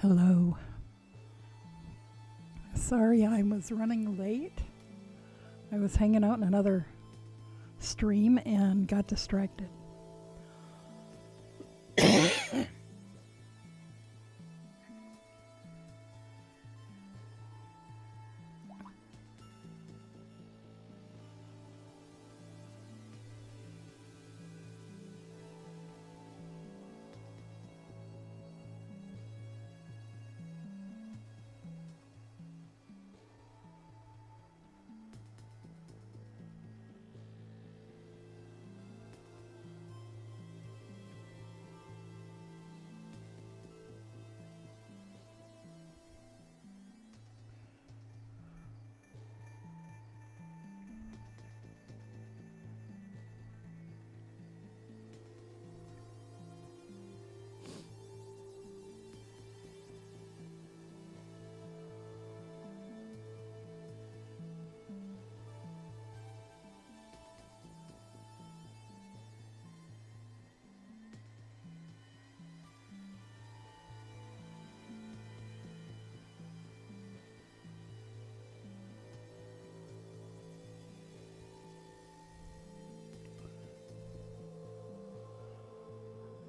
Hello. Sorry I was running late. I was hanging out in another stream and got distracted.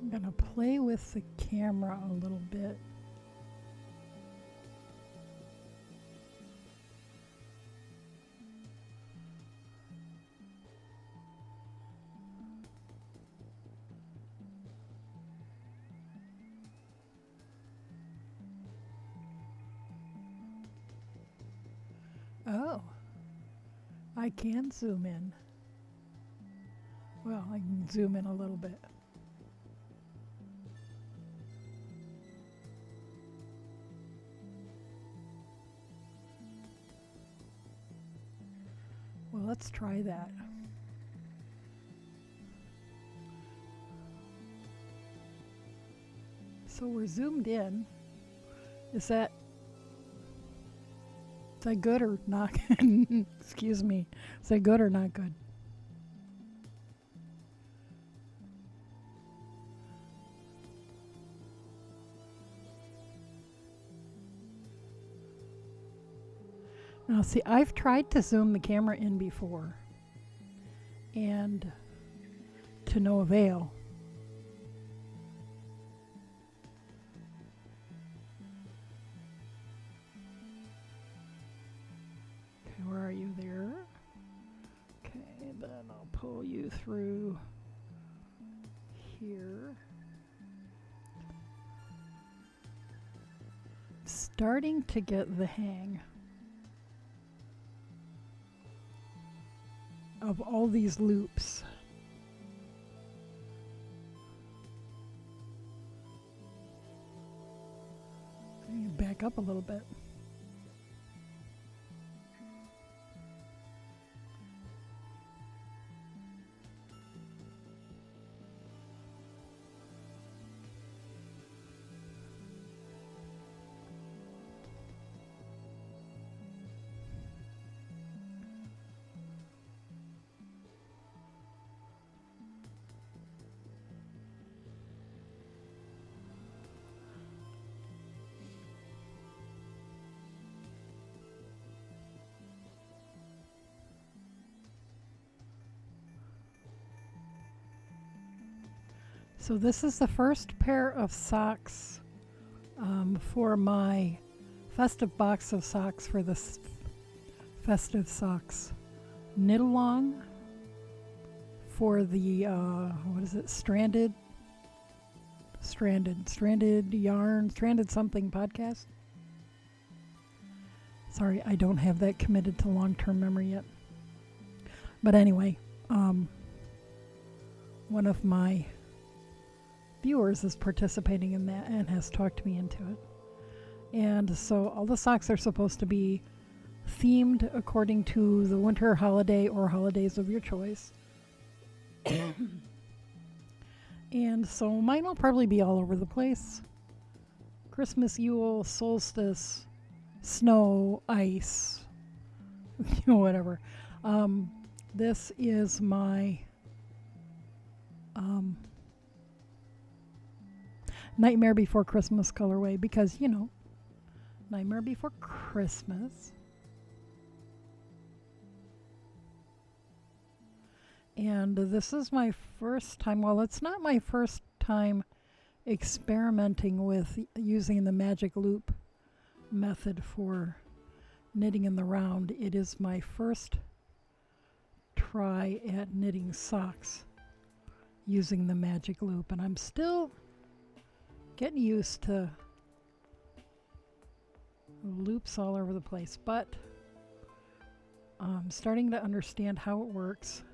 I'm gonna play with the camera a little bit. Oh, I can zoom in. Well, I can zoom in a little bit. Well, let's try that. So we're zoomed in. Is that good or not? Excuse me. Is that good or not good? Now, see, I've tried to zoom the camera in before, and to no avail. Okay, where are you there? Okay, then I'll pull you through here. Starting to get the hang of all these loops. Back up a little bit. So this is the first pair of socks for my festive box of socks for this festive socks knit along for the what is it, stranded yarn, stranded something podcast. Sorry, I don't have that committed to long-term memory yet. But anyway, one of my viewers is participating in that and has talked me into it. And so all the socks are supposed to be themed according to the winter holiday or holidays of your choice. And so mine will probably be all over the place. Christmas, Yule, solstice, snow, ice, whatever. This is my Nightmare Before Christmas colorway because, you know, Nightmare Before Christmas. And this is my first time, well, it's not my first time experimenting with using the magic loop method for knitting in the round. It is my first try at knitting socks using the magic loop, and I'm still getting used to loops all over the place, but I'm starting to understand how it works.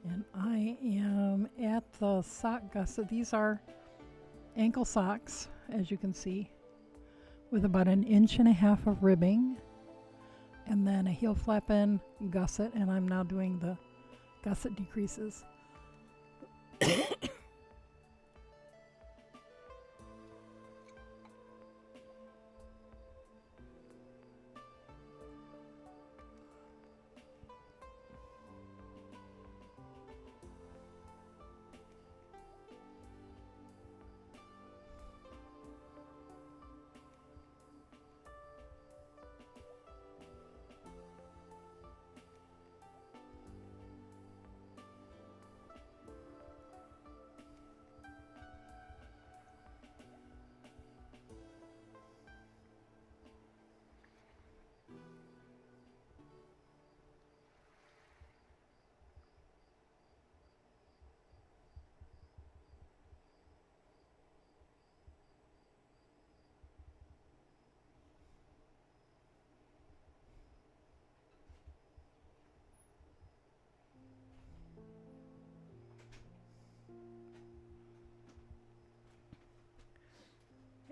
And I am at the sock gusset. These are ankle socks, as you can see, with about 1.5 inches of ribbing, and then a heel flap in gusset, and I'm now doing the gusset decreases.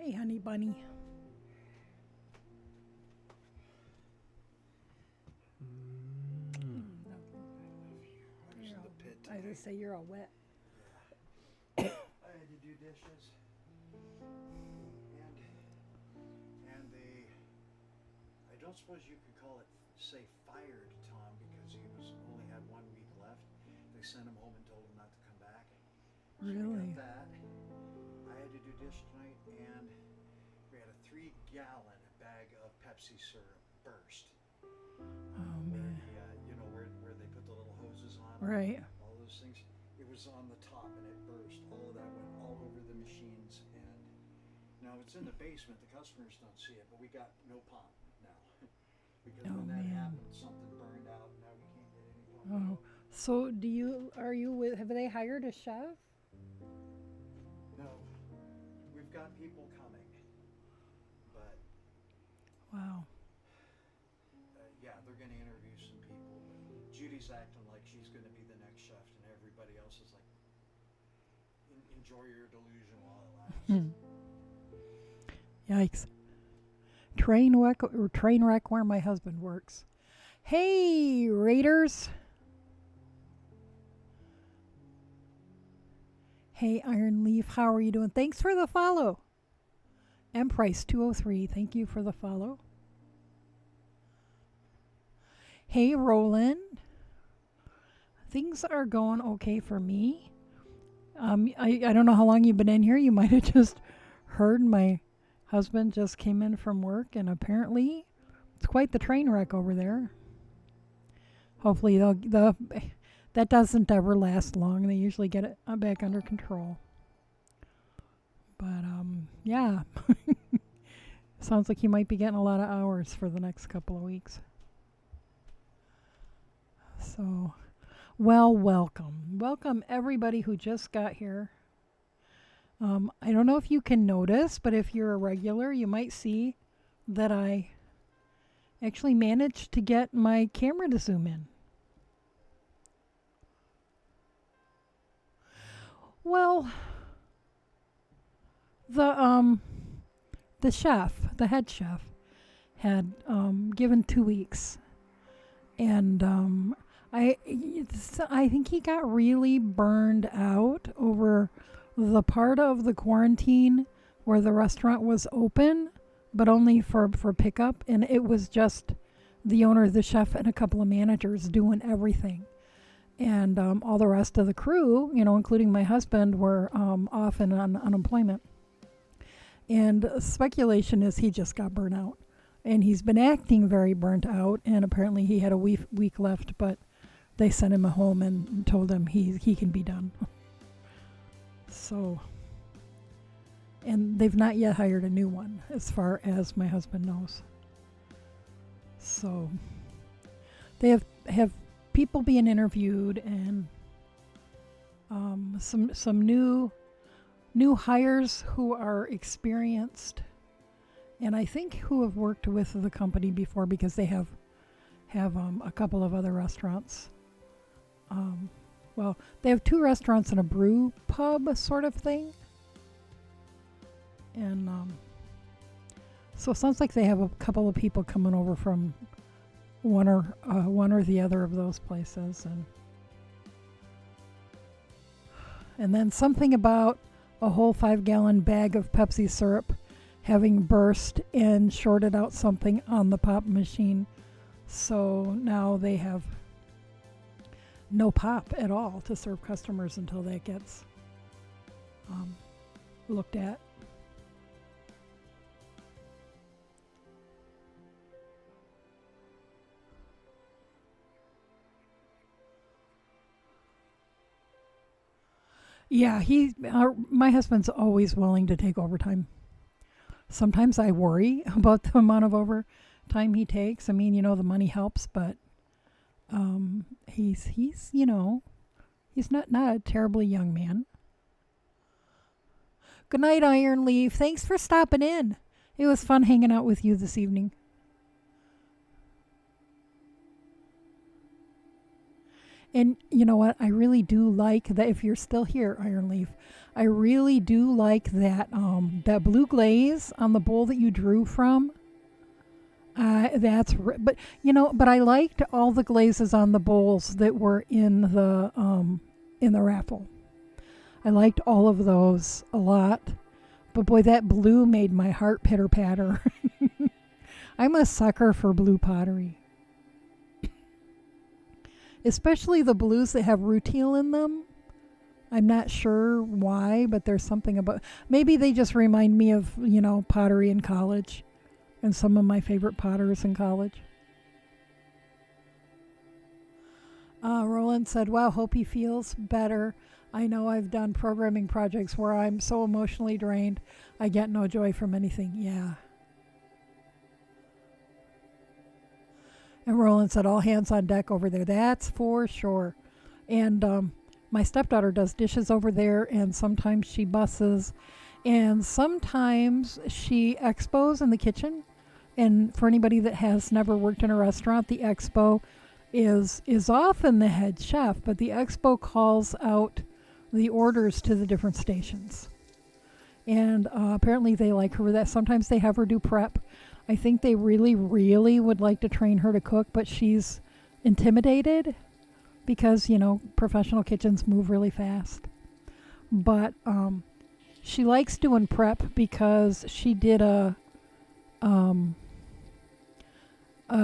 Hey, honey bunny. I just say you're all wet. I had to do dishes, and they, I don't suppose you could call it, say, fired Tom, because he only had 1 week left. They sent him home and told him not to come back. So Really? we got that. I had to do dish tonight, and we had a 3-gallon bag of Pepsi syrup burst. Oh man. You know where they put the little hoses on. Right. All those things. It was on the top and it burst. All of that went all over the machines, and now it's in the basement. The customers don't see it, but we got no pop now because Oh, when that man. happened, something burned out, and now we can't get any pop. Oh. So have they hired a chef? No, we've got people coming, but Wow. yeah, they're going to interview some people. But Judy's acting like she's going to be the next chef, and everybody else is like, enjoy your delusion while it lasts. Yikes. Train wreck where my husband works. Hey, Raiders. Hey, Iron Leaf, how are you doing? Thanks for the follow. M Price 203, thank you for the follow. Hey, Roland. Things are going okay for me. I don't know how long you've been in here. You might have just heard my husband just came in from work, and apparently it's quite the train wreck over there. Hopefully that doesn't ever last long. They usually get it back under control. But yeah. Sounds like you might be getting a lot of hours for the next couple of weeks. So, well, welcome. Welcome everybody who just got here. I don't know if you can notice, but if you're a regular, you might see that I actually managed to get my camera to zoom in. Well, the chef, the head chef, had given 2 weeks, and I think he got really burned out over the part of the quarantine where the restaurant was open, but only for pickup, and it was just the owner, the chef, and a couple of managers doing everything. And all the rest of the crew, including my husband, were off and on unemployment. And speculation is he just got burnt out. And he's been acting very burnt out, and apparently he had a week left, but they sent him home and told him he can be done. So, and they've not yet hired a new one, as far as my husband knows. So, they have people being interviewed, and some new hires who are experienced, and I think who have worked with the company before, because they have a couple of other restaurants. Well, they have 2 restaurants and a brew pub sort of thing. And so it sounds like they have a couple of people coming over from one or the other of those places. And then something about a whole 5-gallon bag of Pepsi syrup having burst and shorted out something on the pop machine. So now they have no pop at all to serve customers until that gets looked at. Yeah, my husband's always willing to take overtime. Sometimes I worry about the amount of overtime he takes. I mean, the money helps, but he's he's not a terribly young man. Good night, Iron Leaf. Thanks for stopping in. It was fun hanging out with you this evening. And you know what? I really do like that. If you're still here, Iron Leaf, I really do like that that blue glaze on the bowl that you drew from. But I liked all the glazes on the bowls that were in the raffle. I liked all of those a lot. But boy, that blue made my heart pitter patter. I'm a sucker for blue pottery. Especially the blues that have rutile in them. I'm not sure why, but there's something about... Maybe they just remind me of, pottery in college. And some of my favorite potters in college. Roland said, wow, hope he feels better. I know I've done programming projects where I'm so emotionally drained, I get no joy from anything. Yeah. And Roland said, all hands on deck over there. That's for sure. And my stepdaughter does dishes over there, and sometimes she busses, and sometimes she expos in the kitchen. And for anybody that has never worked in a restaurant, the expo is often the head chef, but the expo calls out the orders to the different stations. And apparently they like her with that. Sometimes they have her do prep. I think they really, really would like to train her to cook, but she's intimidated because, professional kitchens move really fast. But she likes doing prep because she did a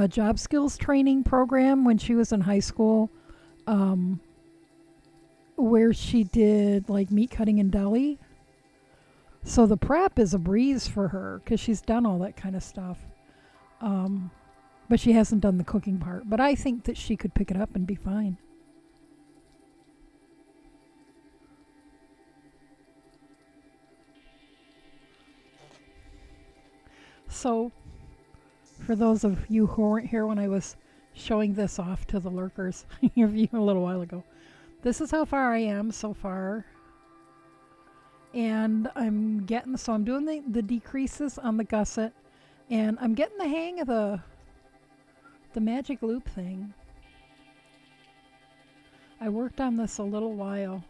job skills training program when she was in high school, where she did like meat cutting in deli. So the prep is a breeze for her because she's done all that kind of stuff. But she hasn't done the cooking part. But I think that she could pick it up and be fine. So, for those of you who weren't here when I was showing this off to the lurkers a little while ago, this is how far I am so far. And I'm doing the decreases on the gusset, and I'm getting the hang of the magic loop thing. I worked on this a little while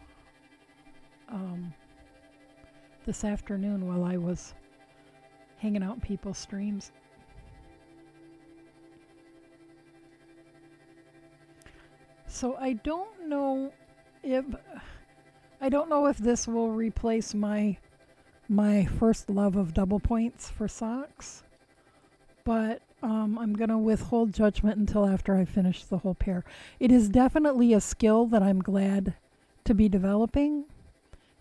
this afternoon while I was hanging out in people's streams. So I don't know if this will replace my first love of double points for socks, but I'm going to withhold judgment until after I finish the whole pair. It is definitely a skill that I'm glad to be developing.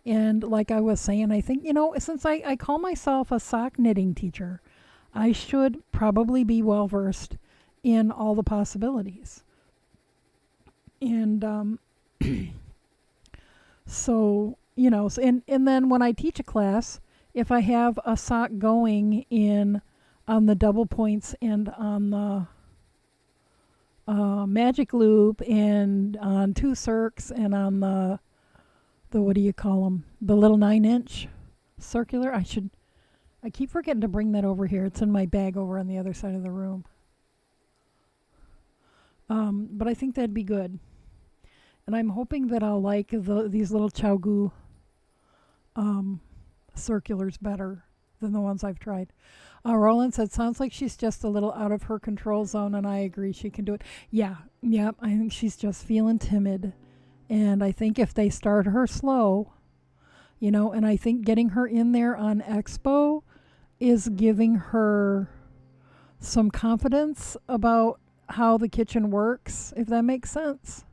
And like I was saying, I think, since I call myself a sock knitting teacher, I should probably be well versed in all the possibilities. And so, and then when I teach a class, if I have a sock going in on the double points and on the magic loop and on 2 circs and on the what do you call them? The little 9-inch circular. I keep forgetting to bring that over here. It's in my bag over on the other side of the room. But I think that'd be good. And I'm hoping that I'll like these little ChiaoGoo circulars better than the ones I've tried. Roland said, sounds like she's just a little out of her control zone, and I agree, she can do it. Yeah, I think she's just feeling timid. And I think if they start her slow, and I think getting her in there on Expo is giving her some confidence about how the kitchen works, if that makes sense.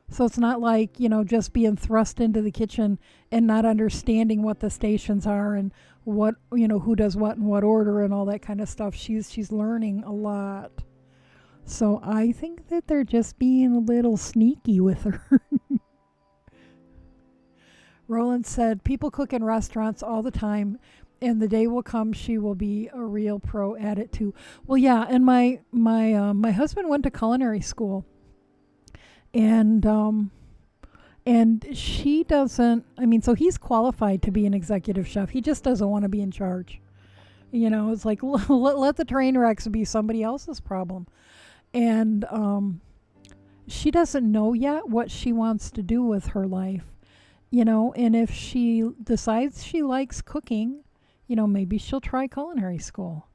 So it's not like, just being thrust into the kitchen and not understanding what the stations are and what, who does what in what order and all that kind of stuff. She's learning a lot. So I think that they're just being a little sneaky with her. Roland said, people cook in restaurants all the time, and the day will come she will be a real pro at it too. Well, yeah, and my husband went to culinary school. And she doesn't, so he's qualified to be an executive chef. He just doesn't want to be in charge. It's like, let the train wrecks be somebody else's problem. And she doesn't know yet what she wants to do with her life, and if she decides she likes cooking, maybe she'll try culinary school.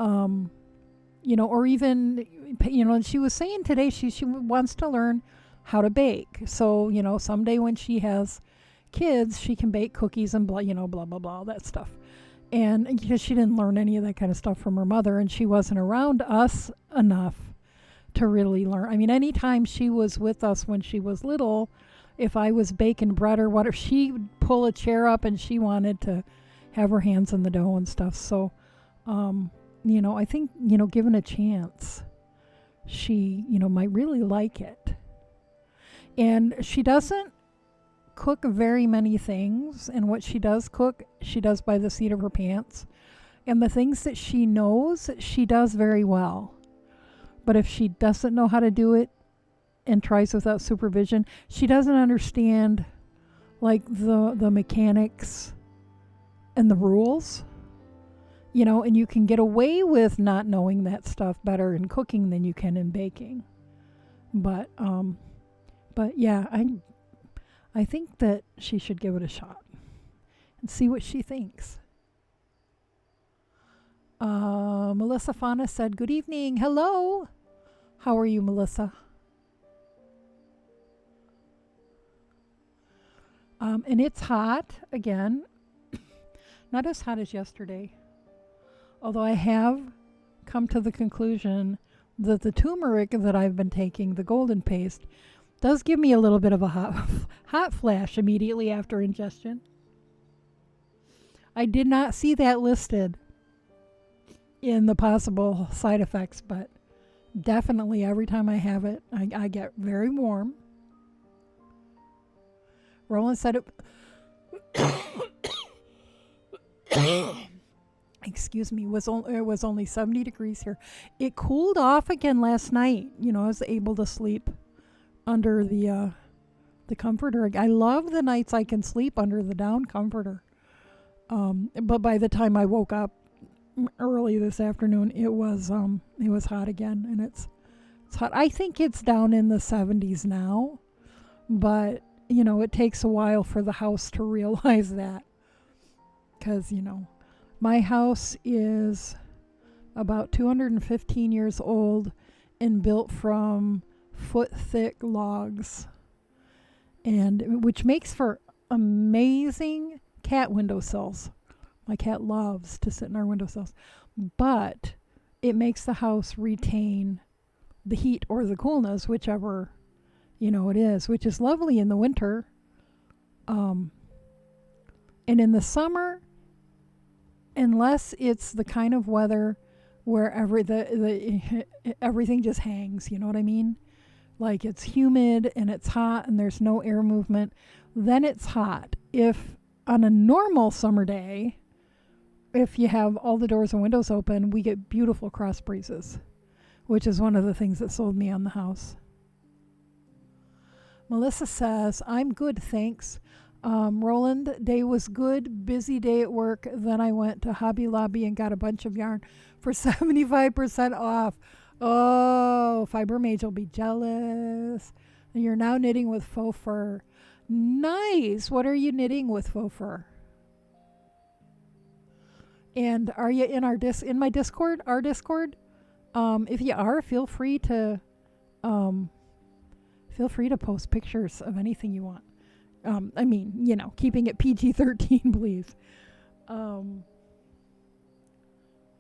Or even, and she was saying today she wants to learn how to bake. So, someday when she has kids, she can bake cookies and blah, blah, blah, blah, that stuff. And because she didn't learn any of that kind of stuff from her mother, and she wasn't around us enough to really learn. Anytime she was with us when she was little, if I was baking bread or whatever, she'd pull a chair up and she wanted to have her hands in the dough and stuff. So, I think, given a chance, she, might really like it. And she doesn't cook very many things. And what she does cook, she does by the seat of her pants. And the things that she knows, she does very well. But if she doesn't know how to do it and tries without supervision, she doesn't understand, like, the mechanics and the rules. And you can get away with not knowing that stuff better in cooking than you can in baking. But yeah, I think that she should give it a shot and see what she thinks. Melissa Fauna said, good evening. Hello. How are you, Melissa? And it's hot again. Not as hot as yesterday. Although I have come to the conclusion that the turmeric that I've been taking, the golden paste, does give me a little bit of a hot flash immediately after ingestion. I did not see that listed in the possible side effects, but definitely every time I have it, I get very warm. Roland said it... excuse me, it was only 70 degrees here. It cooled off again last night. You know, I was able to sleep under the comforter. I love the nights I can sleep under the down comforter. But by the time I woke up early this afternoon, it was hot again, and it's hot. I think it's down in the 70s now, but you know, it takes a while for the house to realize that, because you know, my house is about 215 years old and built from foot-thick logs, and which makes for amazing cat windowsills. My cat loves to sit in our windowsills, but it makes the house retain the heat or the coolness, whichever, you know, it is, which is lovely in the winter. And in the summer, unless it's the kind of weather where everything just hangs, you know what I mean? Like it's humid and it's hot and there's no air movement, then it's hot. If on a normal summer day, if you have all the doors and windows open, we get beautiful cross breezes, which is one of the things that sold me on the house. Melissa says, I'm good, thanks. Roland, day was good, busy day at work. Then I went to Hobby Lobby and got a bunch of yarn for 75% off. Oh, Fiber Mage will be jealous. And you're now knitting with faux fur. Nice. What are you knitting with faux fur? And are you in in my Discord? Our Discord? If you are, feel free to post pictures of anything you want. I mean, you know, keeping it PG-13, please.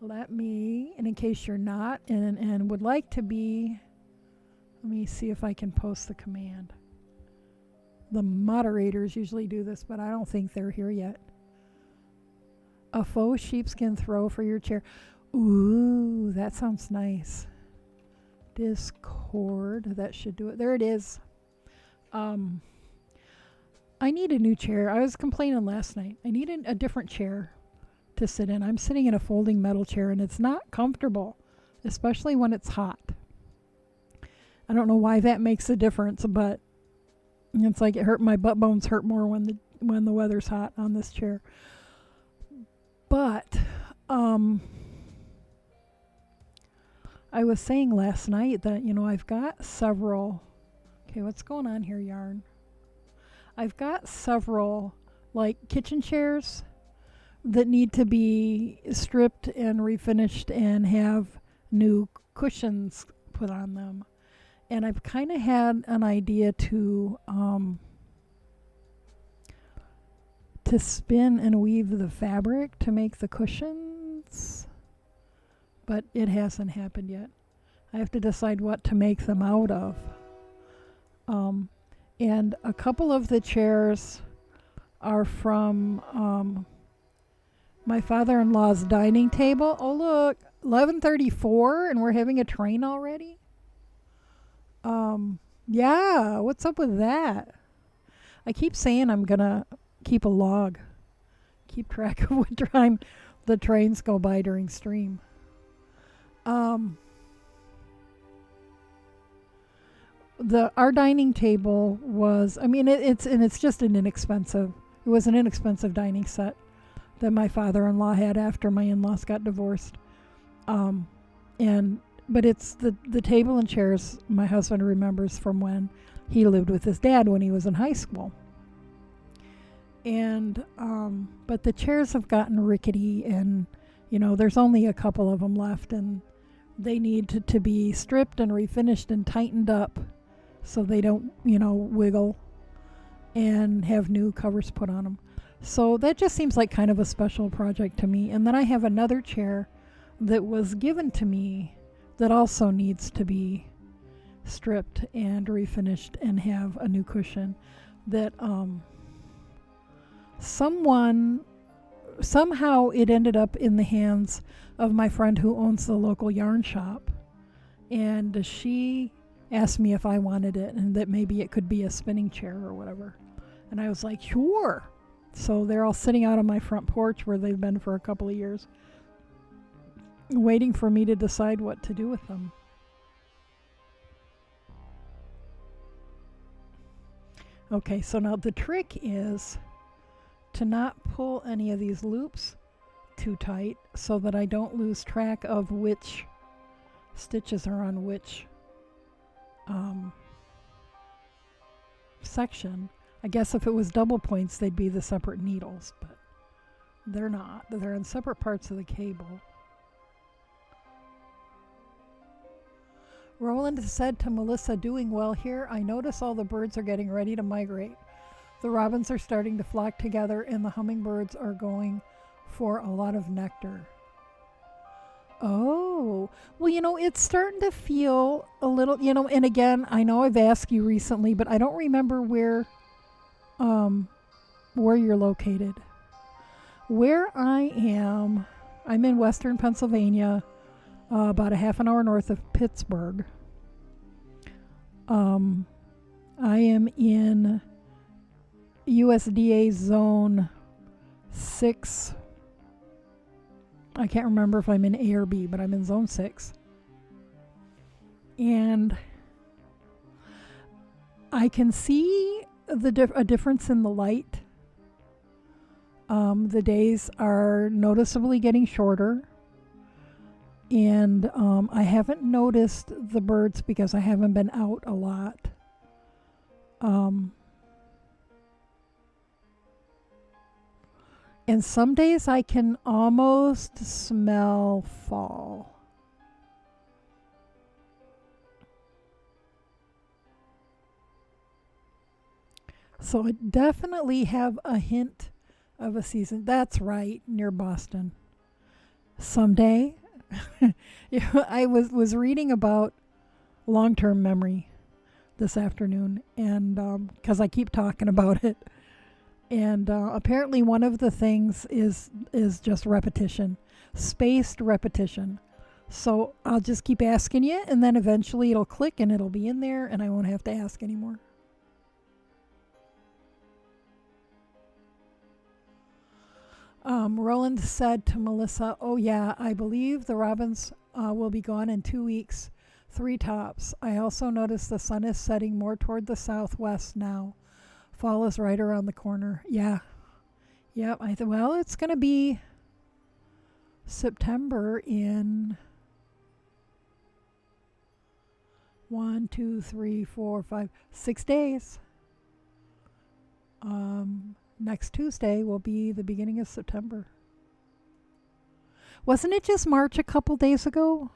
Let me, and in case you're not and would like to be, let me see if I can post the command. The moderators usually do this, but I don't think they're here yet. A faux sheepskin throw for your chair. Ooh, that sounds nice. Discord, that should do it. There it is. I need a new chair. I was complaining last night. I need a different chair to sit in. I'm sitting in a folding metal chair and it's not comfortable, especially when it's hot. I don't know why that makes a difference, but it's like my butt bones hurt more when the weather's hot on this chair. But I was saying last night that, you know, I've got several. Okay, what's going on here, yarn? I've got several like kitchen chairs that need to be stripped and refinished and have new cushions put on them. And I've kind of had an idea to spin and weave the fabric to make the cushions, but it hasn't happened yet. I have to decide what to make them out of. And a couple of the chairs are from my father-in-law's dining table. Oh, look, 11:34 and we're having a train already? Yeah, what's up with that? I keep saying I'm going to keep a log. Keep track of what time the trains go by during stream. Our dining table was, I mean, it's just an inexpensive dining set that my father-in-law had after my in-laws got divorced. But it's the table and chairs my husband remembers from when he lived with his dad when he was in high school. And but the chairs have gotten rickety, and you know, there's only a couple of them left, and they need to be stripped and refinished and tightened up so they don't, you know, wiggle, and have new covers put on them. So that just seems like kind of a special project to me. And then I have another chair that was given to me that also needs to be stripped and refinished and have a new cushion that somehow it ended up in the hands of my friend who owns the local yarn shop, and she asked me if I wanted it and that maybe it could be a spinning chair or whatever, and I was like, sure. So they're all sitting out on my front porch where they've been for a couple of years, waiting for me to decide what to do with them. Okay, so now the trick is to not pull any of these loops too tight so that I don't lose track of which stitches are on which section. I guess if it was double points, they'd be the separate needles, but they're not. They're in separate parts of the cable. Roland said to Melissa, "Doing well here. I notice all the birds are getting ready to migrate. The robins are starting to flock together and the hummingbirds are going for a lot of nectar." Oh, well, it's starting to feel a little, and again, I know I've asked you recently, but I don't remember where you're located. Where I am, I'm in western Pennsylvania, about a half an hour north of Pittsburgh. I am in USDA Zone 6. I can't remember if I'm in A or B, but I'm in Zone 6. And I can see a difference in the light. The days are noticeably getting shorter. And I haven't noticed the birds because I haven't been out a lot. And some days I can almost smell fall. So I definitely have a hint of a season. That's right, near Boston. Someday. I was reading about long-term memory this afternoon, and because I keep talking about it, and apparently one of the things is just repetition, spaced repetition. So I'll just keep asking you, and then eventually it'll click and it'll be in there, and I won't have to ask anymore. Roland said to Melissa, "Oh yeah, I believe the robins will be gone in 2 weeks, 3 tops. I also noticed the sun is setting more toward the southwest now. Fall is right around the corner." Yeah. Yep. Well, it's going to be September in 1, 2, 3, 4, 5, 6 days. Next Tuesday will be the beginning of September. Wasn't it just March a couple days ago?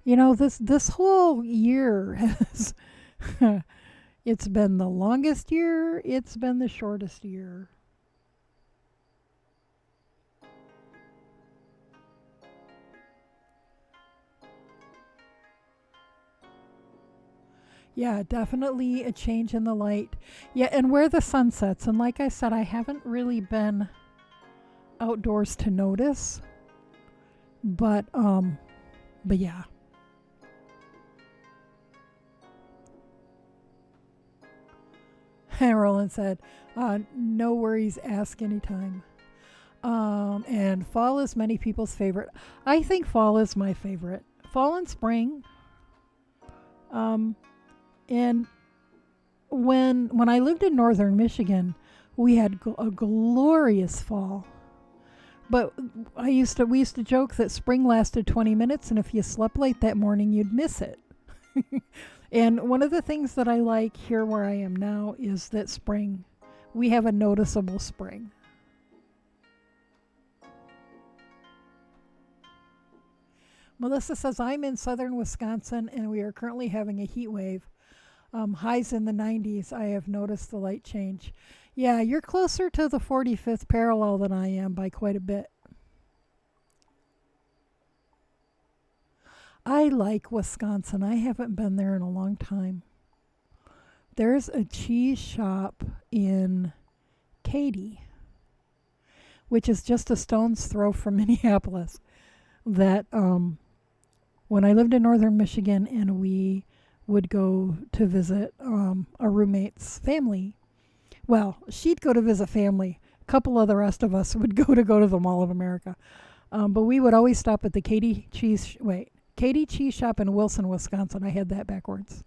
This whole year has it's been the longest year, it's been the shortest year. Yeah, definitely a change in the light. Yeah, and where the sun sets. And like I said, I haven't really been outdoors to notice. But yeah. And Roland said, "No worries, ask anytime." And fall is many people's favorite. I think fall is my favorite. Fall and spring. And when I lived in northern Michigan, we had a glorious fall. But we used to joke that spring lasted 20 minutes, and if you slept late that morning, you'd miss it. And one of the things that I like here where I am now is that spring, we have a noticeable spring. Melissa says, "I'm in southern Wisconsin, and we are currently having a heat wave. Highs in the 90s. I have noticed the light change." Yeah, you're closer to the 45th parallel than I am by quite a bit. I like Wisconsin. I haven't been there in a long time. There's a cheese shop in Katy, which is just a stone's throw from Minneapolis, that when I lived in northern Michigan and we would go to visit a roommate's family. Well, she'd go to visit family. A couple of the rest of us would go to the Mall of America. But we would always stop at the Katie Cheese Shop in Wilson, Wisconsin. I had that backwards.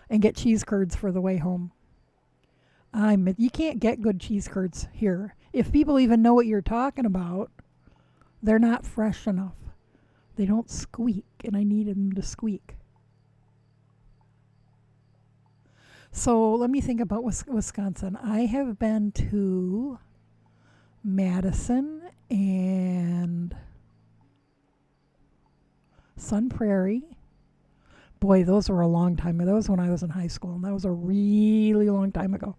And get cheese curds for the way home. You can't get good cheese curds here. If people even know what you're talking about, they're not fresh enough. They don't squeak, and I needed them to squeak. So let me think about Wisconsin. I have been to Madison and Sun Prairie. Boy, those were a long time ago. That was when I was in high school, and that was a really long time ago.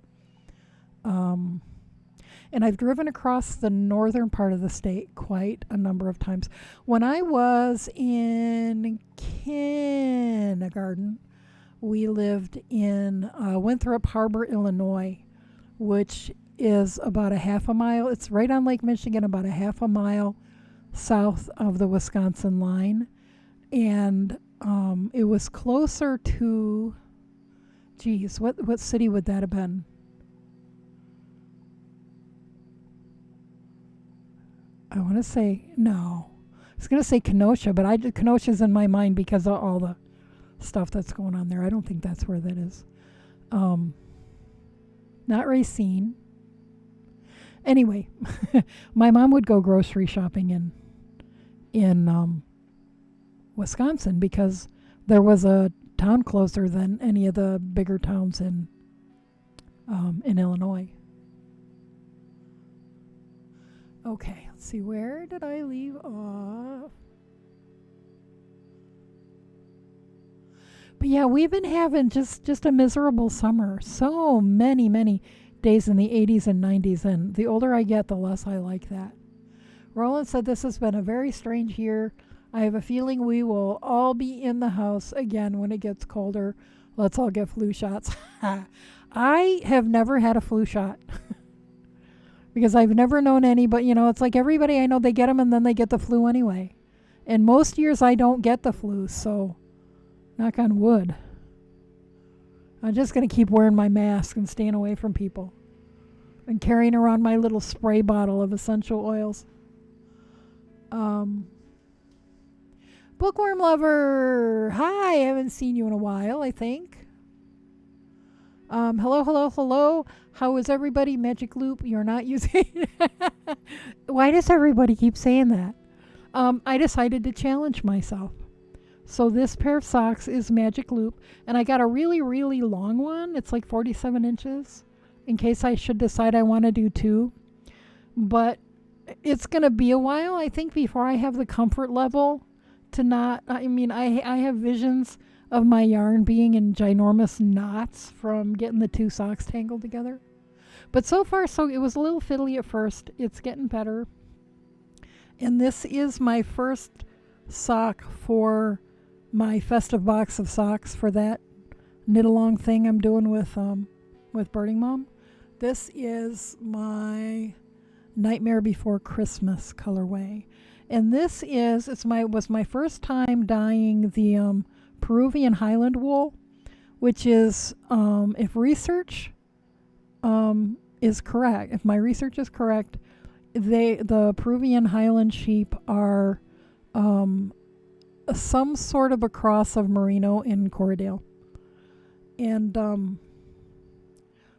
And I've driven across the northern part of the state quite a number of times. When I was in kindergarten, we lived in Winthrop Harbor, Illinois, which is about a half a mile. It's right on Lake Michigan, about a half a mile south of the Wisconsin line. And it was closer to, what city would that have been? I want to say, no. I was going to say Kenosha, but Kenosha's in my mind because of all the stuff that's going on there. I don't think that's where that is. Not Racine. Anyway, my mom would go grocery shopping in Wisconsin because there was a town closer than any of the bigger towns in Illinois. Okay, let's see, where did I leave off? But yeah, we've been having just a miserable summer. So many days in the 80s and 90s, and the older I get, the less I like that. Roland said this has been a very strange year. I have a feeling we will all be in the house again when it gets colder. Let's all get flu shots. I have never had a flu shot. Because I've never known any, but it's like everybody I know, they get them and then they get the flu anyway. And most years I don't get the flu, so knock on wood. I'm just going to keep wearing my mask and staying away from people. And carrying around my little spray bottle of essential oils. Bookworm lover, hi, I haven't seen you in a while, I think. Hello. How is everybody? Magic Loop, you're not using Why does everybody keep saying that? I decided to challenge myself. So this pair of socks is Magic Loop, and I got a really, really long one. It's like 47 inches, in case I should decide I want to do two. But it's going to be a while, I think, before I have the comfort level to not, I have visions of my yarn being in ginormous knots from getting the two socks tangled together. But so far, it was a little fiddly at first. It's getting better. And this is my first sock for my festive box of socks for that knit-along thing I'm doing with Birding Mom. This is my Nightmare Before Christmas colorway. And this was my first time dyeing the Peruvian Highland wool, which is, if research is correct, if my research is correct, the Peruvian Highland sheep are some sort of a cross of Merino and Corriedale. And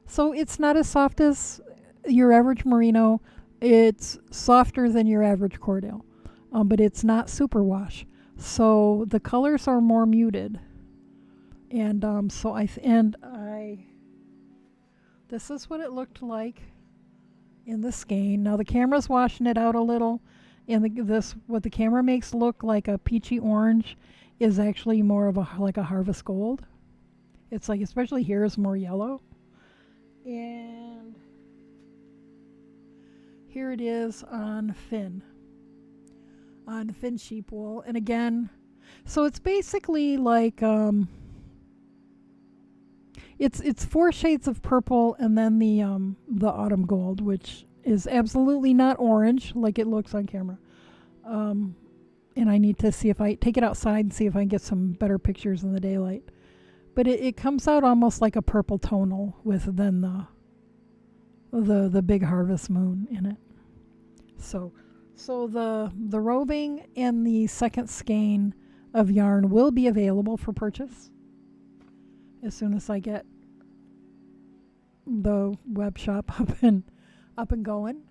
so it's not as soft as your average Merino. It's softer than your average Corriedale, but it's not superwash. So the colors are more muted. And this is what it looked like in the skein. Now the camera's washing it out a little, and what the camera makes look like a peachy orange is actually more of like a harvest gold. It's like, especially here, is more yellow. And here it is on Finn sheep wool. And again, so it's basically like it's 4 shades of purple and then the autumn gold, which is absolutely not orange like it looks on camera. And I need to see if I take it outside and see if I can get some better pictures in the daylight. But it comes out almost like a purple tonal with then the big harvest moon in it. So So the roving and the second skein of yarn will be available for purchase as soon as I get the web shop up and going.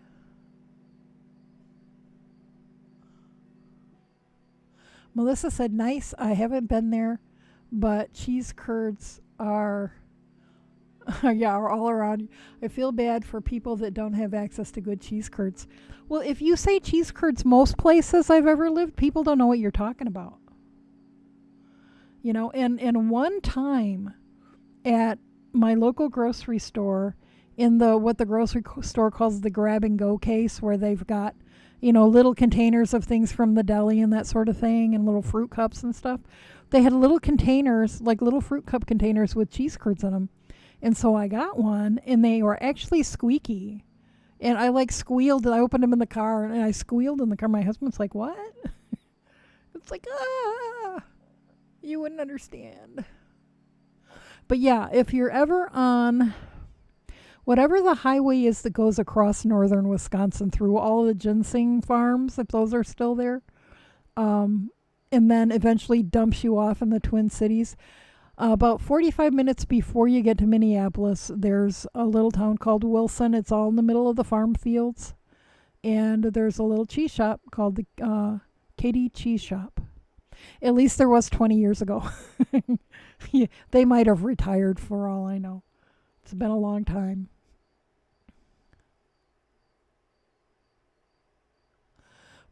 Melissa said, nice. I haven't been there, but cheese curds are, yeah, are all around. I feel bad for people that don't have access to good cheese curds. Well, if you say cheese curds most places I've ever lived, people don't know what you're talking about. You know, and one time at my local grocery store, in what the grocery store calls the grab and go case, where they've got, you know, little containers of things from the deli and that sort of thing, and little fruit cups and stuff. They had little containers, like little fruit cup containers with cheese curds in them. And so I got one, and they were actually squeaky. And I like squealed, and I opened them in the car, and I squealed in the car. My husband's like, what? It's like, you wouldn't understand. But yeah, if you're ever on whatever the highway is that goes across northern Wisconsin through all the ginseng farms, if those are still there, and then eventually dumps you off in the Twin Cities, about 45 minutes before you get to Minneapolis, there's a little town called Wilson. It's all in the middle of the farm fields. And there's a little cheese shop called the Katie Cheese Shop. At least there was 20 years ago. Yeah, they might have retired for all I know. It's been a long time.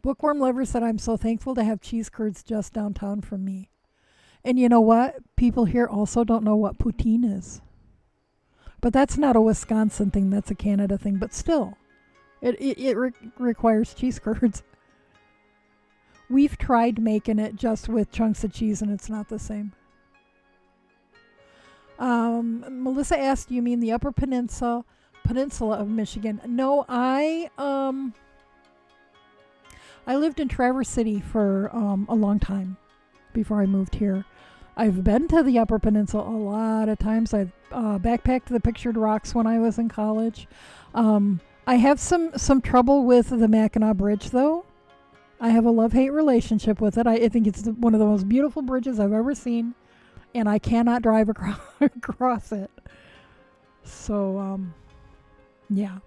Bookworm Lover said, I'm so thankful to have cheese curds just downtown from me. And you know what? People here also don't know what poutine is. But that's not a Wisconsin thing. That's a Canada thing. But still, it requires cheese curds. We've tried making it just with chunks of cheese, and it's not the same. Melissa asked, do you mean the Upper Peninsula of Michigan? No, I lived in Traverse City for a long time before I moved here. I've been to the Upper Peninsula a lot of times. I've backpacked the Pictured Rocks when I was in college. I have some trouble with the Mackinac Bridge, though. I have a love-hate relationship with it. I think it's one of the most beautiful bridges I've ever seen, and I cannot drive across it. So, yeah.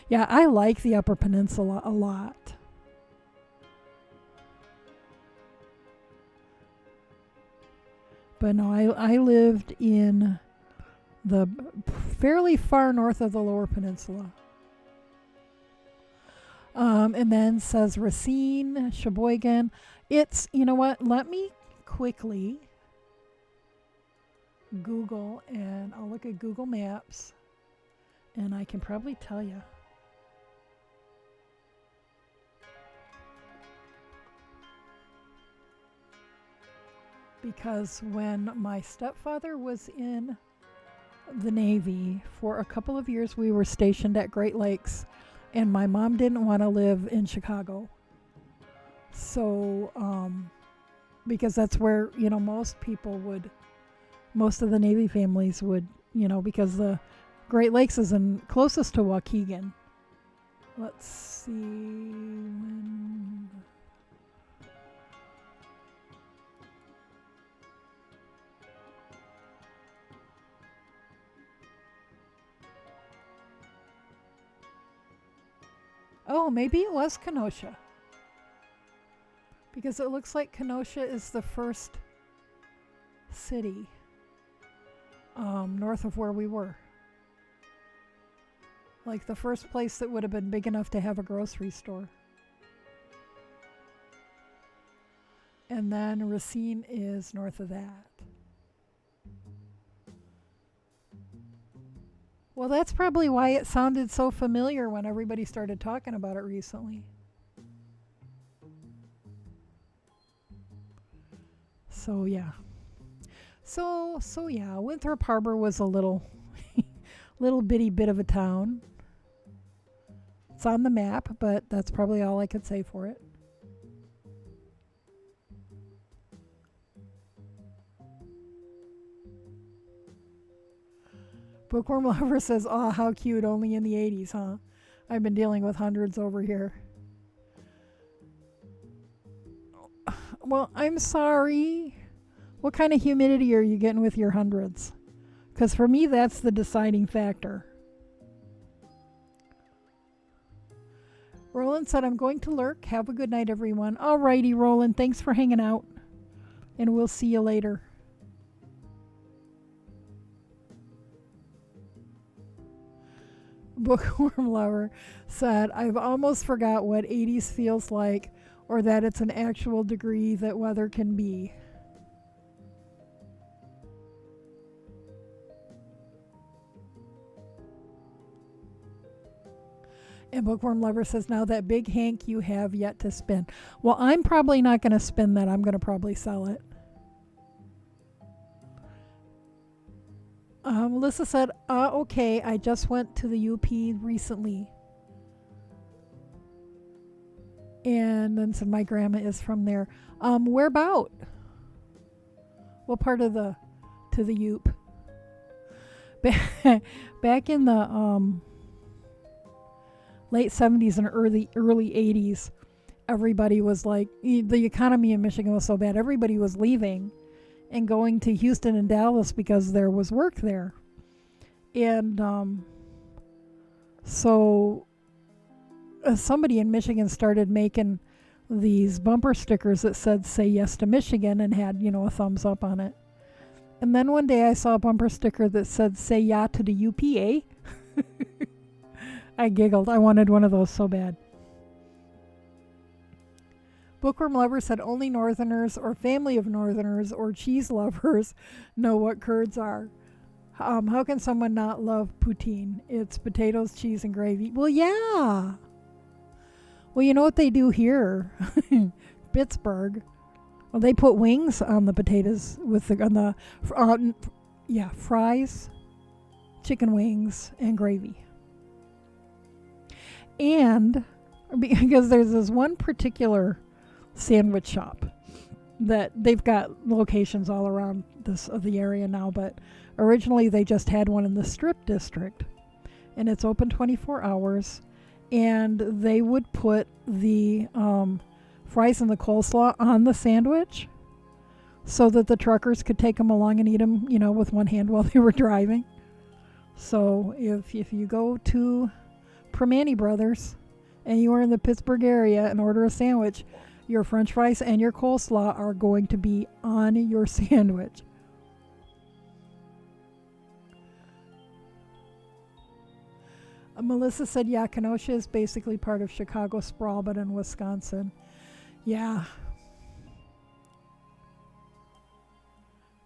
Yeah, I like the Upper Peninsula a lot. But no, I lived in the fairly far north of the Lower Peninsula. And then says Racine, Sheboygan. It's, you know what, let me quickly Google, and I'll look at Google Maps, and I can probably tell you. Because when my stepfather was in the Navy for a couple of years, we were stationed at Great Lakes, and my mom didn't want to live in Chicago. So, because that's where, you know, most of the Navy families would, you know, because the Great Lakes is closest to Waukegan. Let's see. Oh, maybe it was Kenosha. Because it looks like Kenosha is the first city north of where we were. Like the first place that would have been big enough to have a grocery store. And then Racine is north of that. Well, that's probably why it sounded so familiar when everybody started talking about it recently. So yeah. So yeah, Winthrop Harbor was a little bitty bit of a town. It's on the map, but that's probably all I could say for it. Bookworm Lover says, "Aw, how cute, only in the 80s, huh? I've been dealing with hundreds over here." Well, I'm sorry. What kind of humidity are you getting with your hundreds? Because for me, that's the deciding factor. Roland said, I'm going to lurk. Have a good night, everyone. Alrighty, Roland. Thanks for hanging out. And we'll see you later. Bookworm Lover said, I've almost forgot what 80s feels like, or that it's an actual degree that weather can be. And Bookworm Lover says, now that big Hank you have yet to spin. Well, I'm probably not going to spin that. I'm going to probably sell it. Melissa said, okay, I just went to the UP recently. And then said, my grandma is from there. Where about? What part of the UP? Back in the late 70s and early 80s, everybody was like, the economy in Michigan was so bad, everybody was leaving and going to Houston and Dallas because there was work there. And so somebody in Michigan started making these bumper stickers that said, say yes to Michigan, and had, a thumbs up on it. And then one day I saw a bumper sticker that said, say yeah to the UPA. I giggled. I wanted one of those so bad. Bookworm Lover said only Northerners or family of Northerners or cheese lovers know what curds are. How can someone not love poutine? It's potatoes, cheese, and gravy. Well, yeah. Well, you know what they do here? Pittsburgh. Well, they put wings on the potatoes with fries, chicken wings, and gravy. And because there's this one particular sandwich shop that they've got locations all around the area now, but originally they just had one in the Strip District, and it's open 24 hours, and they would put the fries and the coleslaw on the sandwich so that the truckers could take them along and eat them, with one hand while they were driving. So if you go to Primanti Brothers and you are in the Pittsburgh area and order a sandwich, your french fries and your coleslaw are going to be on your sandwich. Melissa said, yeah, Kenosha is basically part of Chicago sprawl, but in Wisconsin. Yeah.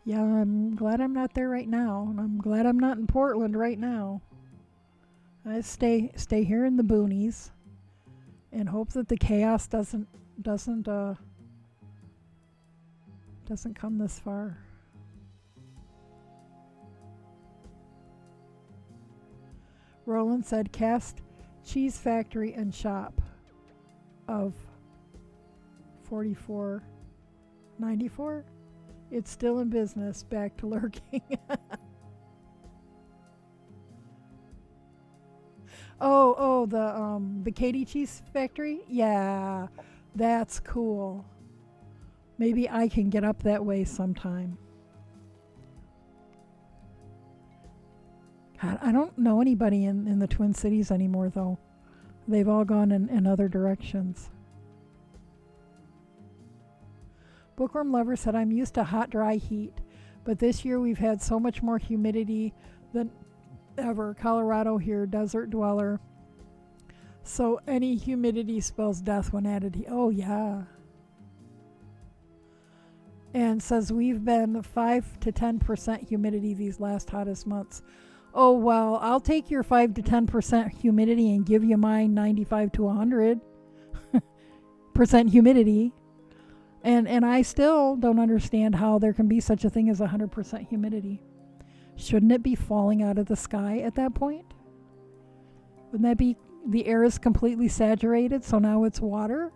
Yeah, I'm glad I'm not there right now. And I'm glad I'm not in Portland right now. I stay here in the boonies and hope that the chaos doesn't come this far. Roland said, Cast Cheese Factory and Shop of $44.94. It's still in business. Back to lurking. The Katy Cheese Factory? Yeah, that's cool. Maybe I can get up that way sometime. God, I don't know anybody in the Twin Cities anymore, though. They've all gone in other directions. Bookworm Lover said, I'm used to hot, dry heat, but this year we've had so much more humidity than ever. Colorado here, desert dweller. So any humidity spells death when added. Oh, yeah. And says we've been 5 to 10% humidity these last hottest months. Oh, well, I'll take your 5 to 10% humidity and give you mine 95 to 100% humidity. And I still don't understand how there can be such a thing as 100% humidity. Shouldn't it be falling out of the sky at that point? Wouldn't that be the air is completely saturated, so now it's water?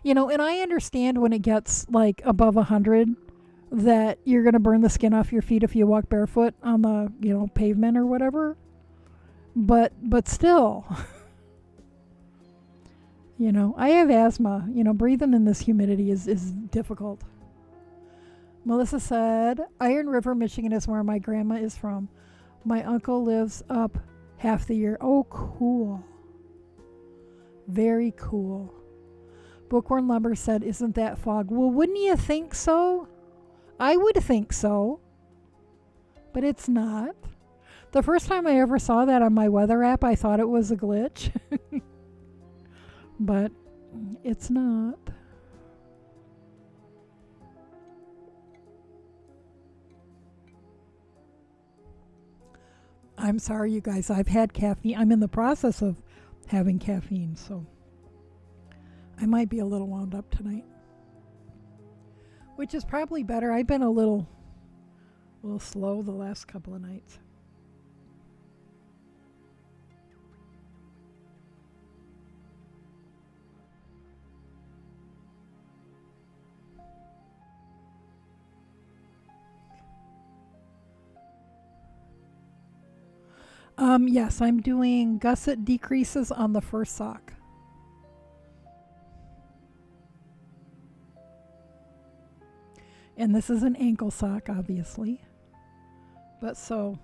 And I understand when it gets like above 100 that you're going to burn the skin off your feet if you walk barefoot on the, pavement or whatever. But still. You know, I have asthma. You know, breathing in this humidity is difficult. Melissa said, Iron River, Michigan is where my grandma is from. My uncle lives up half the year. Oh, cool. Very cool. Bookworm Lumber said, isn't that fog? Well, wouldn't you think so? I would think so. But it's not. The first time I ever saw that on my weather app, I thought it was a glitch. But it's not. I'm sorry, you guys. I've had caffeine. I'm in the process of having caffeine, so I might be a little wound up tonight. Which is probably better. I've been a little slow the last couple of nights. Yes, I'm doing gusset decreases on the first sock. And this is an ankle sock, obviously. But so,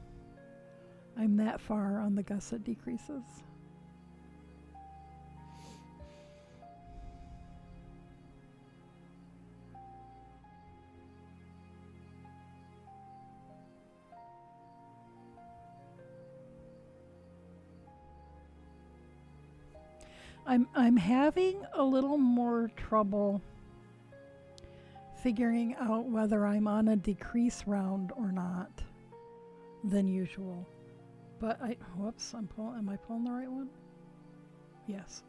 I'm that far on the gusset decreases. I'm having a little more trouble figuring out whether I'm on a decrease round or not than usual. But am I pulling the right one? Yes.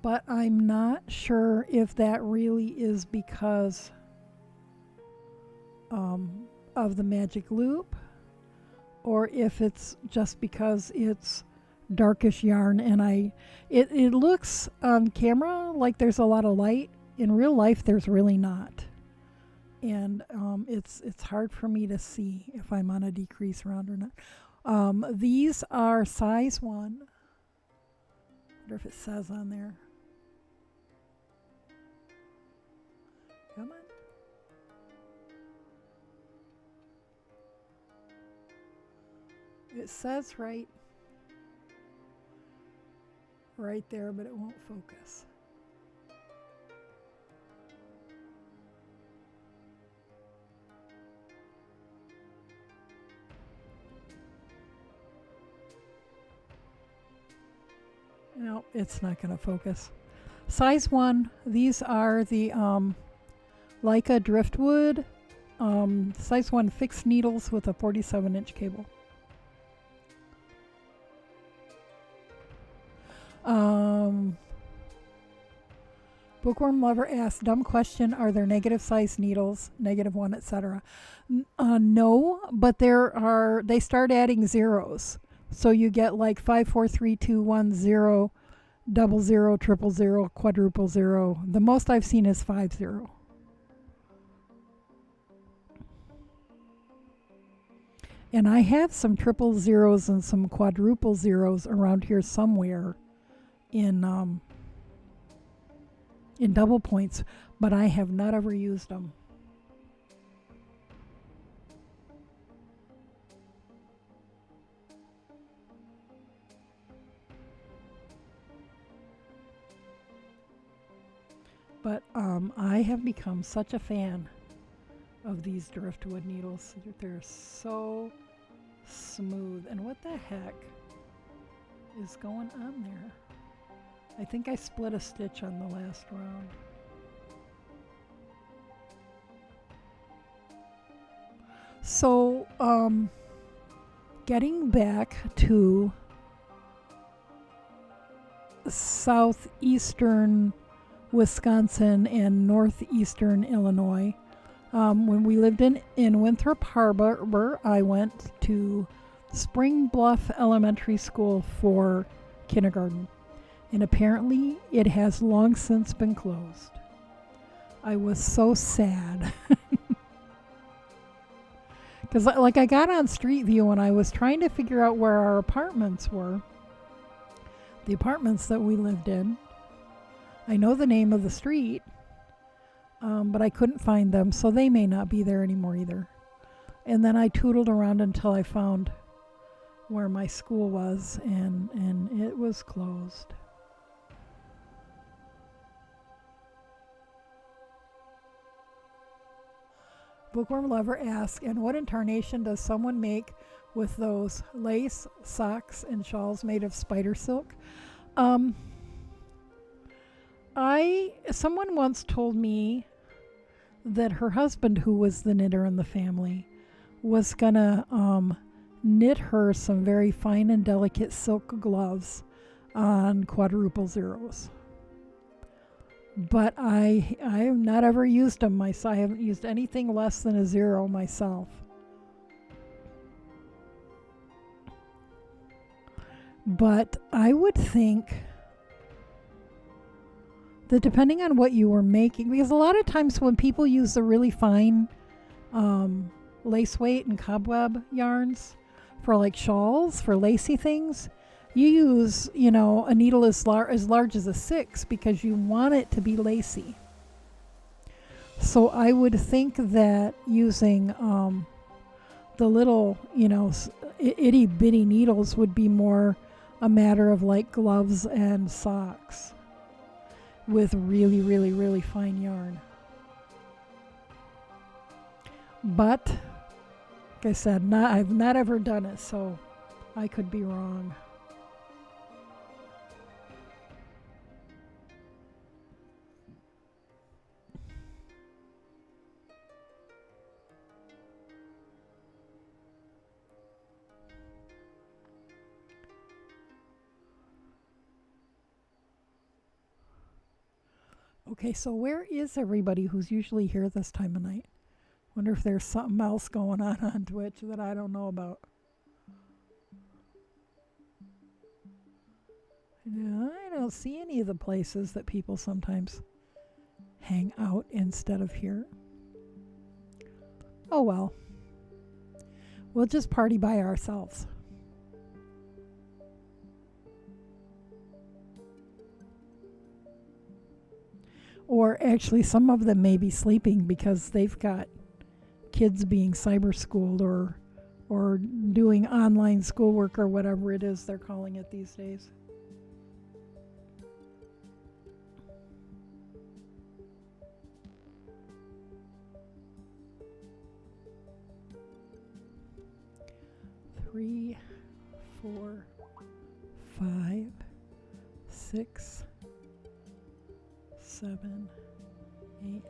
But I'm not sure if that really is because of the magic loop, or if it's just because it's darkish yarn and it looks on camera like there's a lot of light. In real life there's really not. And it's hard for me to see if I'm on a decrease round or not. These are size 1. I wonder if it says on there. Come on. It says right there, but it won't focus. No, it's not going to focus. Size 1, these are the Leica Driftwood size 1 fixed needles with a 47-inch cable. Bookworm Lover asked, dumb question, are there negative size needles, -1, etc.? No, but they start adding zeros. So you get like 5, 4, 3, 2, 1, 0, 00, 000, quadruple 0. The most I've seen is 50. And I have some triple zeros and some quadruple zeros around here somewhere in double points, but I have not ever used them. But I have become such a fan of these driftwood needles. They're so smooth. And what the heck is going on there? I think I split a stitch on the last round. So, getting back to southeastern Wisconsin and northeastern Illinois, when we lived in Winthrop Harbor, I went to Spring Bluff Elementary School for kindergarten. And apparently it has long since been closed. I was so sad. Because I got on Street View and I was trying to figure out where our apartments were. the apartments that we lived in. I know the name of the street, but I couldn't find them, so they may not be there anymore either. And then I tootled around until I found where my school was, and it was closed. Bookworm Lover asks, and what in tarnation does someone make with those lace, socks, and shawls made of spider silk? Someone once told me that her husband, who was the knitter in the family, was gonna knit her some very fine and delicate silk gloves on quadruple zeros. But I have not ever used them myself. I haven't used anything less than a zero myself. But I would think that depending on what you were making, because a lot of times when people use the really fine lace weight and cobweb yarns for like shawls, for lacy things, you use, a needle as large as a 6 because you want it to be lacy. So I would think that using the little, itty bitty needles would be more a matter of like gloves and socks with really, really, really fine yarn. But, like I said, I've not ever done it, so I could be wrong. Okay, so where is everybody who's usually here this time of night? Wonder if there's something else going on Twitch that I don't know about. Yeah, I don't see any of the places that people sometimes hang out instead of here. Oh well. We'll just party by ourselves. Or actually, some of them may be sleeping because they've got kids being cyber schooled or doing online schoolwork or whatever it is they're calling it these days. Three, 4, 5, 6, 7, 8, 9,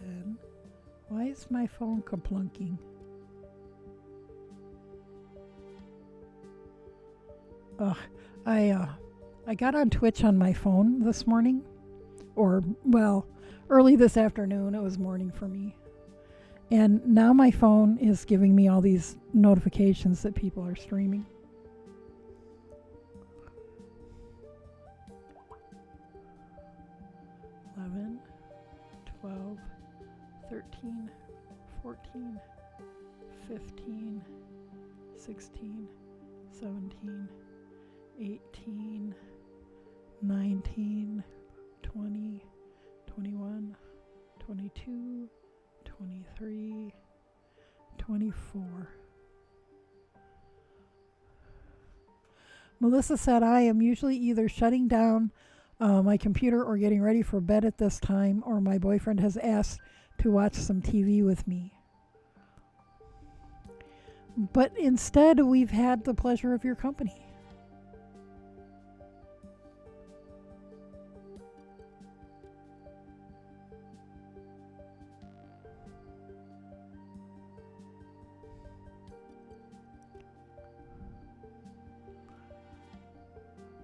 10. Why is my phone kaplunking? Ugh, I got on Twitch on my phone this morning, or early this afternoon. It was morning for me, and now my phone is giving me all these notifications that people are streaming. $11, $12, $13, $14, $15, $16, $17, $18, $19, $20, $21, $22, $23, $24. Melissa said, I am usually either shutting down my computer or getting ready for bed at this time, or my boyfriend has asked to watch some TV with me. But instead, we've had the pleasure of your company.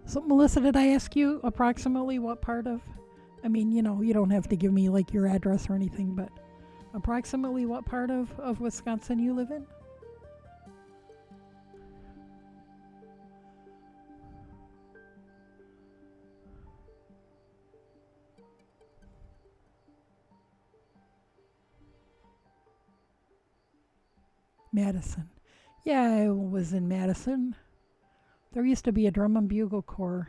So, Melissa, did I ask you approximately what part of, you don't have to give me like your address or anything, but approximately what part of Wisconsin you live in? Madison. Yeah, I was in Madison There used to be a drum and bugle corps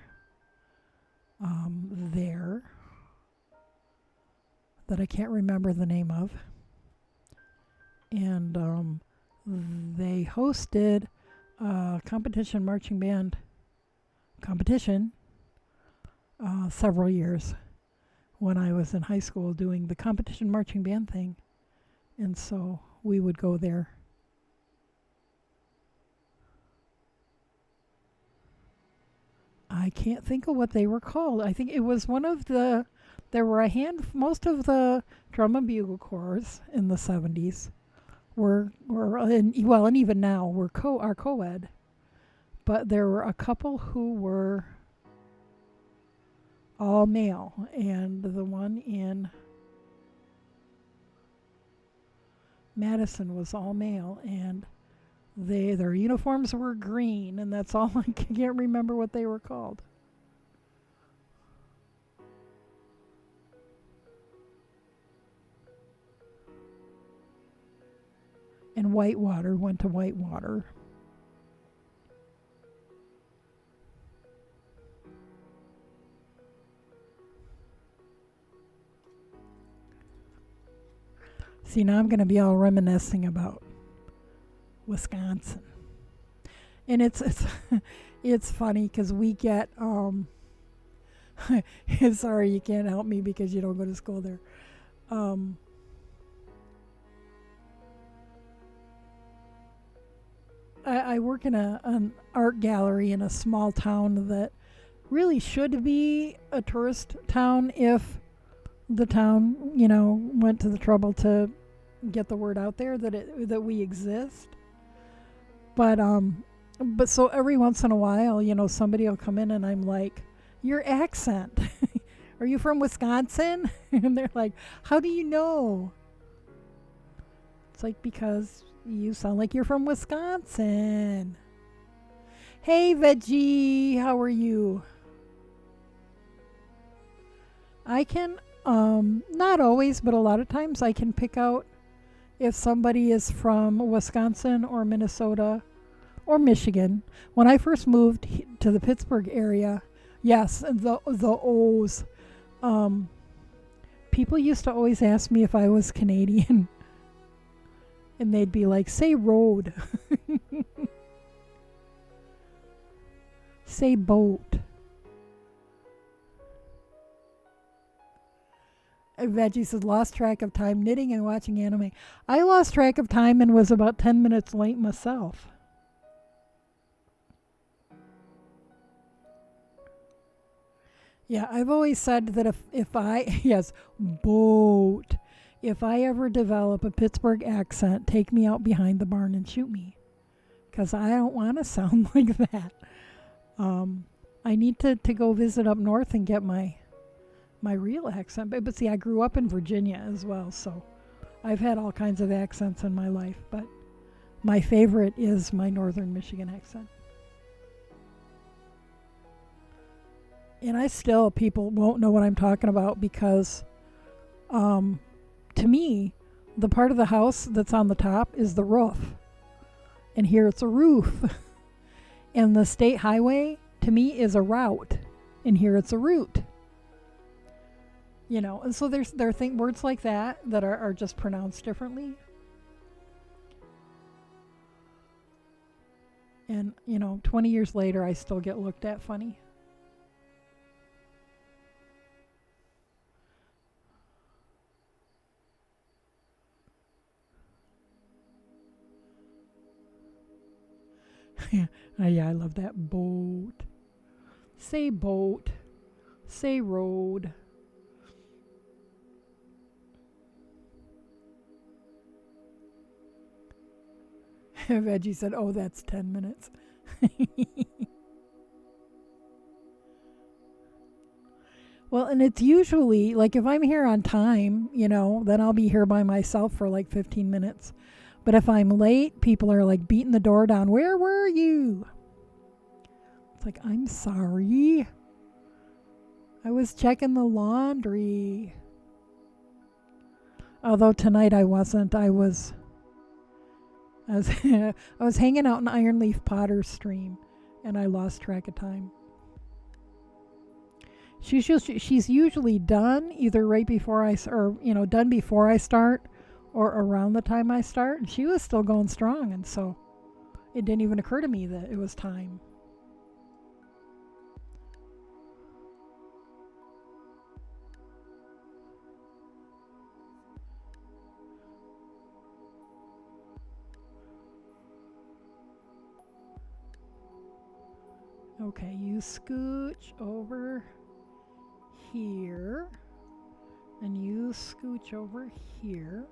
there that I can't remember the name of. And they hosted a competition marching band competition several years when I was in high school doing the competition marching band thing. And so we would go there. I can't think of what they were called. I think it was one of the, there were most of the drum and bugle corps in the 70s were and even now are co-ed. But there were a couple who were all male, and the one in Madison was all male, and their uniforms were green, and that's all. I can't remember what they were called. And Whitewater went to Whitewater. See, now I'm going to be all reminiscing about Wisconsin. And it's it's funny because we get sorry, you can't help me because you don't go to school there. I work in an art gallery in a small town that really should be a tourist town if the town, went to the trouble to get the word out there that we exist. But so every once in a while, somebody will come in and I'm like, your accent. Are you from Wisconsin? And they're like, how do you know? It's like, because you sound like you're from Wisconsin. Hey, Veggie, how are you? I can, not always, but a lot of times I can pick out if somebody is from Wisconsin or Minnesota or Michigan. When I first moved to the Pittsburgh area, yes, the O's. People used to always ask me if I was Canadian. And they'd be like, say road. Say boat. Veggie says, lost track of time knitting and watching anime. I lost track of time and was about 10 minutes late myself. Yeah, I've always said that if I, yes, boat. If I ever develop a Pittsburgh accent, take me out behind the barn and shoot me. Because I don't want to sound like that. I need to go visit up north and get my real accent. But see, I grew up in Virginia as well, so I've had all kinds of accents in my life. But my favorite is my northern Michigan accent. And people won't know what I'm talking about because, to me, the part of the house that's on the top is the roof. And here it's a roof. And the state highway, to me, is a route. And here it's a route. And so there are words like that are just pronounced differently. And, 20 years later, I still get looked at funny. Yeah, I love that. Boat. Say boat. Say road. Veggie said, oh, that's 10 minutes. Well, and it's usually, like, if I'm here on time, then I'll be here by myself for like 15 minutes. But if I'm late, people are like beating the door down. Where were you? It's like, I'm sorry. I was checking the laundry. Although tonight I wasn't. I was I was hanging out in Ironleaf Potter's stream. and I lost track of time. She's usually done either right before done before I start or around the time I start. And she was still going strong, and so it didn't even occur to me that it was time. Okay, you scooch over here, and you scooch over here.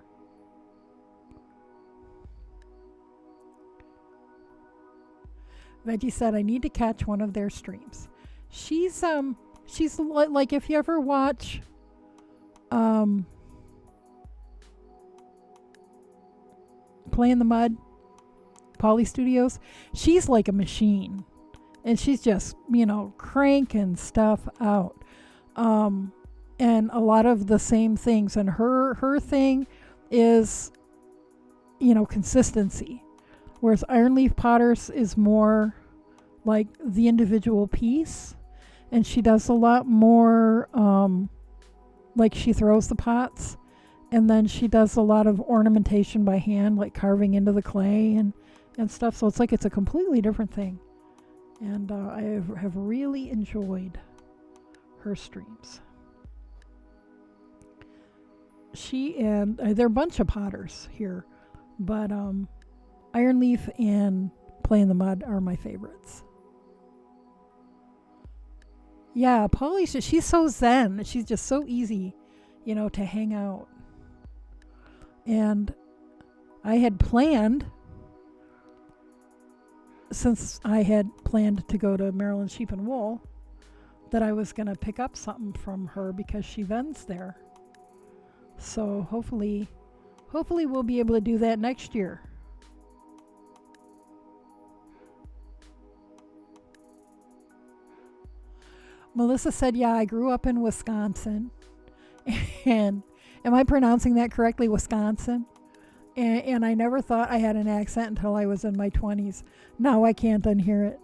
Veggie said, I need to catch one of their streams. She's like, if you ever watch Play in the Mud, Polly Studios, she's like a machine. And she's just, cranking stuff out. And a lot of the same things. And her thing is, consistency. Whereas Iron Leaf Potters is more like the individual piece. And she does a lot more, like she throws the pots. And then she does a lot of ornamentation by hand, like carving into the clay and stuff. So it's a completely different thing. And I have really enjoyed her streams. She and there are a bunch of potters here, but Iron Leaf and Play in the Mud are my favorites. Yeah, Polly, she's so zen. She's just so easy, to hang out. And I had planned, since I had planned to go to Maryland Sheep and Wool, that I was going to pick up something from her because she vends there. So hopefully we'll be able to do that next year. Melissa said, yeah, I grew up in Wisconsin. And am I pronouncing that correctly, Wisconsin? And I never thought I had an accent until I was in my 20s. Now I can't unhear it.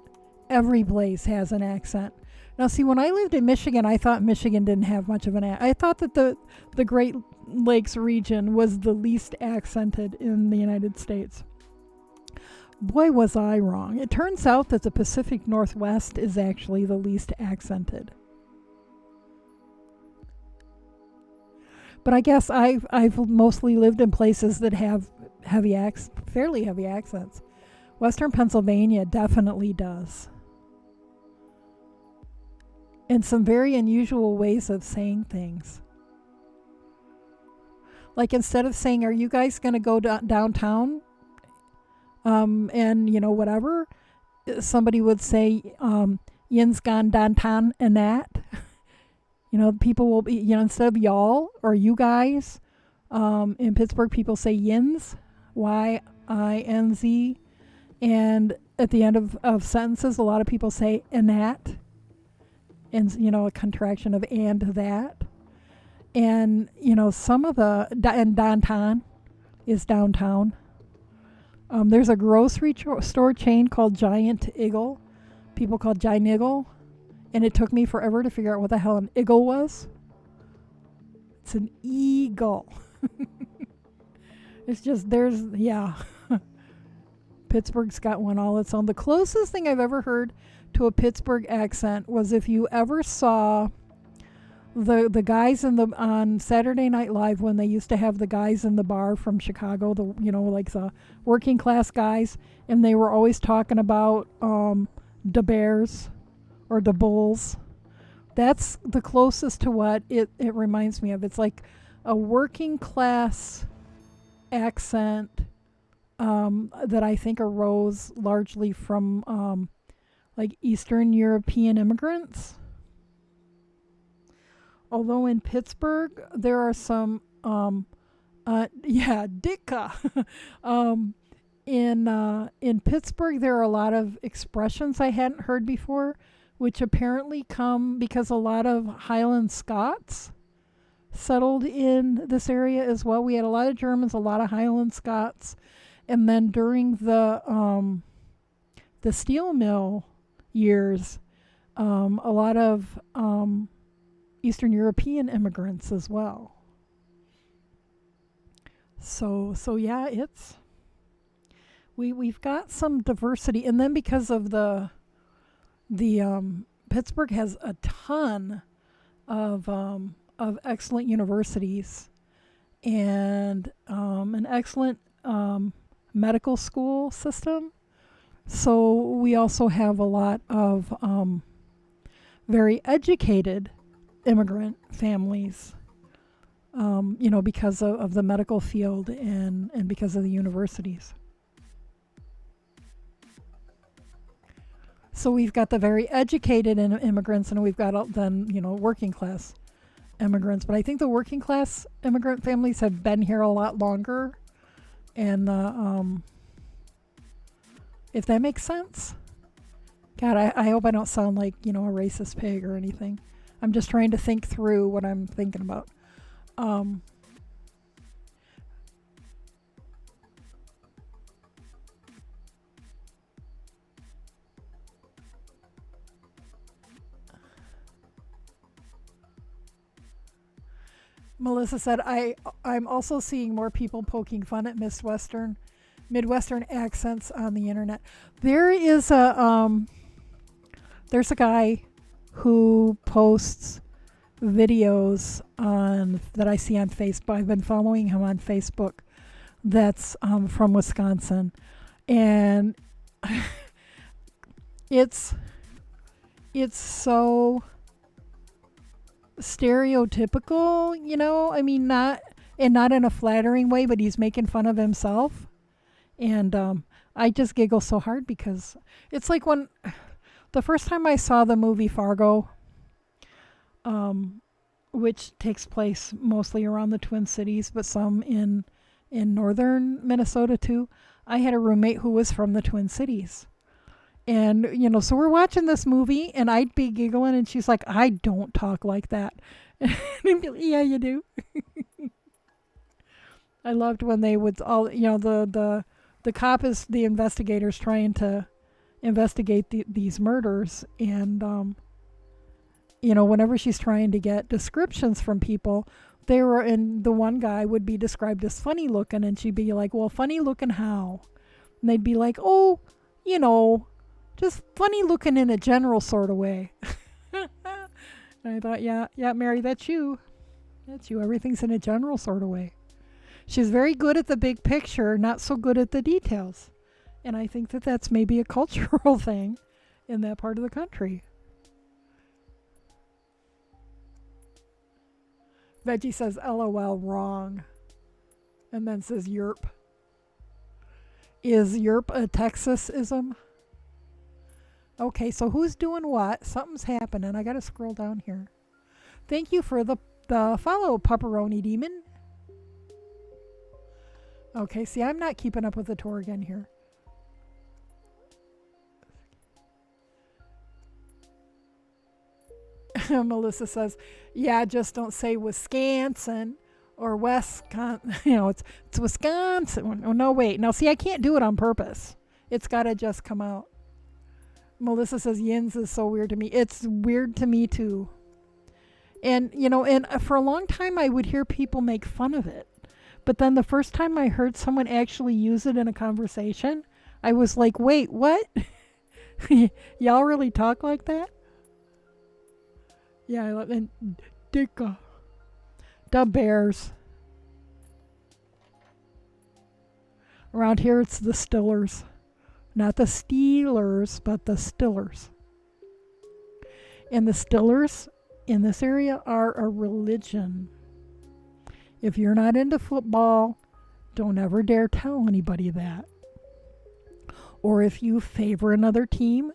Every place has an accent. Now, see, when I lived in Michigan, I thought Michigan didn't have much of an accent. I thought that the Great Lakes region was the least accented in the United States. Boy, was I wrong. It turns out that the Pacific Northwest is actually the least accented. But I guess I've mostly lived in places that have fairly heavy accents. Western Pennsylvania definitely does. And some very unusual ways of saying things. Like instead of saying, are you guys going to go downtown? And, whatever, somebody would say, yin's gone downtown and that. People will be, instead of y'all or you guys, in Pittsburgh, people say yins, Y-I-N-Z. And at the end of sentences, a lot of people say and that. And, a contraction of and that. And, some of and downtown is downtown. There's a grocery store chain called Giant Eagle. People call Giant Eagle. And it took me forever to figure out what the hell an eagle was. It's an eagle. It's just, Pittsburgh's got one all its own. The closest thing I've ever heard to a Pittsburgh accent was if you ever saw the guys on Saturday Night Live, when they used to have the guys in the bar from Chicago, like the working class guys, and they were always talking about the Bears or the Bulls. That's the closest to what it reminds me of. It's like a working class accent that I think arose largely from like Eastern European immigrants. Although in Pittsburgh there are some Dicka. In Pittsburgh there are a lot of expressions I hadn't heard before, which apparently come because a lot of Highland Scots settled in this area as well. We had a lot of Germans, a lot of Highland Scots, and then during the steel mill years, a lot of Eastern European immigrants as well. So yeah, we've got some diversity, and then because of the Pittsburgh has a ton of excellent universities and an excellent medical school system. So we also have a lot of very educated immigrant families, because of the medical field and because of the universities. So we've got the very educated immigrants, and we've got then, working class immigrants. But I think the working class immigrant families have been here a lot longer. And if that makes sense. God, I hope I don't sound like, a racist pig or anything. I'm just trying to think through what I'm thinking about. Melissa said, I'm also seeing more people poking fun at Midwestern accents on the internet. There's a guy who posts videos that I see on Facebook. I've been following him on Facebook. That's from Wisconsin, and it's so stereotypical, I mean, not in a flattering way, but he's making fun of himself. And I just giggle so hard because it's like when the first time I saw the movie Fargo, which takes place mostly around the Twin Cities, but some in northern Minnesota too. I had a roommate who was from the Twin Cities. And, so we're watching this movie, and I'd be giggling, and she's like, I don't talk like that. And I'd be like, yeah, you do. I loved when they would all, the cop is the investigators trying to investigate these murders. And, whenever she's trying to get descriptions from people, and the one guy would be described as funny looking, and she'd be like, well, funny looking how? And they'd be like, oh, just funny looking in a general sort of way. And I thought, yeah, Mary, that's you. That's you. Everything's in a general sort of way. She's very good at the big picture, not so good at the details. And I think that that's maybe a cultural thing in that part of the country. Veggie says, LOL, wrong. And then says, yerp. Is yerp a Texas-ism? Okay, so who's doing what? Something's happening. I got to scroll down here. Thank you for the follow, Pepperoni Demon. Okay, see, I'm not keeping up with the tour again here. Melissa says, yeah, just don't say Wisconsin or Wisconsin. It's Wisconsin. Oh, no, wait. Now, see, I can't do it on purpose. It's got to just come out. Melissa says, Yins is so weird to me. It's weird to me, too. And, and for a long time, I would hear people make fun of it. But then the first time I heard someone actually use it in a conversation, I was like, wait, what? Y'all really talk like that? Yeah, I love it. Dicka. The Bears. Around here, it's the Stillers. Not the Steelers, but the Stillers. And the Stillers in this area are a religion. If you're not into football, don't ever dare tell anybody that. Or if you favor another team,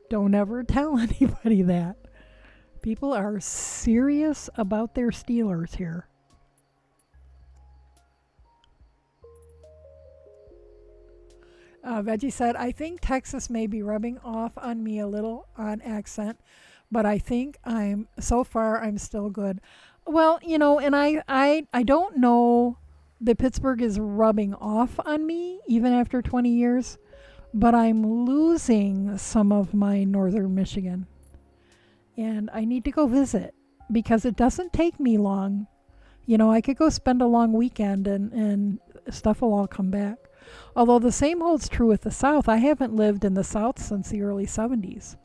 don't ever tell anybody that. People are serious about their Steelers here. Veggie said, I think Texas may be rubbing off on me a little on accent, but I think I'm still good. Well, and I don't know that Pittsburgh is rubbing off on me even after 20 years, but I'm losing some of my northern Michigan. And I need to go visit because it doesn't take me long. You know, I could go spend a long weekend and stuff will all come back. Although the same holds true with the South. I haven't lived in the South since the early 70s.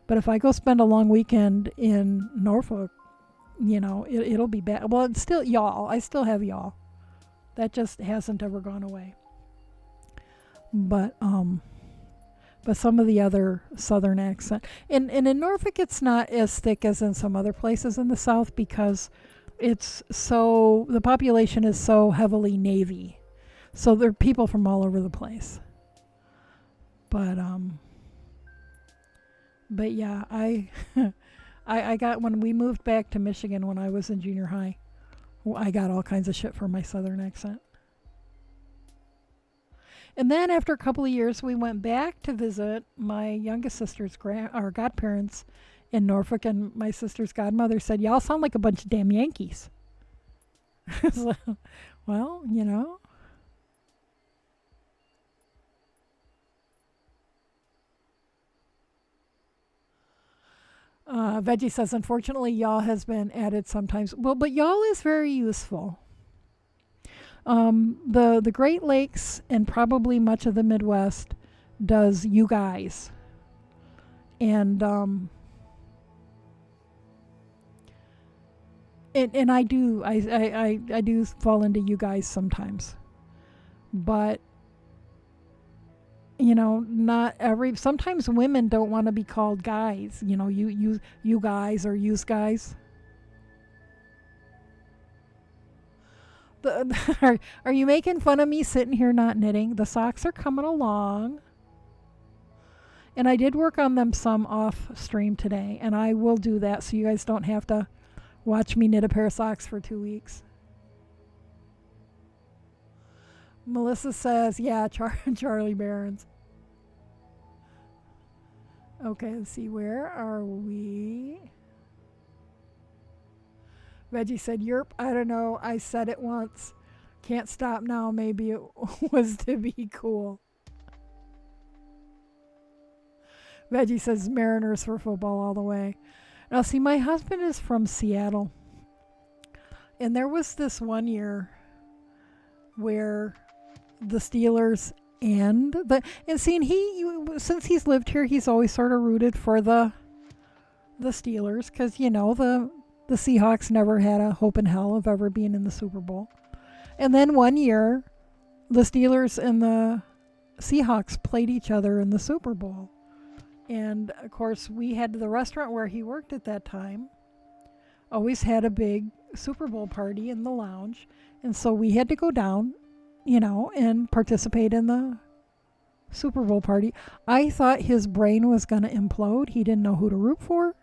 But if I go spend a long weekend in Norfolk, you know, it'll be bad. Well, it's still y'all. I still have y'all. That just hasn't ever gone away. But some of the other southern accent. And in Norfolk, it's not as thick as in some other places in the South because the population is so heavily Navy. So there are people from all over the place. But yeah, I got, when we moved back to Michigan when I was in junior high, I got all kinds of shit for my southern accent. And then after a couple of years, we went back to visit my youngest sister's godparents in Norfolk, and my sister's godmother said, "Y'all sound like a bunch of damn Yankees." So, well, you know. Veggie says, unfortunately, y'all has been added sometimes. Well, but y'all is very useful. The Great Lakes and probably much of the Midwest does you guys. And I do fall into you guys sometimes. But you know, sometimes women don't want to be called guys, you know, you guys or use guys. Are you making fun of me sitting here not knitting? The socks are coming along. And I did work on them some off stream today, and I will do that so you guys don't have to watch me knit a pair of socks for 2 weeks. Melissa says, yeah, Charlie Barons. Okay, let's see, where are we? Reggie said, yerp, I don't know, I said it once. Can't stop now, maybe it was to be cool. Reggie says, Mariners for football all the way. Now, see, my husband is from Seattle. And there was this one year where the Steelers since he's lived here, he's always sort of rooted for the Steelers because, you know, the Seahawks never had a hope in hell of ever being in the Super Bowl. And then one year, the Steelers and the Seahawks played each other in the Super Bowl. And, of course, we had the restaurant where he worked at that time always had a big Super Bowl party in the lounge. And so we had to go down, you know, and participate in the Super Bowl party. I thought his brain was going to implode. He didn't know who to root for.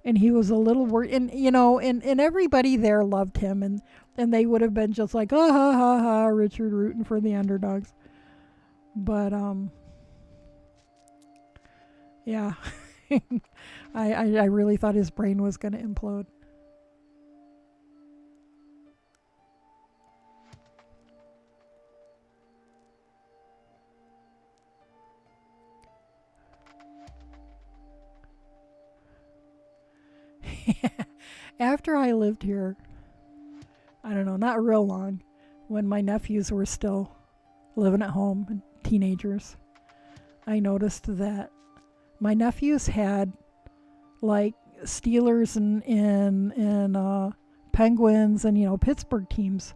And he was a little worried. And, you know, and everybody there loved him. And they would have been just like, ha, ha, ha, Richard rooting for the underdogs. But, yeah, I really thought his brain was going to implode. After I lived here, I don't know, not real long, when my nephews were still living at home and teenagers, I noticed that my nephews had like Steelers and Penguins and, you know, Pittsburgh teams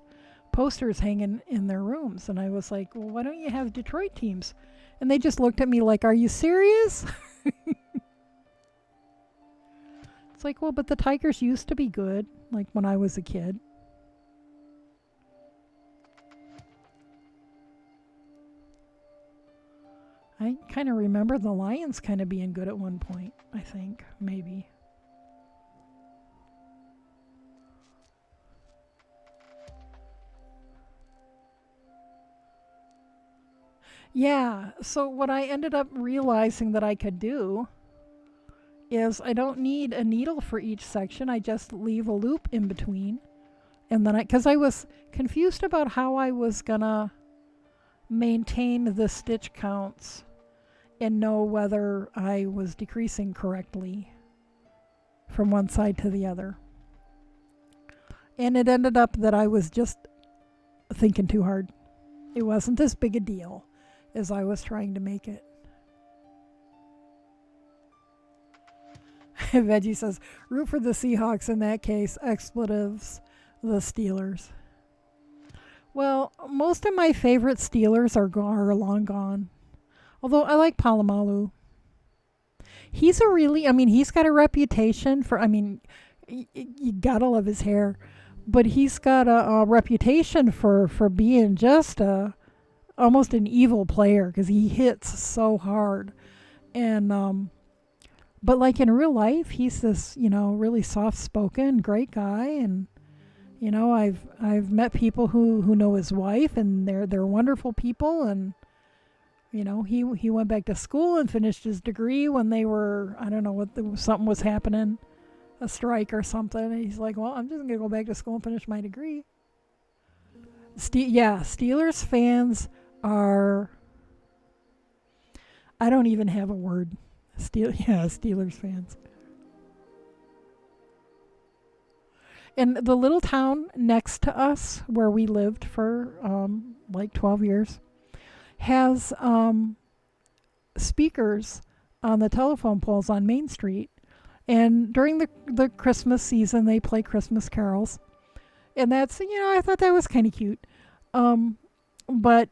posters hanging in their rooms. And I was like, well, why don't you have Detroit teams? And they just looked at me like, are you serious? It's like, well, but the Tigers used to be good, like when I was a kid. I kind of remember the Lions kind of being good at one point, I think, maybe. Yeah, so what I ended up realizing that I could do is I don't need a needle for each section. I just leave a loop in between. And then because I was confused about how I was gonna maintain the stitch counts and know whether I was decreasing correctly from one side to the other. And it ended up that I was just thinking too hard. It wasn't as big a deal as I was trying to make it. Veggie says, root for the Seahawks in that case, expletives, the Steelers. Well, most of my favorite Steelers are long gone. Although I like Palomalu. He's got a reputation for, you gotta love his hair, but he's got a reputation for being just almost an evil player because he hits so hard. And, but like in real life, he's this, really soft-spoken, great guy. And, I've met people who know his wife, and they're wonderful people. And, he went back to school and finished his degree when they were, I don't know, something was happening, a strike or something. And he's like, well, I'm just going to go back to school and finish my degree. Steelers fans are, I don't even have a word. Steelers fans. And the little town next to us, where we lived for 12 years, has speakers on the telephone poles on Main Street. And during the Christmas season, they play Christmas carols. And that's, I thought that was kind of cute. But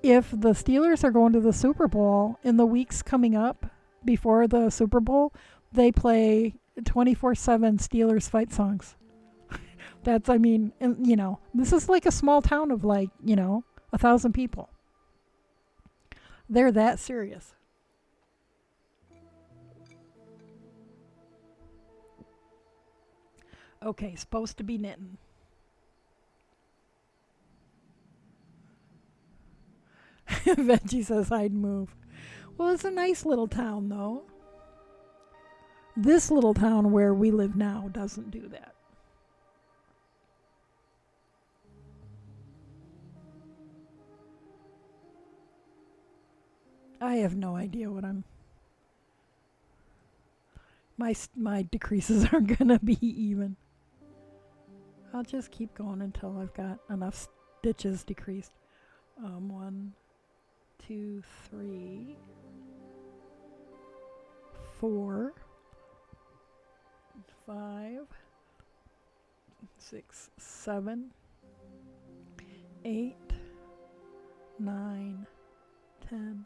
if the Steelers are going to the Super Bowl in the weeks coming up before the Super Bowl, they play 24/7 Steelers fight songs. That's, this is like a small town of 1,000 people. They're that serious. Okay, supposed to be knitting. Veggie says I'd move. Well, it's a nice little town, though. This little town where we live now doesn't do that. I have no idea what my decreases aren't going to be even. I'll just keep going until I've got enough stitches decreased. 1, 2, 3, 4, 5, 6, 7, 8, 9, 10,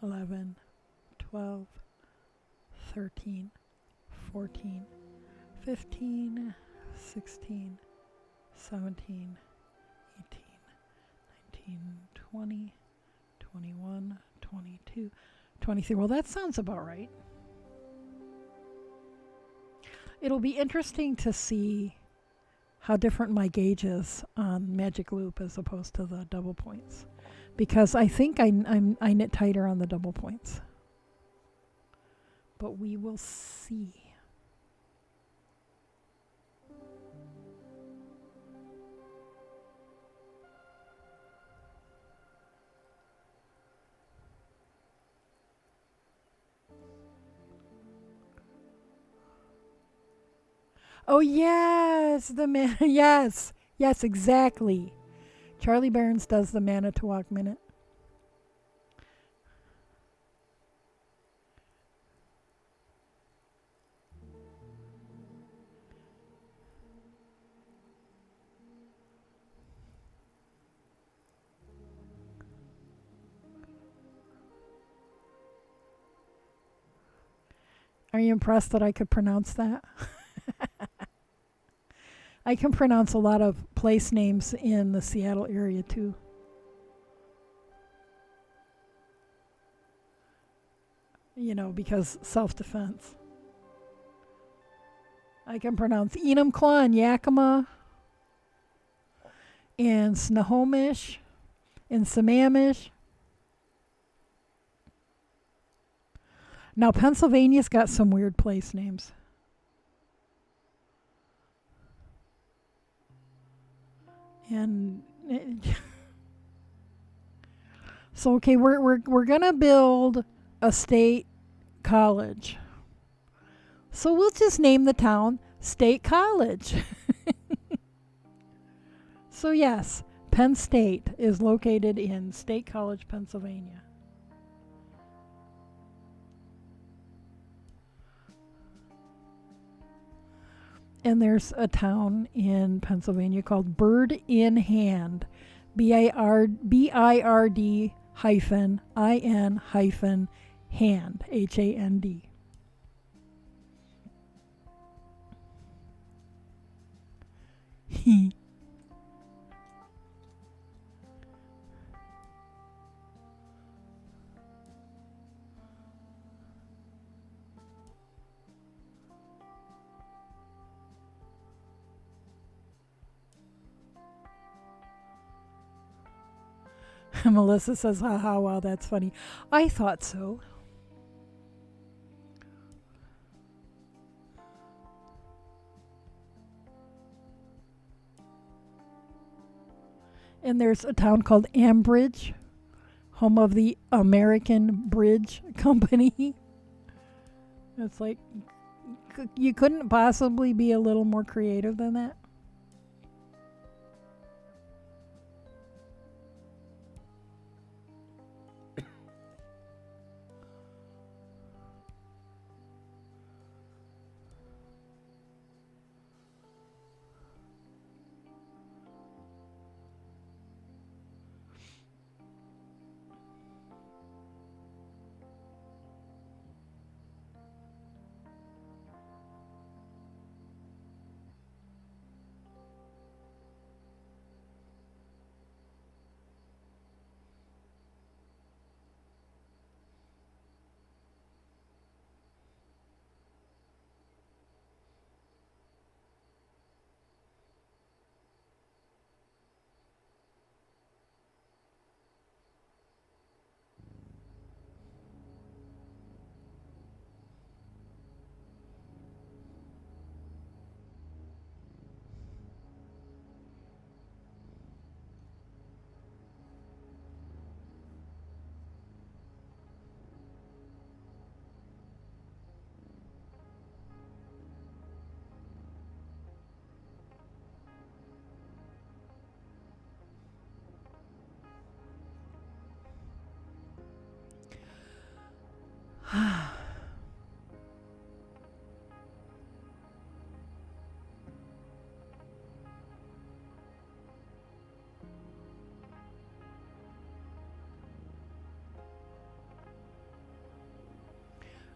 11, 12, 13, 14, 15, 16, 17, 18, 19, 20, 21, 22, 23. Well, that sounds about right. It'll be interesting to see how different my gauge is on Magic Loop as opposed to the double points, because I think I knit tighter on the double points. But we will see. Oh, yes, the man. Yes, exactly. Charlie Barnes does the Manitowoc Minute. Are you impressed that I could pronounce that? I can pronounce a lot of place names in the Seattle area too. Because self-defense. I can pronounce Enumclaw and Yakima and Snohomish and Sammamish. Now, Pennsylvania's got some weird place names. And So okay, we're gonna build a state college. So we'll just name the town State College. So yes, Penn State is located in State College, Pennsylvania. And there's a town in Pennsylvania called Bird in Hand. BIRD hyphen IN hyphen hand. HAND. Melissa says, haha, wow, that's funny. I thought so. And there's a town called Ambridge, home of the American Bridge Company. It's like, you couldn't possibly be a little more creative than that.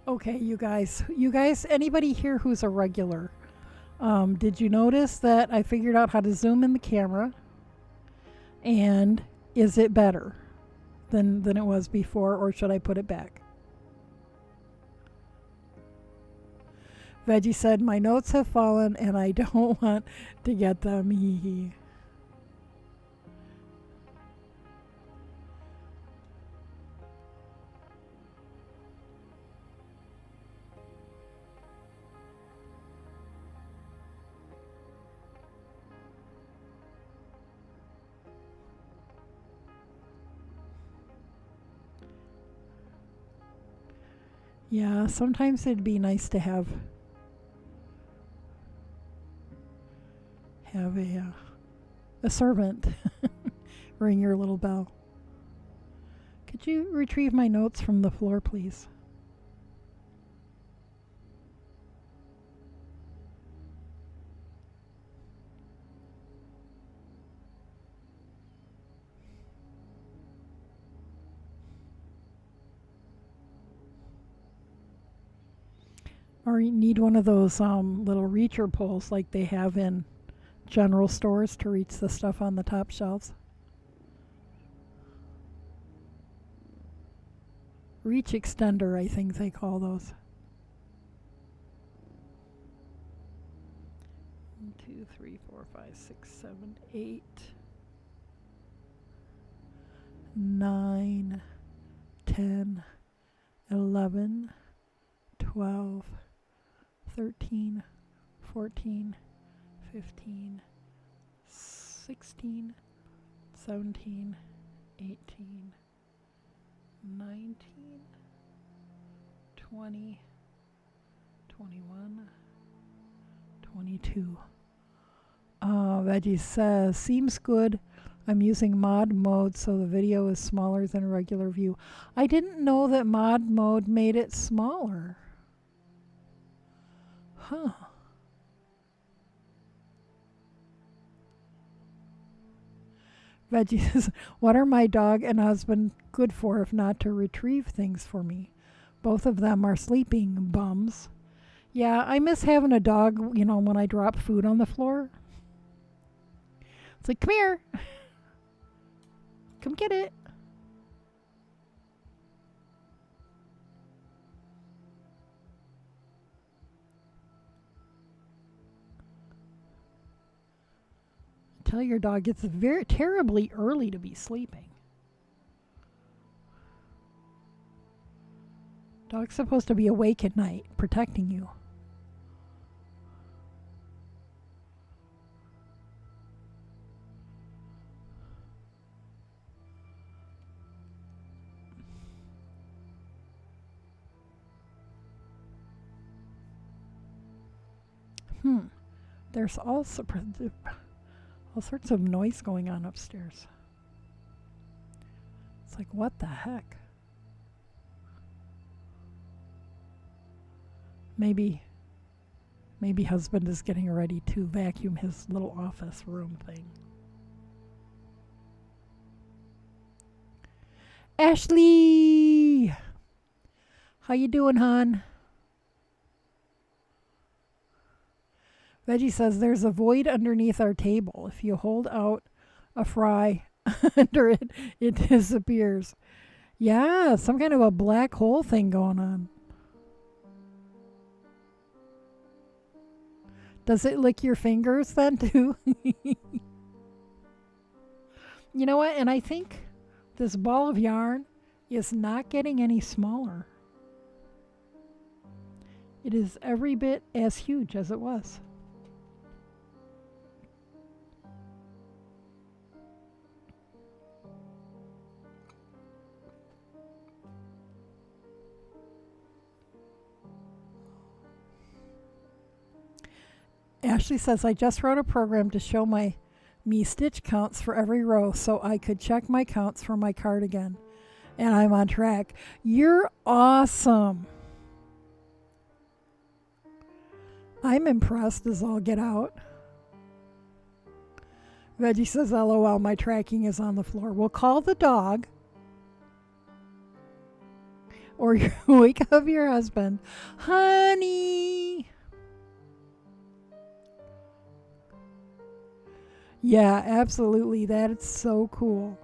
Okay, you guys, anybody here who's a regular? Did you notice that I figured out how to zoom in the camera? And is it better than it was before, or should I put it back? Veggie said, my notes have fallen and I don't want to get them. Hee hee. Yeah, sometimes it'd be nice to have a servant ring your little bell. Could you retrieve my notes from the floor, please? Or you need one of those little reacher poles like they have in general stores to reach the stuff on the top shelves. Reach extender, I think they call those. 1, 2, 3, 4, 5, 6, 7, 8, 9, 10, 11, 12, 13, 14, 15, 16, 17, 18, 19, 20, 21, 22. Veggie says, seems good. I'm using mod mode so the video is smaller than a regular view. I didn't know that mod mode made it smaller. Huh. Veggie says, what are my dog and husband good for if not to retrieve things for me? Both of them are sleeping bums. Yeah, I miss having a dog, you know, when I drop food on the floor. It's like, come here. Come get it. Tell your dog it's very terribly early to be sleeping. Dog's supposed to be awake at night, protecting you. There's all sorts of noise going on upstairs. It's like, what the heck? Maybe husband is getting ready to vacuum his little office room thing. Ashley! How you doing, hon? Veggie says there's a void underneath our table. If you hold out a fry under it, it disappears. Yeah, some kind of a black hole thing going on. Does it lick your fingers then too? You know what? And I think this ball of yarn is not getting any smaller. It is every bit as huge as it was. Ashley says, I just wrote a program to show me stitch counts for every row so I could check my counts for my cardigan. And I'm on track. You're awesome. I'm impressed as all get out. Veggie says, LOL, my tracking is on the floor. We'll call the dog. Or you wake up your husband. Honey. Yeah, absolutely. That's so cool.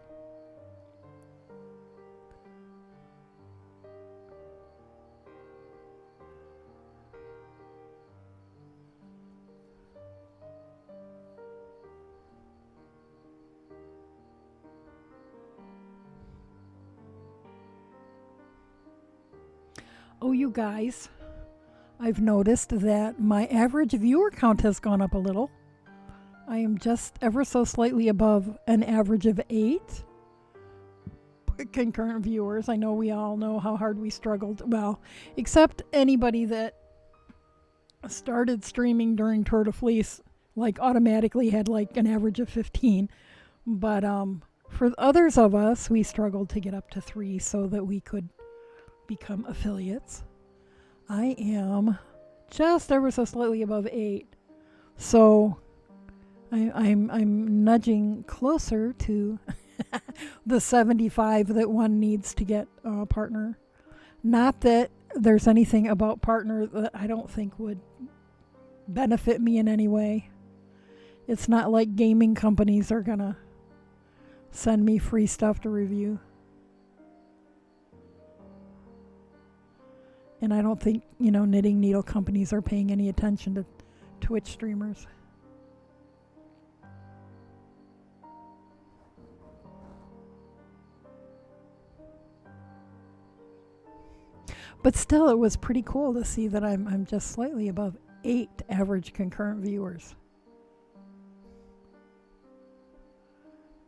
Oh, you guys, I've noticed that my average viewer count has gone up a little. I am just ever so slightly above an average of 8 concurrent viewers. I know we all know how hard we struggled. Well, except anybody that started streaming during Tour de Fleece, like automatically had like an average of 15. But for others of us, we struggled to get up to 3 so that we could become affiliates. I am just ever so slightly above 8. So I'm nudging closer to the 75 that one needs to get a partner. Not that there's anything about partner that I don't think would benefit me in any way. It's not like gaming companies are gonna send me free stuff to review. And I don't think, knitting needle companies are paying any attention to Twitch streamers. But still, it was pretty cool to see that I'm just slightly above 8 average concurrent viewers.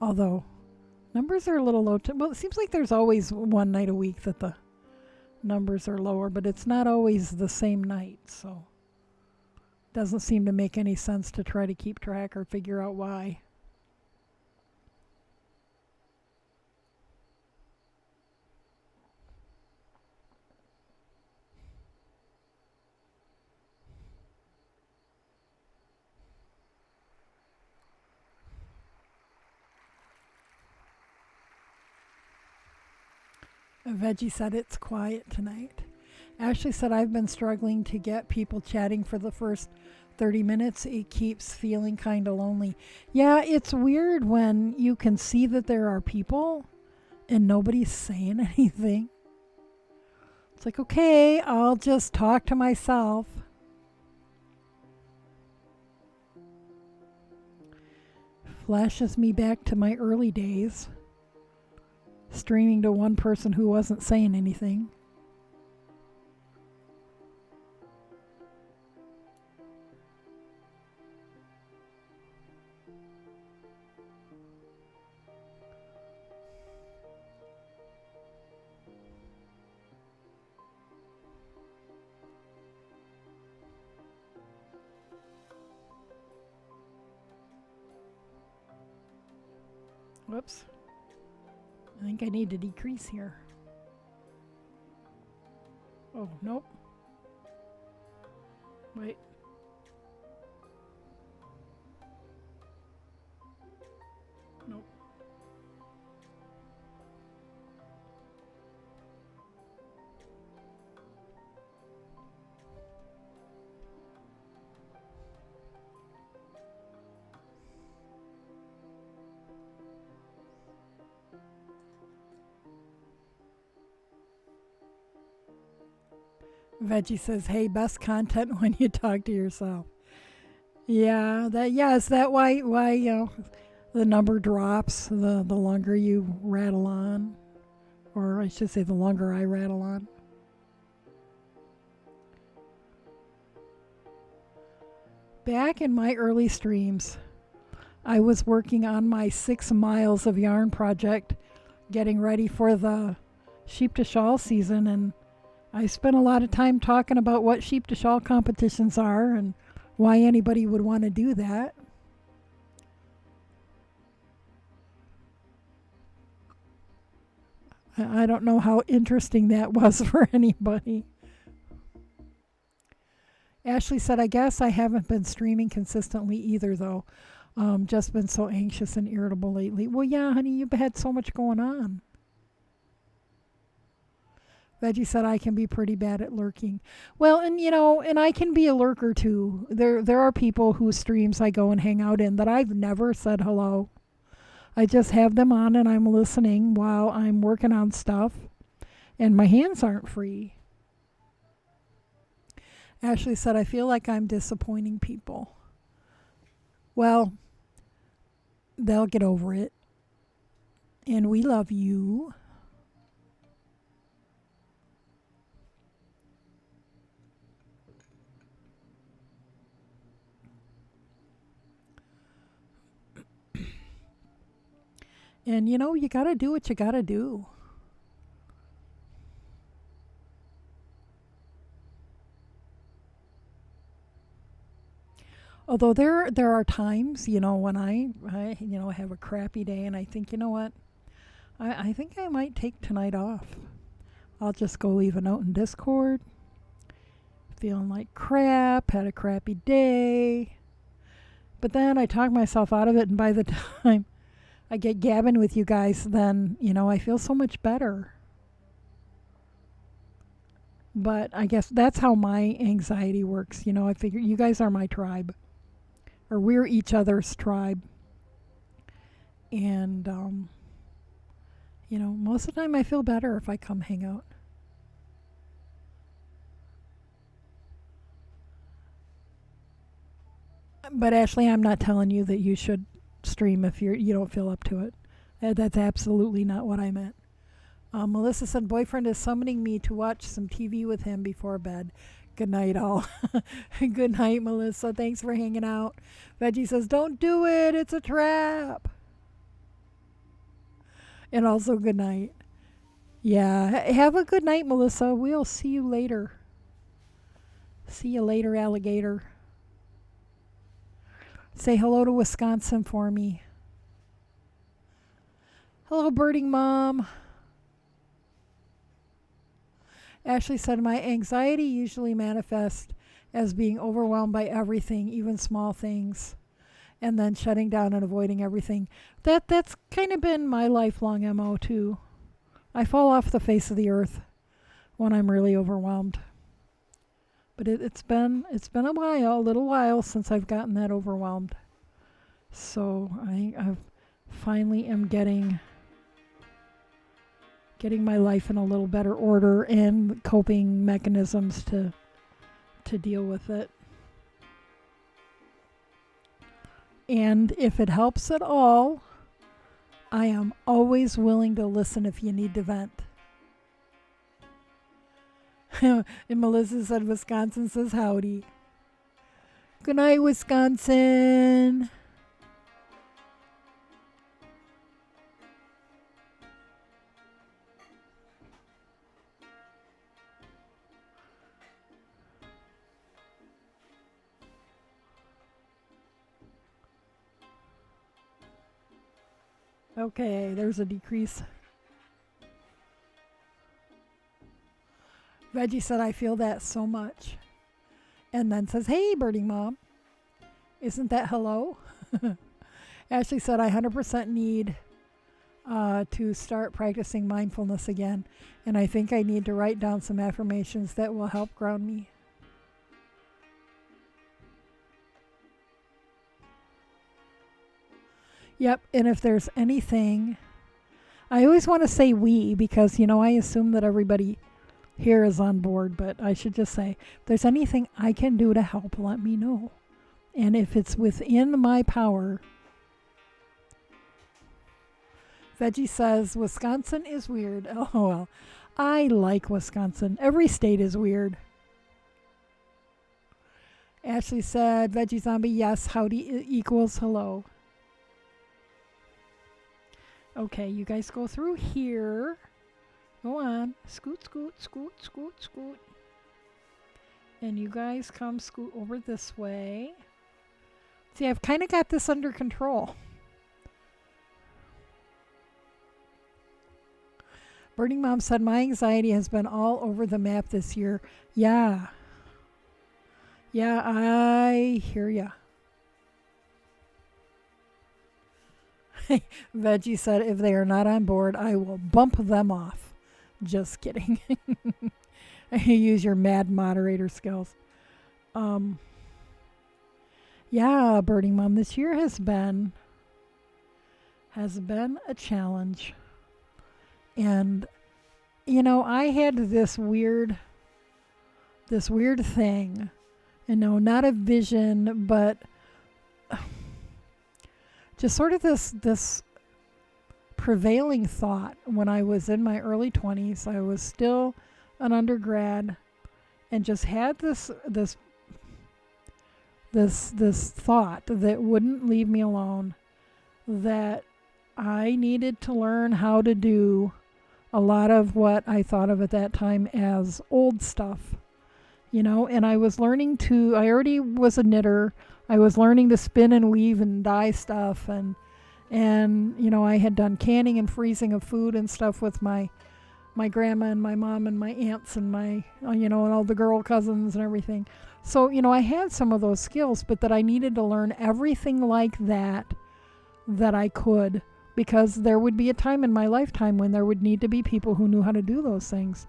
Although Numbers are a little low. Well, it seems like there's always one night a week that the numbers are lower, but it's not always the same night, so doesn't seem to make any sense to try to keep track or figure out why. Veggie said it's quiet tonight. Ashley said I've been struggling to get people chatting for the first 30 minutes. It keeps feeling kind of lonely. Yeah, it's weird when you can see that there are people and nobody's saying anything. It's like, okay, I'll just talk to myself. Flashes me back to my early days, streaming to one person who wasn't saying anything. Whoops. I think I need to decrease here. Oh, nope. Wait. Nope. Veggie says, "Hey, best content when you talk to yourself." Yeah, is that why the number drops the longer you rattle on, or I should say the longer I rattle on. Back in my early streams, I was working on my 6 miles of yarn project, getting ready for the sheep to shawl season, and I spent a lot of time talking about what sheep to shawl competitions are and why anybody would want to do that. I don't know how interesting that was for anybody. Ashley said, I guess I haven't been streaming consistently either, though. Just been so anxious and irritable lately. Well, yeah, honey, you've had so much going on. Veggie said I can be pretty bad at lurking. Well, and I can be a lurker too. There are people whose streams I go and hang out in that I've never said hello. I just have them on and I'm listening while I'm working on stuff, and my hands aren't free. Ashley said, I feel like I'm disappointing people. Well, they'll get over it. And we love you. And you got to do what you got to do. Although there are times, when I have a crappy day and I think, you know what? I think I might take tonight off. I'll just go leave a note in Discord. Feeling like crap, had a crappy day. But then I talk myself out of it, and by the time I get gabbing with you guys, then, I feel so much better. But I guess that's how my anxiety works. I figure you guys are my tribe. Or we're each other's tribe. And, most of the time I feel better if I come hang out. But Ashley, I'm not telling you that you should stream if you don't feel up to it. That's absolutely not what I meant. Melissa said, boyfriend is summoning me to watch some TV with him before bed. Good night, all. Good night, Melissa. Thanks for hanging out. Veggie says, don't do it. It's a trap. And also good night. Yeah, have a good night, Melissa. We'll see you later. See you later, alligator. Say hello to Wisconsin for me. Hello, birding mom. Ashley said, my anxiety usually manifests as being overwhelmed by everything, even small things, and then shutting down and avoiding everything. That's kind of been my lifelong MO too. I fall off the face of the earth when I'm really overwhelmed. But it's been a little while since I've gotten that overwhelmed. So I finally am getting my life in a little better order and coping mechanisms to deal with it. And if it helps at all, I am always willing to listen if you need to vent. And Melissa said Wisconsin says howdy. Good night, Wisconsin. Okay, there's a decrease. Reggie said, I feel that so much. And then says, hey, birding mom. Isn't that hello? Ashley said, I 100% need to start practicing mindfulness again. And I think I need to write down some affirmations that will help ground me. Yep, and if there's anything, I always want to say we because, I assume that everybody here is on board, but I should just say, if there's anything I can do to help, let me know. And if it's within my power. Veggie says, Wisconsin is weird. Oh, well, I like Wisconsin. Every state is weird. Ashley said, Veggie Zombie, yes, howdy equals hello. Okay, you guys go through here. Go on. Scoot, scoot, scoot, scoot, scoot. And you guys come scoot over this way. See, I've kind of got this under control. Birding Mom said, my anxiety has been all over the map this year. Yeah. Yeah, I hear ya. Veggie said, if they are not on board, I will bump them off. Just kidding. You use your mad moderator skills. Yeah, Birding Mom, this year has been a challenge. And, I had this weird thing. Not a vision, but just sort of this prevailing thought when I was in my early 20s. I was still an undergrad and just had this thought that wouldn't leave me alone, that I needed to learn how to do a lot of what I thought of at that time as old stuff, and I was learning I already was a knitter. I was learning to spin and weave and dye stuff, and I had done canning and freezing of food and stuff with my grandma and my mom and my aunts and my and all the girl cousins and everything. So I had some of those skills, but that I needed to learn everything like that I could, because there would be a time in my lifetime when there would need to be people who knew how to do those things.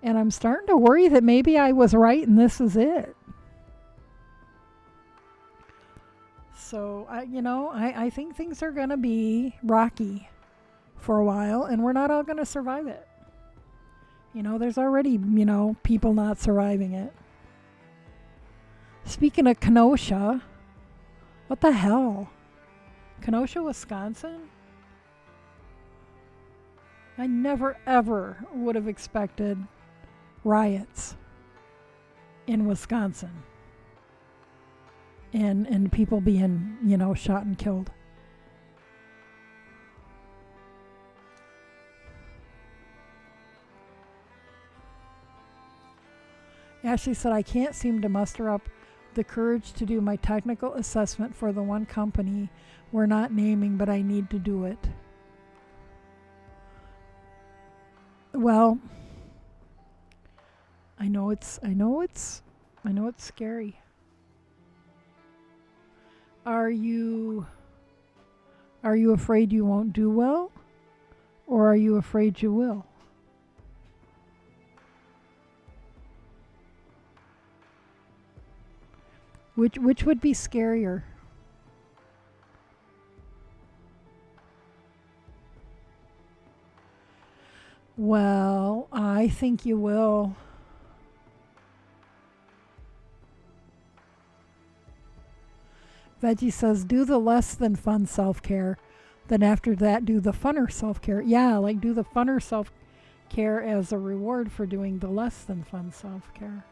And I'm starting to worry that maybe I was right and this is it. So, I think things are going to be rocky for a while, and we're not all going to survive it. There's already, people not surviving it. Speaking of Kenosha, what the hell? Kenosha, Wisconsin? I never, ever would have expected riots in Wisconsin. And people being, shot and killed. Ashley said, I can't seem to muster up the courage to do my technical assessment for the one company we're not naming, but I need to do it. Well, I know it's scary. Are you afraid you won't do well, or are you afraid you will? Which would be scarier? Well, I think you will. Veggie says, do the less than fun self-care. Then after that, do the funner self-care. Yeah, like do the funner self-care as a reward for doing the less than fun self-care.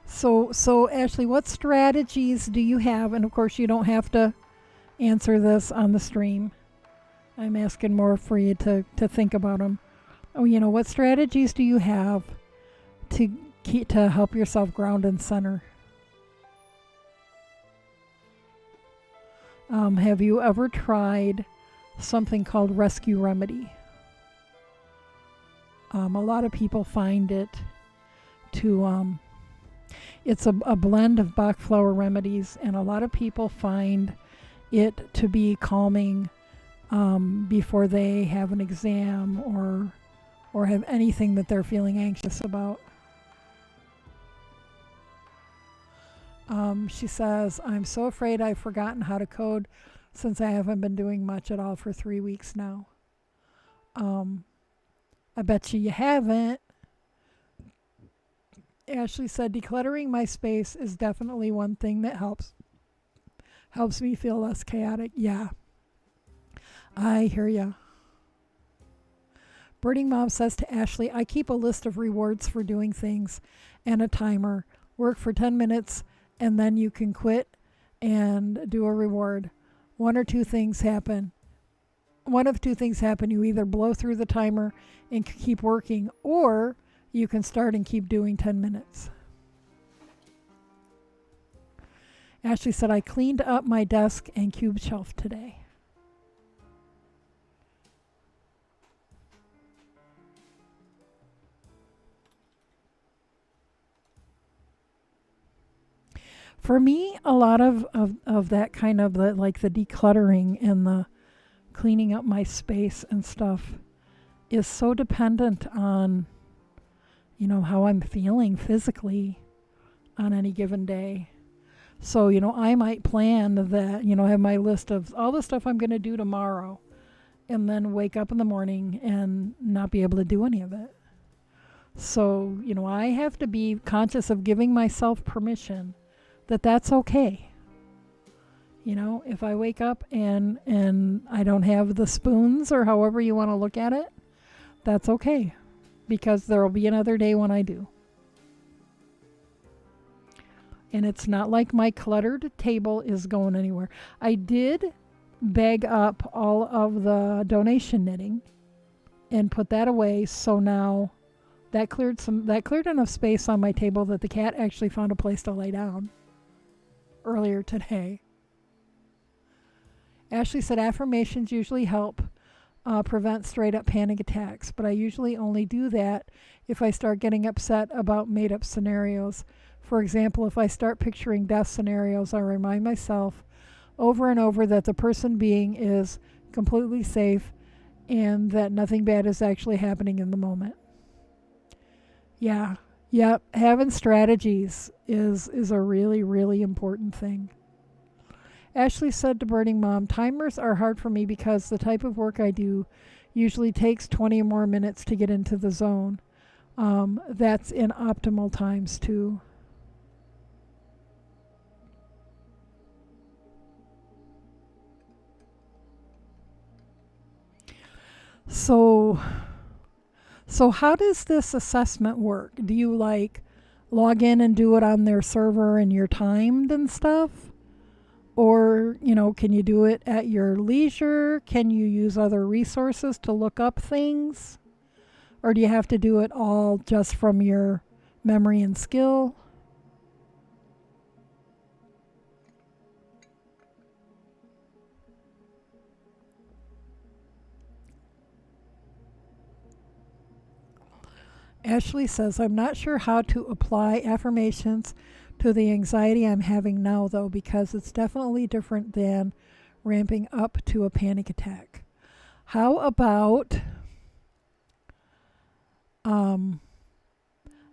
So Ashley, what strategies do you have? And of course, you don't have to answer this on the stream. I'm asking more for you to think about them. Oh, what strategies do you have to help yourself ground and center? Have you ever tried something called Rescue Remedy? A lot of people find it to it's a blend of Bach flower remedies, and a lot of people find it to be calming before they have an exam or have anything that they're feeling anxious about. She says, I'm so afraid I've forgotten how to code since I haven't been doing much at all for 3 weeks now. I bet you haven't. Ashley said, decluttering my space is definitely one thing that helps me feel less chaotic. Yeah, I hear ya. Birding Mom says to Ashley, I keep a list of rewards for doing things and a timer. Work for 10 minutes and then you can quit and do a reward. One of two things happen. You either blow through the timer and keep working, or you can start and keep doing 10 minutes. Ashley said, I cleaned up my desk and cube shelf today. For me, a lot of that kind of the decluttering and the cleaning up my space and stuff is so dependent on, how I'm feeling physically on any given day. So, I might plan that, have my list of all the stuff I'm going to do tomorrow, and then wake up in the morning and not be able to do any of it. So, I have to be conscious of giving myself permission that that's okay. If I wake up and I don't have the spoons, or however you want to look at it, that's okay, because there will be another day when I do. And it's not like my cluttered table is going anywhere. I did bag up all of the donation knitting and put that away, so now that cleared enough space on my table that the cat actually found a place to lay down earlier today. Ashley said affirmations usually help prevent straight up panic attacks, but I usually only do that if I start getting upset about made up scenarios. For example, if I start picturing death scenarios, I remind myself over and over that the person being is completely safe and that nothing bad is actually happening in the moment. Yeah. Yep, having strategies is a really, really important thing. Ashley said to Birding Mom, timers are hard for me because the type of work I do usually takes 20 or more minutes to get into the zone. That's in optimal times too. So how does this assessment work? Do you log in and do it on their server and you're timed and stuff? Or, can you do it at your leisure? Can you use other resources to look up things? Or do you have to do it all just from your memory and skill? Ashley says, I'm not sure how to apply affirmations to the anxiety I'm having now, though, because it's definitely different than ramping up to a panic attack. How about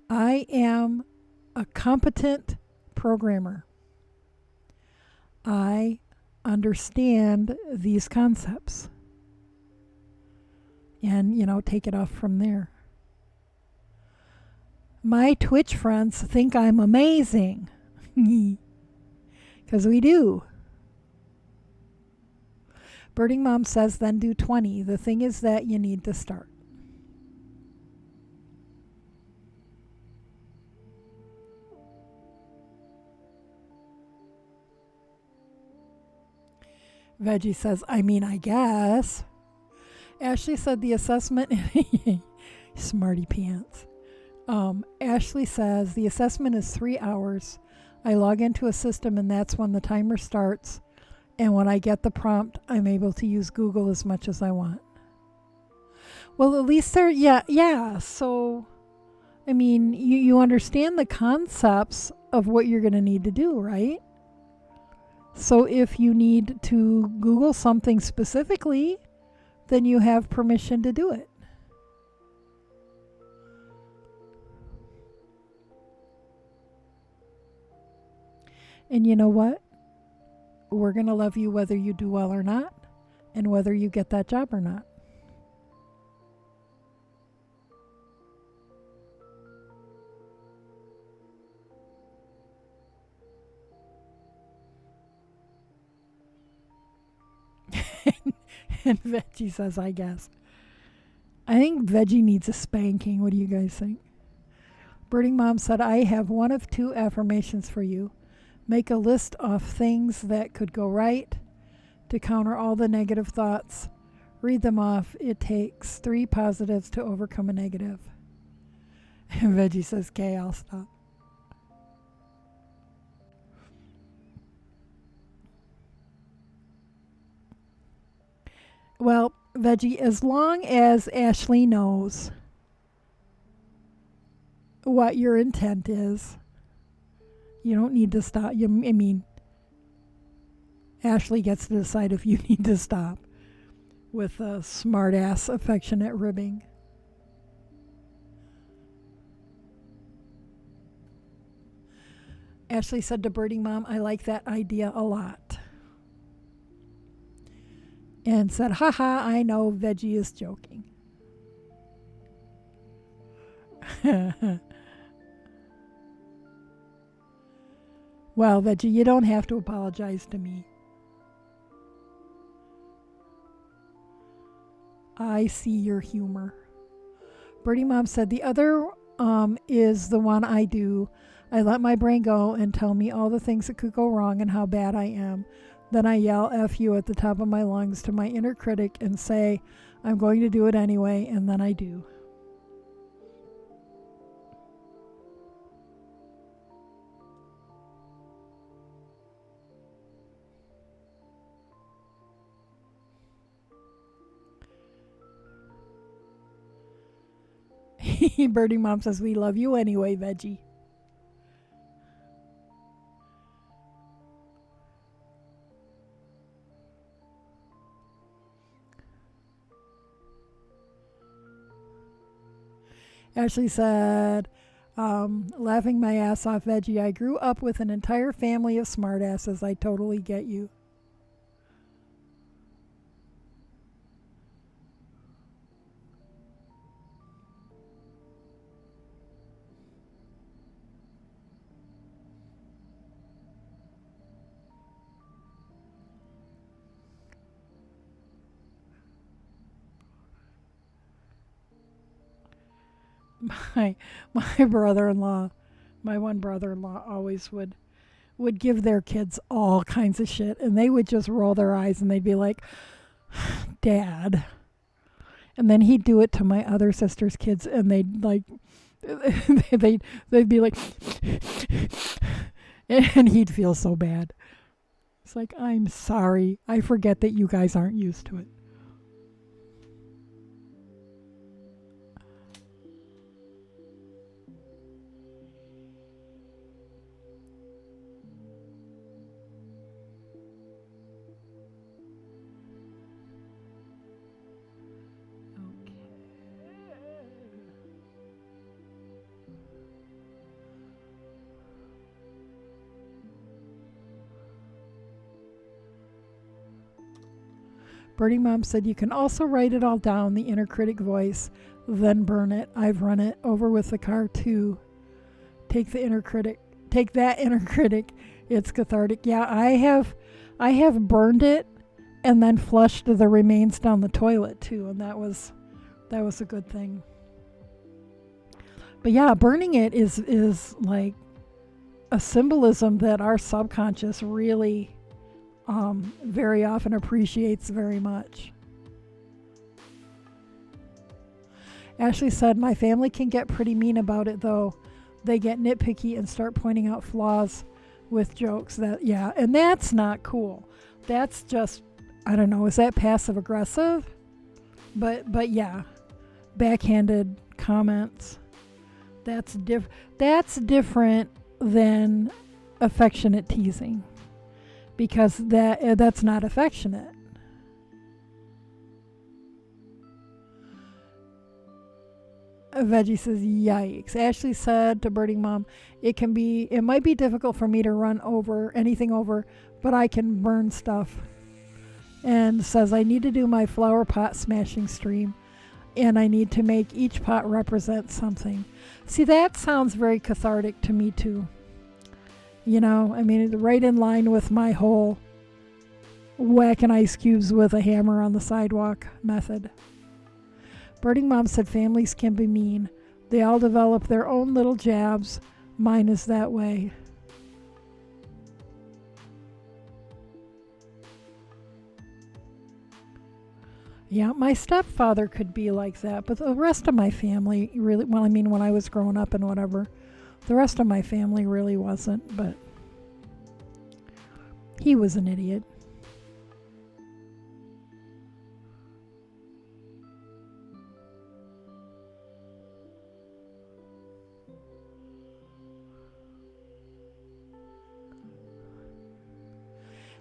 I am a competent programmer. I understand these concepts. And, take it off from there. My Twitch friends think I'm amazing. Because we do. Birding Mom says then do 20. The thing is that you need to start. Veggie says, I guess. Ashley said the assessment, smarty pants. Ashley says the assessment is 3 hours. I log into a system and that's when the timer starts. And when I get the prompt, I'm able to use Google as much as I want. Well, at least yeah. So, you understand the concepts of what you're going to need to do, right? So if you need to Google something specifically, then you have permission to do it. And you know what? We're going to love you whether you do well or not, and whether you get that job or not. And Veggie says, I guess. I think Veggie needs a spanking. What do you guys think? Birding Mom said, I have one of 2 affirmations for you. Make a list of things that could go right to counter all the negative thoughts. Read them off. It takes 3 positives to overcome a negative. And Veggie says, okay, I'll stop. Well, Veggie, as long as Ashley knows what your intent is, you don't need to stop. Ashley gets to decide if you need to stop with a smart-ass affectionate ribbing. Ashley said to Birding Mom, I like that idea a lot. And said, haha, I know Veggie is joking. Well, Veggie, you don't have to apologize to me. I see your humor. Birdie Mom said, the other is the one I do. I let my brain go and tell me all the things that could go wrong and how bad I am. Then I yell F you at the top of my lungs to my inner critic and say, I'm going to do it anyway, and then I do. Birdie Mom says, we love you anyway, Veggie. Ashley said, laughing my ass off, Veggie, I grew up with an entire family of smartasses. I totally get you. My brother-in-law, my one brother-in-law always would give their kids all kinds of shit, and they would just roll their eyes and they'd be like, Dad. And then he'd do it to my other sister's kids, and they'd like, they'd be like, and he'd feel so bad. It's like, I'm sorry. I forget that you guys aren't used to it. Birdie Mom said you can also write it all down, the inner critic voice, then burn it. I've run it over with the car too. Take that inner critic. It's cathartic. Yeah, I have burned it and then flushed the remains down the toilet too, and that was a good thing. But yeah, burning it is like a symbolism that our subconscious really very often appreciates very much. Ashley said, my family can get pretty mean about it though. They get nitpicky and start pointing out flaws with jokes. And that's not cool. That's just, I don't know, is that passive aggressive? But yeah, backhanded comments. That's different than affectionate teasing. Because that's not affectionate. Veggie says, yikes. Ashley said to Birding Mom, it might be difficult for me to run anything over, but I can burn stuff. And says, I need to do my flower pot smashing stream, and I need to make each pot represent something. See, that sounds very cathartic to me too. You know, I mean, it's right in line with my whole whacking ice cubes with a hammer on the sidewalk method. Birding Mom said families can be mean. They all develop their own little jabs. Mine is that way. Yeah, my stepfather could be like that, but the rest of my family really, well, I mean, when I was growing up and whatever, the rest of my family really wasn't, but he was an idiot.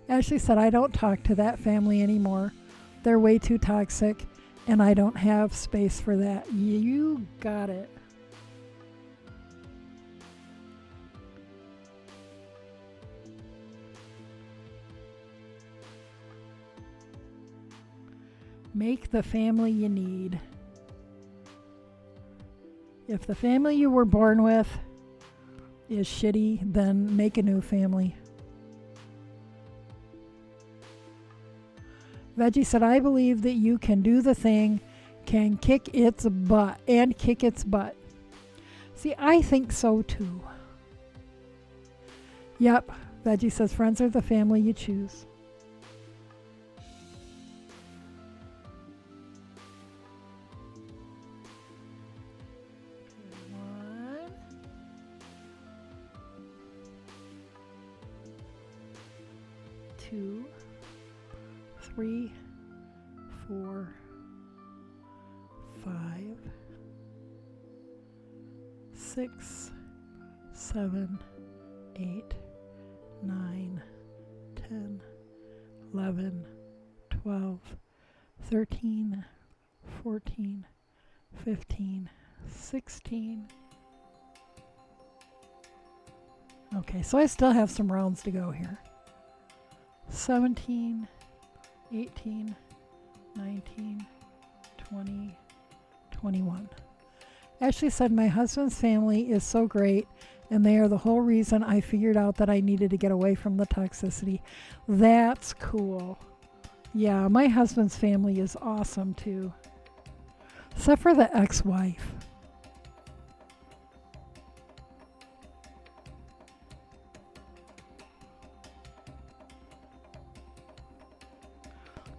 Ashley said, I don't talk to that family anymore. They're way too toxic, and I don't have space for that. You got it. Make the family you need. If the family you were born with is shitty, then make a new family. Veggie said, I believe that you can do the thing, can kick its butt. See, I think so too. Yep, Veggie says, friends are the family you choose. Two, 3, 4, 5, 6, 7, 8, 9, 10, 11, 12, 13, 14, 15, 16. Okay, so I still have some rounds to go here. 17, 18, 19, 20, 21. Ashley said, my husband's family is so great, and they are the whole reason I figured out that I needed to get away from the toxicity. That's cool. Yeah, my husband's family is awesome too. Except for the ex-wife.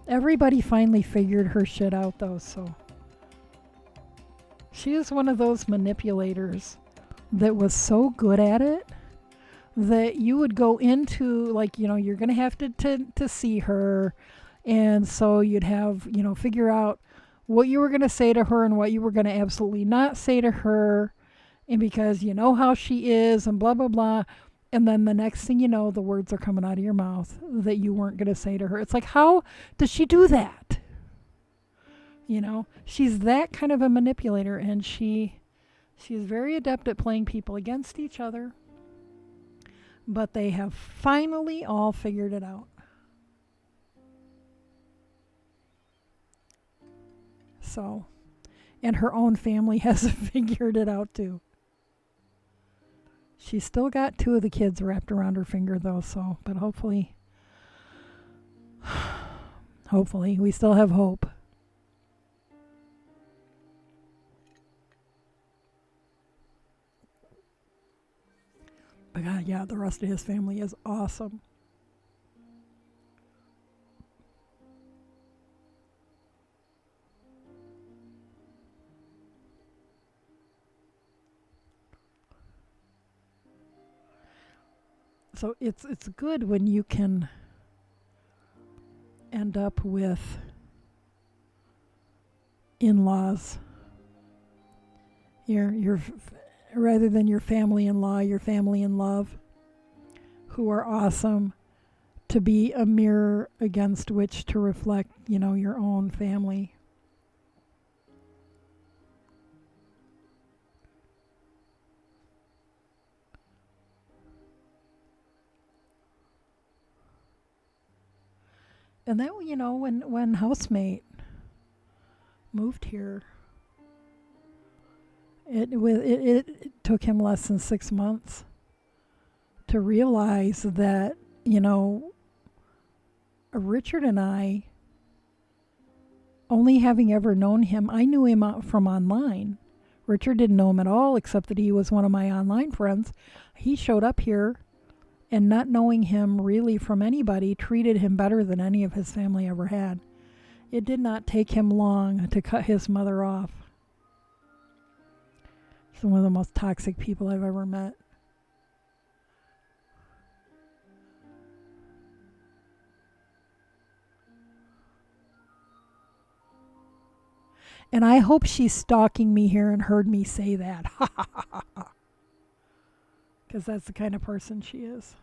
Everybody finally figured her shit out though, so she is one of those manipulators that was so good at it that you would go into, like, you're going to have to see her. And so you'd have, figure out what you were going to say to her and what you were going to absolutely not say to her. And because you know how she is and blah, blah, blah. And then the next thing you know, the words are coming out of your mouth that you weren't going to say to her. It's like, how does she do that? She's that kind of a manipulator, and she's very adept at playing people against each other. But they have finally all figured it out. So, and her own family has figured it out too. She's still got 2 of the kids wrapped around her finger though, but hopefully we still have hope. But God, yeah, the rest of his family is awesome. So it's good when you can end up with in-laws. Your rather than your family-in-law, your family-in-love, who are awesome, to be a mirror against which to reflect, your own family. And then, when housemate moved here, it took him less than 6 months to realize that, Richard and I, only having ever known him, I knew him from online. Richard didn't know him at all, except that he was one of my online friends. He showed up here, and not knowing him really from anybody, treated him better than any of his family ever had. It did not take him long to cut his mother off. He's one of the most toxic people I've ever met. And I hope she's stalking me here and heard me say that. Because that's the kind of person she is.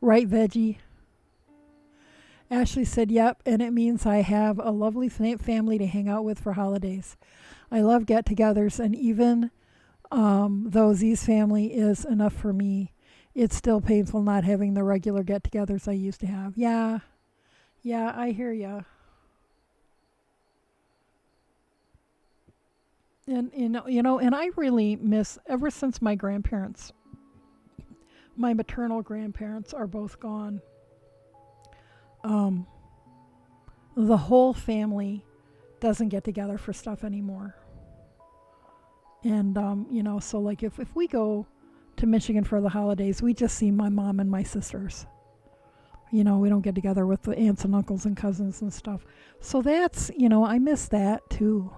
Right, Veggie? Ashley said, yep, and it means I have a lovely family to hang out with for holidays. I love get-togethers, and even though Z's family is enough for me, it's still painful not having the regular get-togethers I used to have. Yeah, I hear ya. And and I really miss, ever since my maternal grandparents are both gone. The whole family doesn't get together for stuff anymore. And so like if we go to Michigan for the holidays, we just see my mom and my sisters. We don't get together with the aunts and uncles and cousins and stuff. So that's, I miss that too.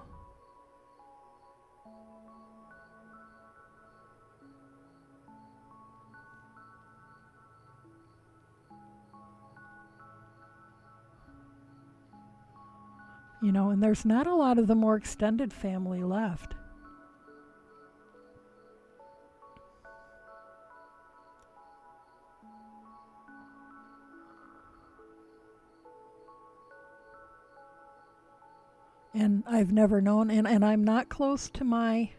And there's not a lot of the more extended family left. And I've never known, and I'm not close to my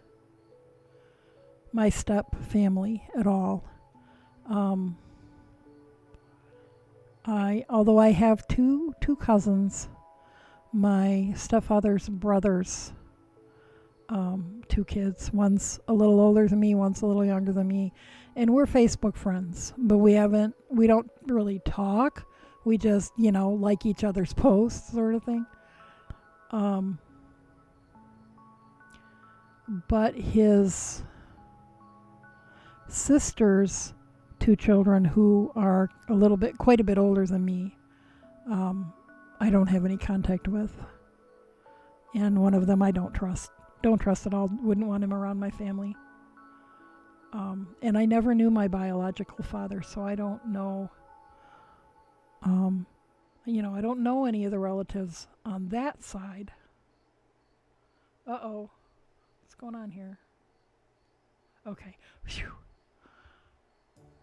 step family at all. Although I have two cousins, my stepfather's brothers, 2 kids. One's a little older than me, one's a little younger than me, and we're Facebook friends, but we don't really talk. We just, like each other's posts, sort of thing. But his sister's two children who are quite a bit older than me. I don't have any contact with, and one of them I don't trust at all. Wouldn't want him around my family. And I never knew my biological father, so I don't know. I don't know any of the relatives on that side. Uh-oh. What's going on here? Okay. Phew.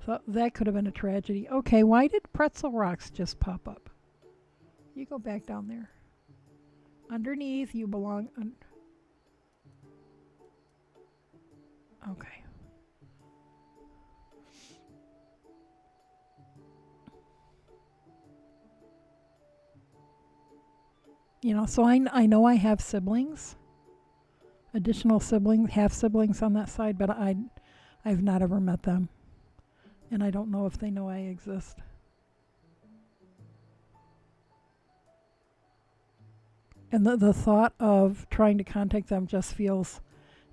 So that could have been a tragedy. Okay, why did Pretzel Rocks just pop up? You go back down there. Underneath, you belong. Okay. So I know I have siblings, additional siblings, half siblings on that side, but I've not ever met them, and I don't know if they know I exist. And the thought of trying to contact them just feels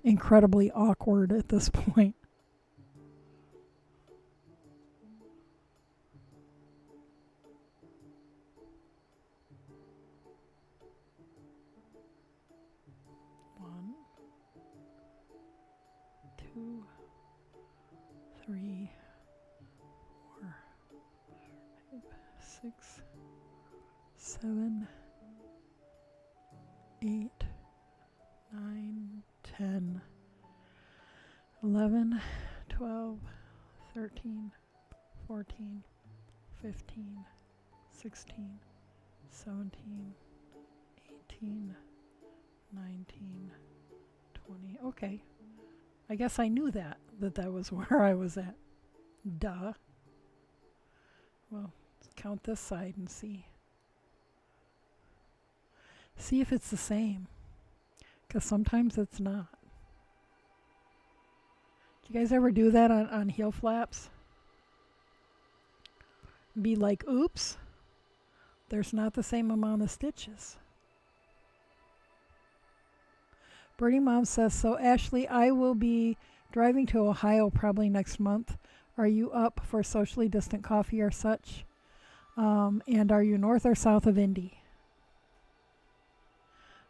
incredibly awkward at this point. One, two, three, 4, 5, 6, 7, 8, 9, 10, 11, 12, 13, 14, 15, 16, 17, 18, 19, 20. Okay. I guess I knew that was where I was at. Duh. Well, let's count this side and see. See if it's the same. Because sometimes it's not. Do you guys ever do that on heel flaps? Be like, oops, there's not the same amount of stitches. Birdie Mom says, so Ashley, I will be driving to Ohio probably next month. Are you up for socially distant coffee or such? And are you north or south of Indy?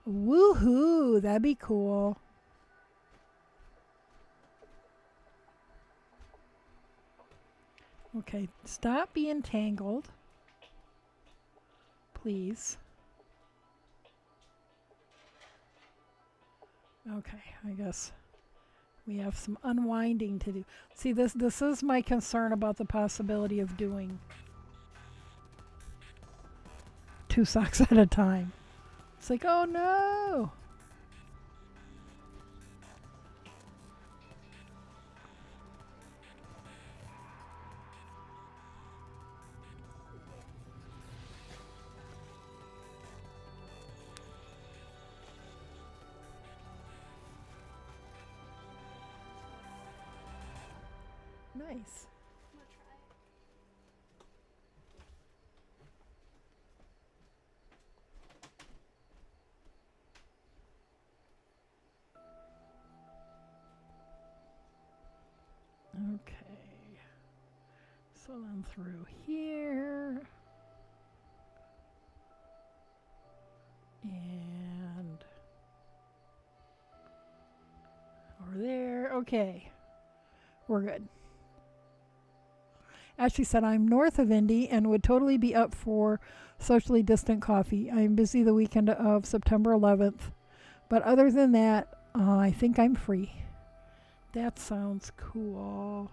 Woohoo, that'd be cool. Okay, stop being tangled. Please. Okay, I guess we have some unwinding to do. See, this is my concern about the possibility of doing 2 socks at a time. It's like, oh no! Nice. Okay. So then through here. And over there. Okay. We're good. Ashley said, I'm north of Indy and would totally be up for socially distant coffee. I am busy the weekend of September 11th. But other than that, I think I'm free. That sounds cool.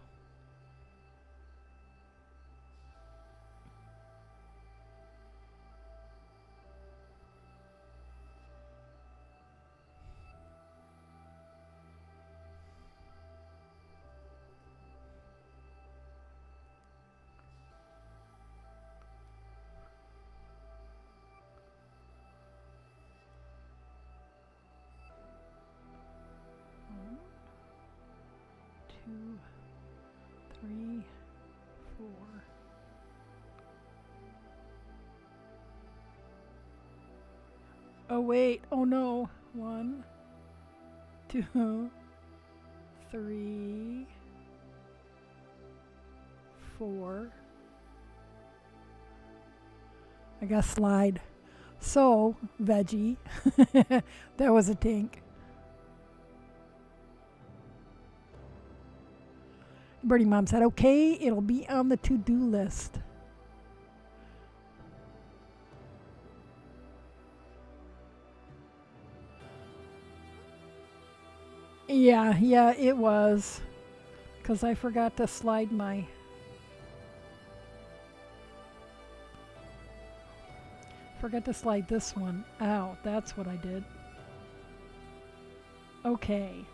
One, 2, 3, 4. Oh wait, oh no. 1, 2, 3, 4. I got slide. So, veggie. That was a tink. Birdie Mom said, okay, it'll be on the to-do list. Yeah, it was. Because I forgot to slide my... Forgot to slide this one out. That's what I did. Okay.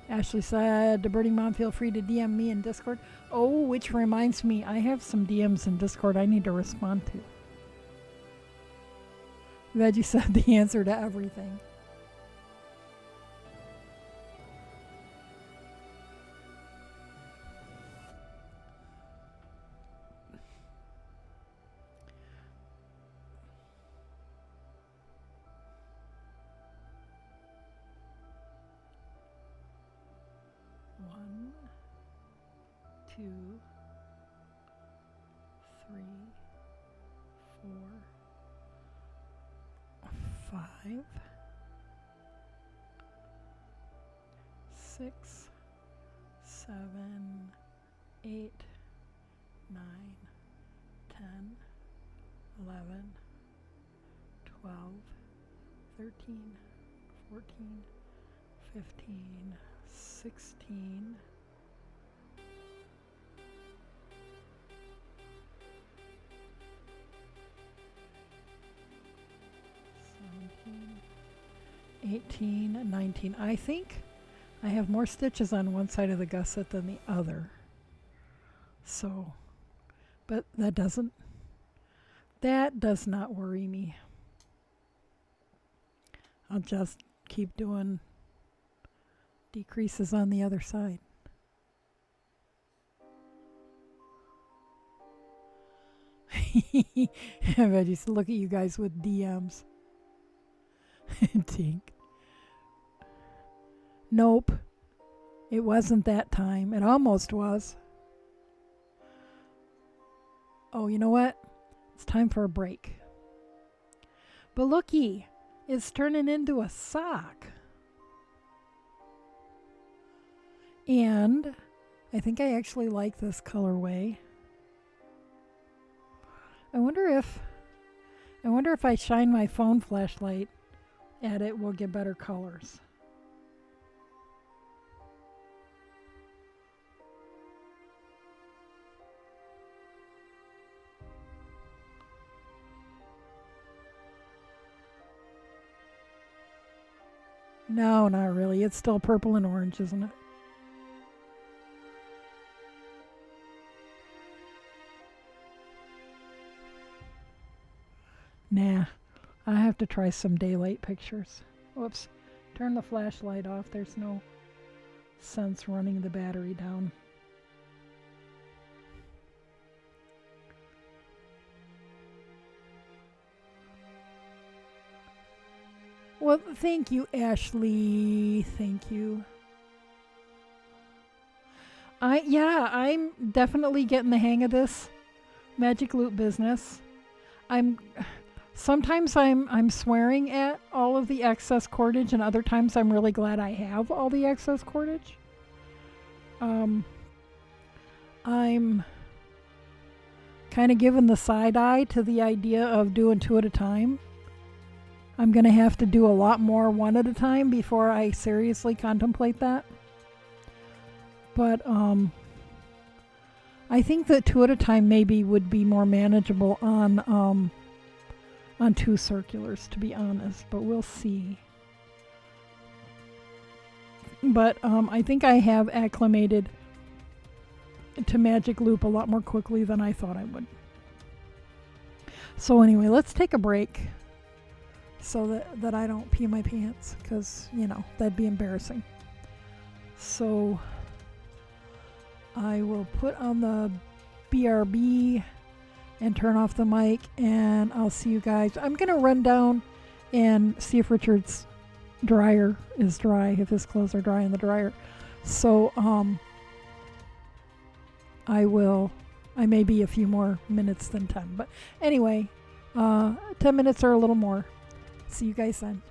Ashley said, Birdie Mom, feel free to DM me in Discord. Oh, which reminds me, I have some DMs in Discord I need to respond to. Veggie said the answer to everything. One, 2, 3, 4, 5, 6, 7, 8, 9, 10, 11, 12, 13, 14, 15, 16, 17, 18, 19. I think I have more stitches on one side of the gusset than the other. So, but that does not worry me. I'll just keep doing decreases on the other side. Veggies, look at you guys with DMs. Tink. Nope. It wasn't that time. It almost was. Oh, you know what? It's time for a break. But looky, it's turning into a sock. And I think I actually like this colorway. I wonder if I shine my phone flashlight at it, we'll get better colors. No, not really. It's still purple and orange, isn't it? Nah, I have to try some daylight pictures. Whoops, turn the flashlight off. There's no sense running the battery down. Well, thank you, Ashley. Thank you. I'm definitely getting the hang of this magic loop business. Sometimes I'm swearing at all of the excess cordage, and other times I'm really glad I have all the excess cordage. I'm kind of giving the side eye to the idea of doing 2 at a time. I'm going to have to do a lot more 1 at a time before I seriously contemplate that. But I think that 2 at a time maybe would be more manageable on 2 circulars, to be honest, but we'll see. But I think I have acclimated to Magic Loop a lot more quickly than I thought I would. So anyway, let's take a break so that I don't pee my pants, because, that'd be embarrassing. So I will put on the BRB and turn off the mic, and I'll see you guys. I'm going to run down and see if Richard's dryer is dry, if his clothes are dry in the dryer. So I may be a few more minutes than 10, but anyway, 10 minutes or a little more. See you guys then.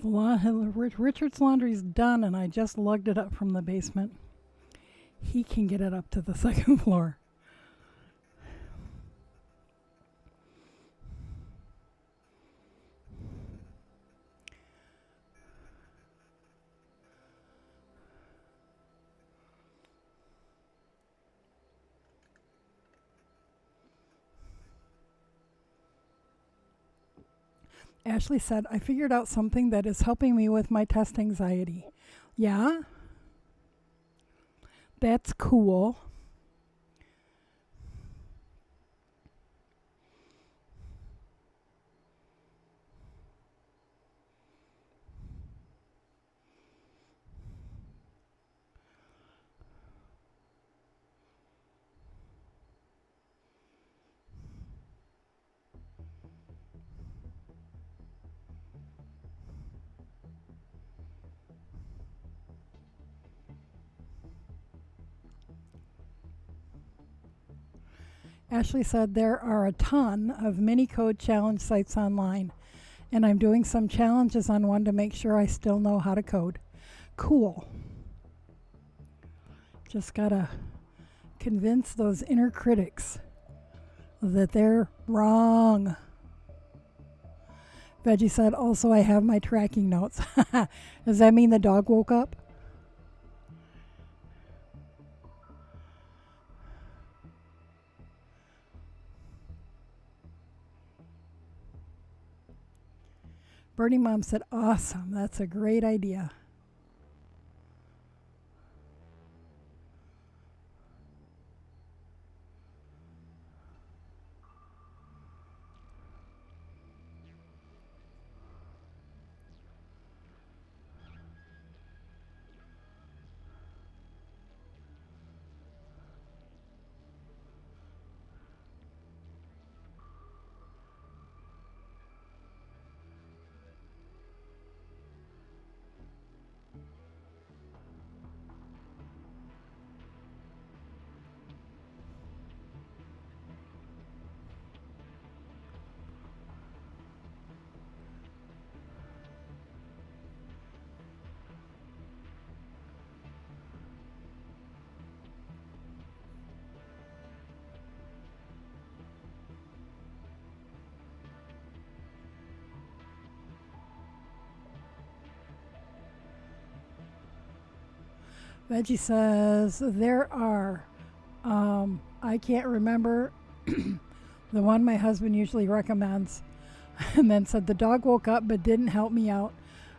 Richard's laundry's done, and I just lugged it up from the basement. He can get it up to the second floor. Ashley said, I figured out something that is helping me with my test anxiety. Yeah? That's cool. Ashley said there are a ton of mini code challenge sites online, and I'm doing some challenges on one to make sure I still know how to code. Cool. Just gotta convince those inner critics that they're wrong. Veggie said, also, I have my tracking notes. Does that mean the dog woke up? Birdie Mom said, awesome. That's a great idea. Veggie says there are, I can't remember the one my husband usually recommends, and then said the dog woke up but didn't help me out,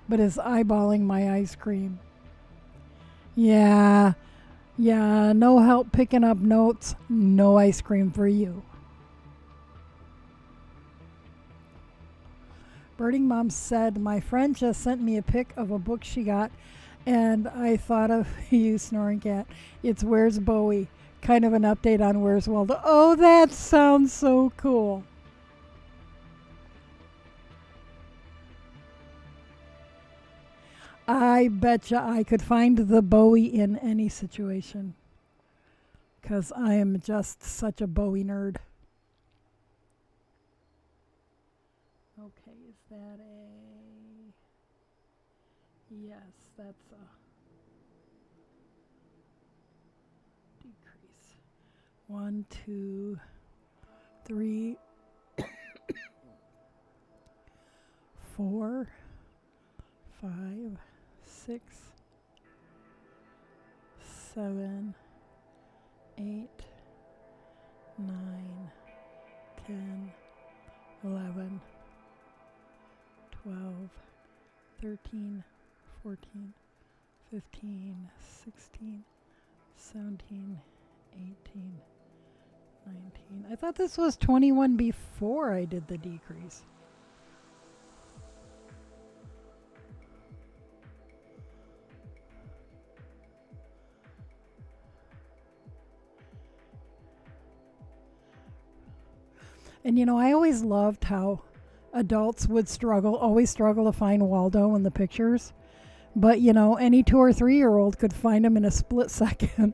but is eyeballing my ice cream. Yeah, no help picking up notes, no ice cream for you. Birding Mom said, my friend just sent me a pic of a book she got, and I thought of you, Snoring Cat. It's Where's Bowie? Kind of an update on Where's Waldo. Oh, that sounds so cool. I betcha I could find the Bowie in any situation, because I am just such a Bowie nerd. Okay, is that a... Yes, that's a decrease. 1, 2, 3, 4, 5, 6, 7, 8, 9, 10, 11, 12, 13, 14, 15, 16, 17, 18, 19. I thought this was 21 before I did the decrease. And you know, I always loved how adults would always struggle to find Waldo in the pictures. But you know, any 2 or 3-year-old could find him in a split second.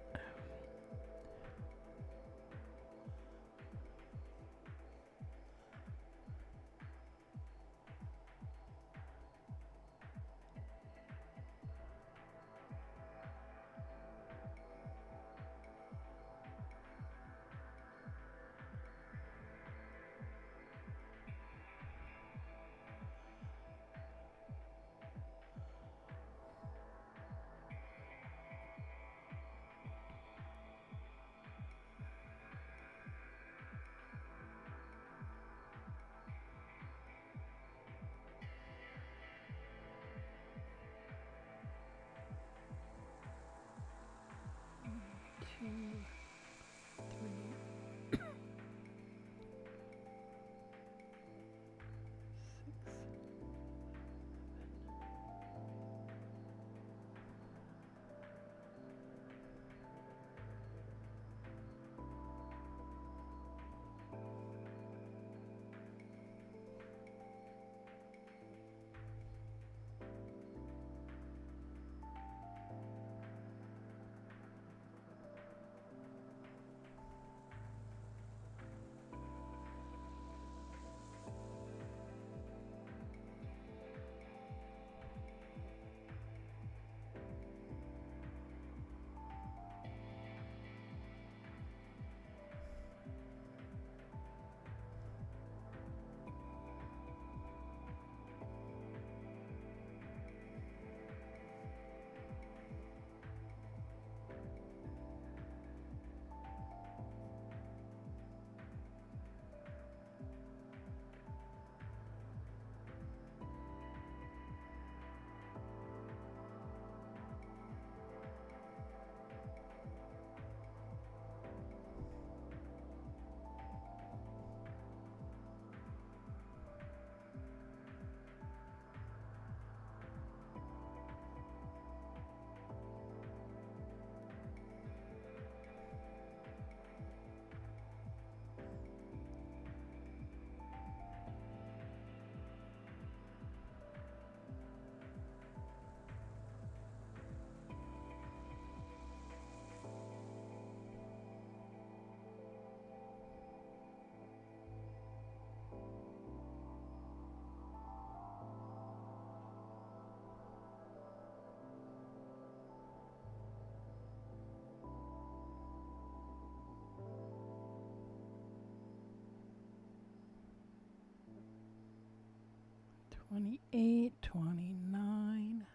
28, 29,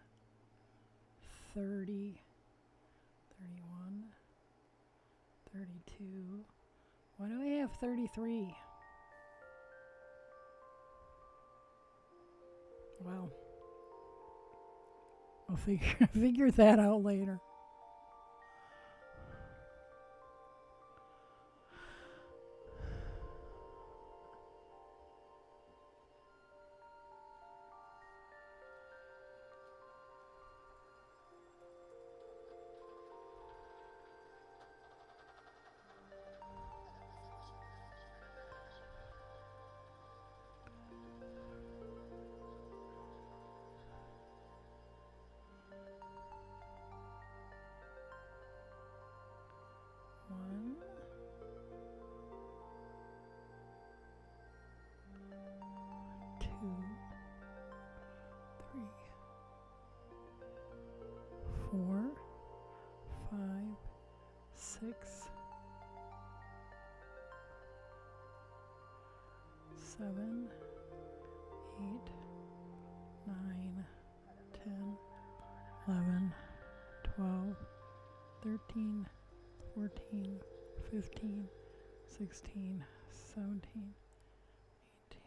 30, 31, 32. Why do I have 33? Well, I'll figure that out later. One, two, three, 4, 5, 6, 7, 8, 9, 10, 11, 12, 13, 14, 15, 16, 17, 18.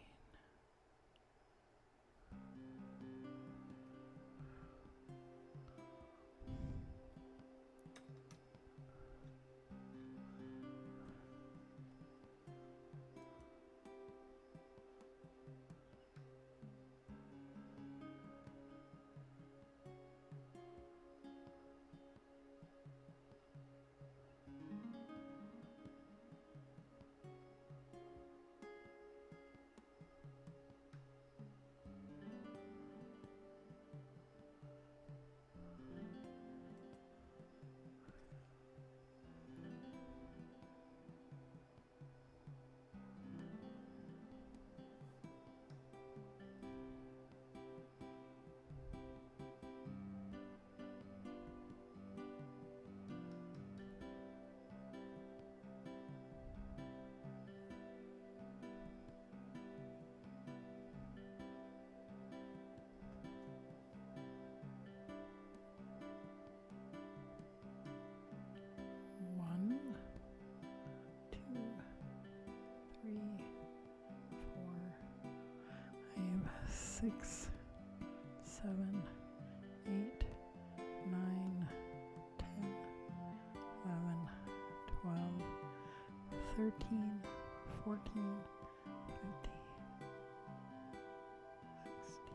One, two, three, 4. I have 6, 7, 8, 9, 10, 11, 12, 13, 14, 15, 16.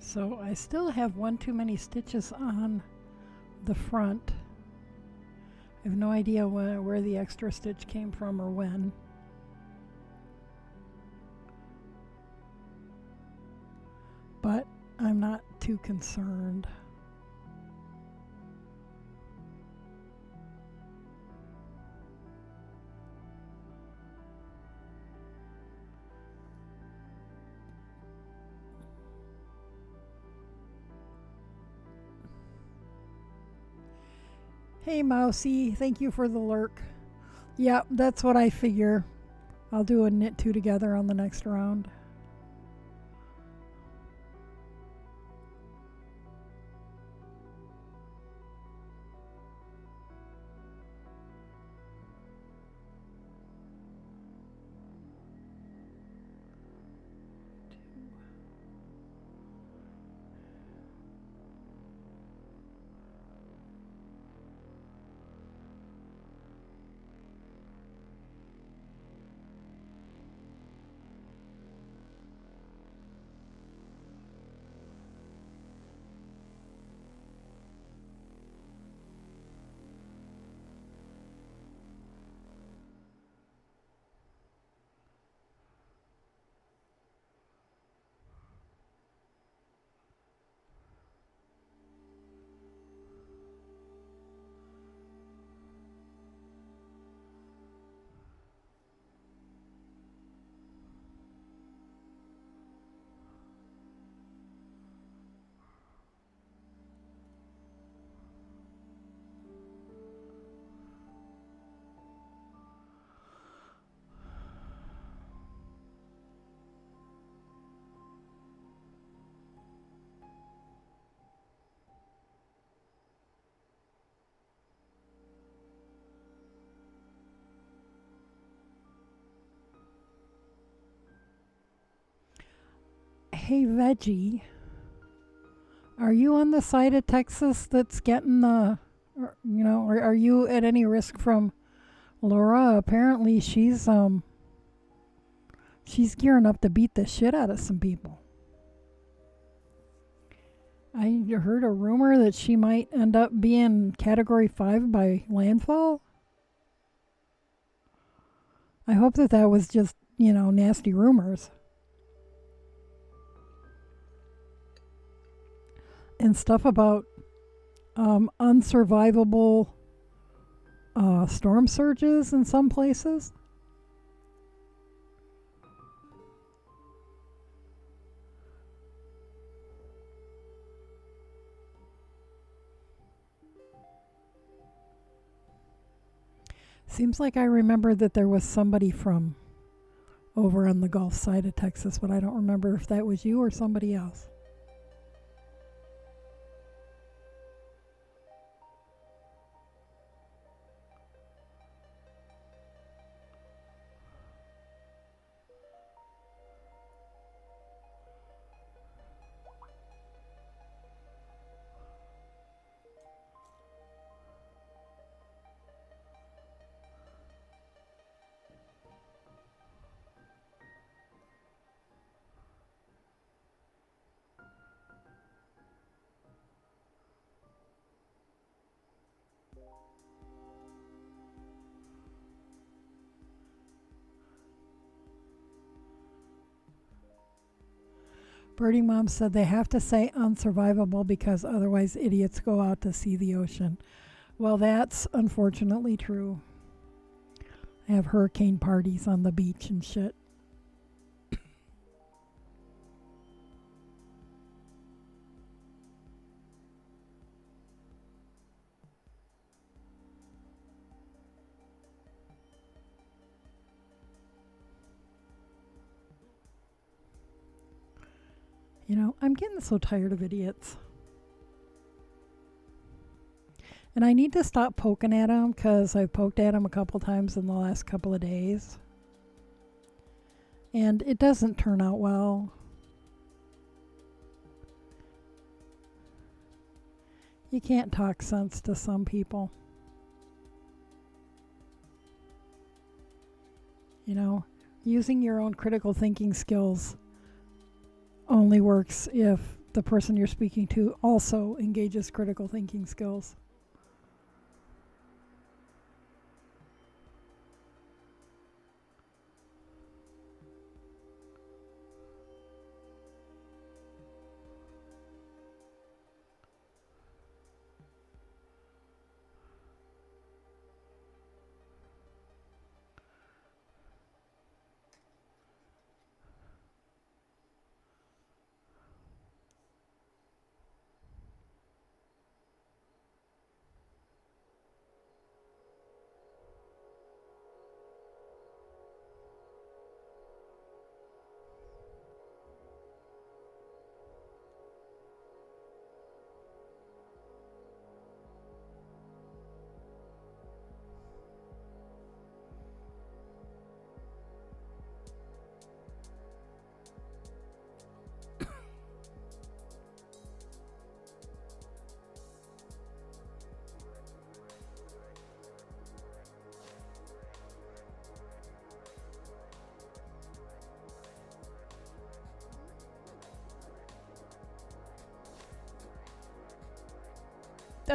So I still have one too many stitches on the front. I have no idea where the extra stitch came from or when. But I'm not too concerned. Hey Mousy, thank you for the lurk. Yep, that's what I figure. I'll do a knit two together on the next round. Hey Veggie, are you on the side of Texas that's getting the, or are you at any risk from Laura? Apparently she's gearing up to beat the shit out of some people. I heard a rumor that she might end up being Category 5 by landfall. I hope that was just, nasty rumors. And stuff about unsurvivable storm surges in some places. Seems like I remember that there was somebody from over on the Gulf side of Texas, but I don't remember if that was you or somebody else. Birdie Mom said they have to say unsurvivable because otherwise idiots go out to see the ocean. Well, that's unfortunately true. They have hurricane parties on the beach and shit. I'm getting so tired of idiots. And I need to stop poking at them because I've poked at them a couple times in the last couple of days. And it doesn't turn out well. You can't talk sense to some people. Using your own critical thinking skills only works if the person you're speaking to also engages critical thinking skills.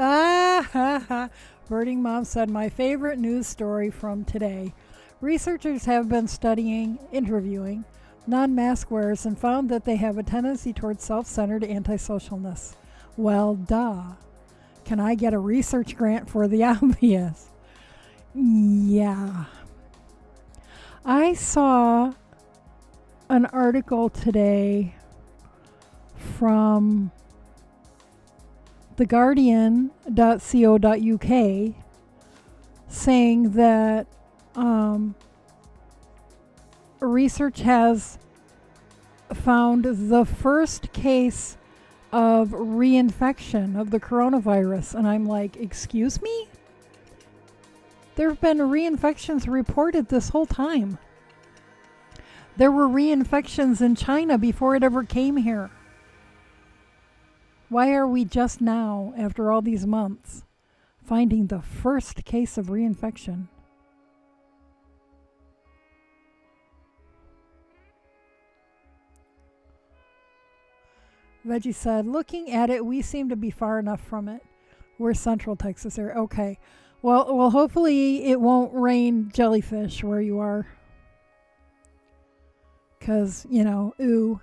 Ah, ha, ha. Birding Mom said, my favorite news story from today. Researchers have been interviewing non-mask wearers and found that they have a tendency towards self-centered antisocialness. Well, duh. Can I get a research grant for the obvious? Yeah. I saw an article today from theguardian.co.uk saying that research has found the first case of reinfection of the coronavirus. And I'm like, excuse me? There have been reinfections reported this whole time. There were reinfections in China before it ever came here. Why are we just now, after all these months, finding the first case of reinfection? Veggie said, looking at it, we seem to be far enough from it. We're Central Texas area. Okay. Well, hopefully it won't rain jellyfish where you are. Because, ooh.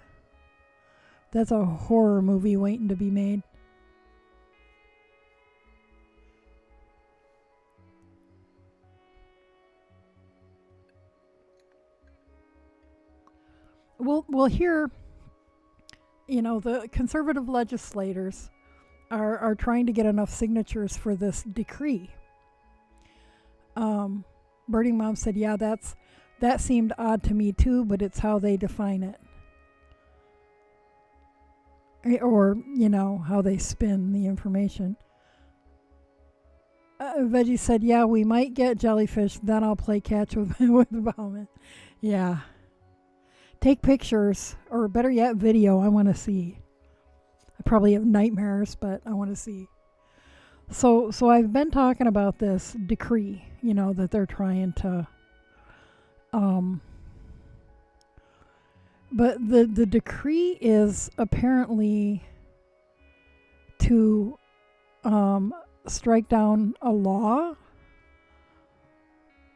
That's a horror movie waiting to be made. We'll hear, the conservative legislators are trying to get enough signatures for this decree. Birding Mom said, yeah, that seemed odd to me too, but it's how they define it. Or, how they spin the information. Veggie said, yeah, we might get jellyfish, then I'll play catch with Bauman. Yeah. Take pictures, or better yet, video. I want to see. I probably have nightmares, but I want to see. So I've been talking about this decree, that they're trying to... But the decree is apparently to strike down a law,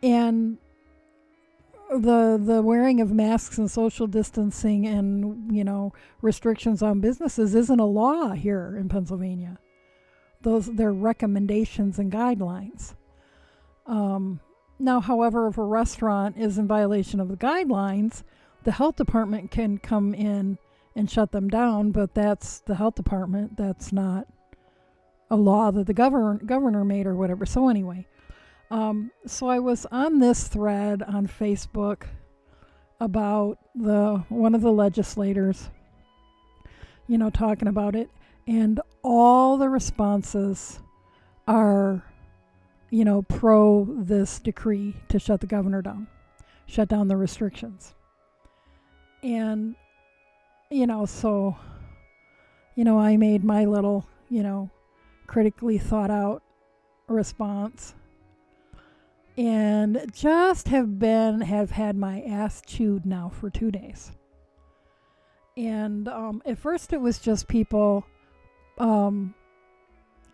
and the wearing of masks and social distancing and restrictions on businesses isn't a law here in Pennsylvania. They're recommendations and guidelines. Now, however, if a restaurant is in violation of the guidelines, the health department can come in and shut them down, but that's the health department. That's not a law that the governor made or whatever. So anyway, so I was on this thread on Facebook about one of the legislators, talking about it, and all the responses are, pro this decree to shut the governor down, shut down the restrictions. And, so, I made my little, critically thought out response, and just have had my ass chewed now for 2 days. And at first it was just people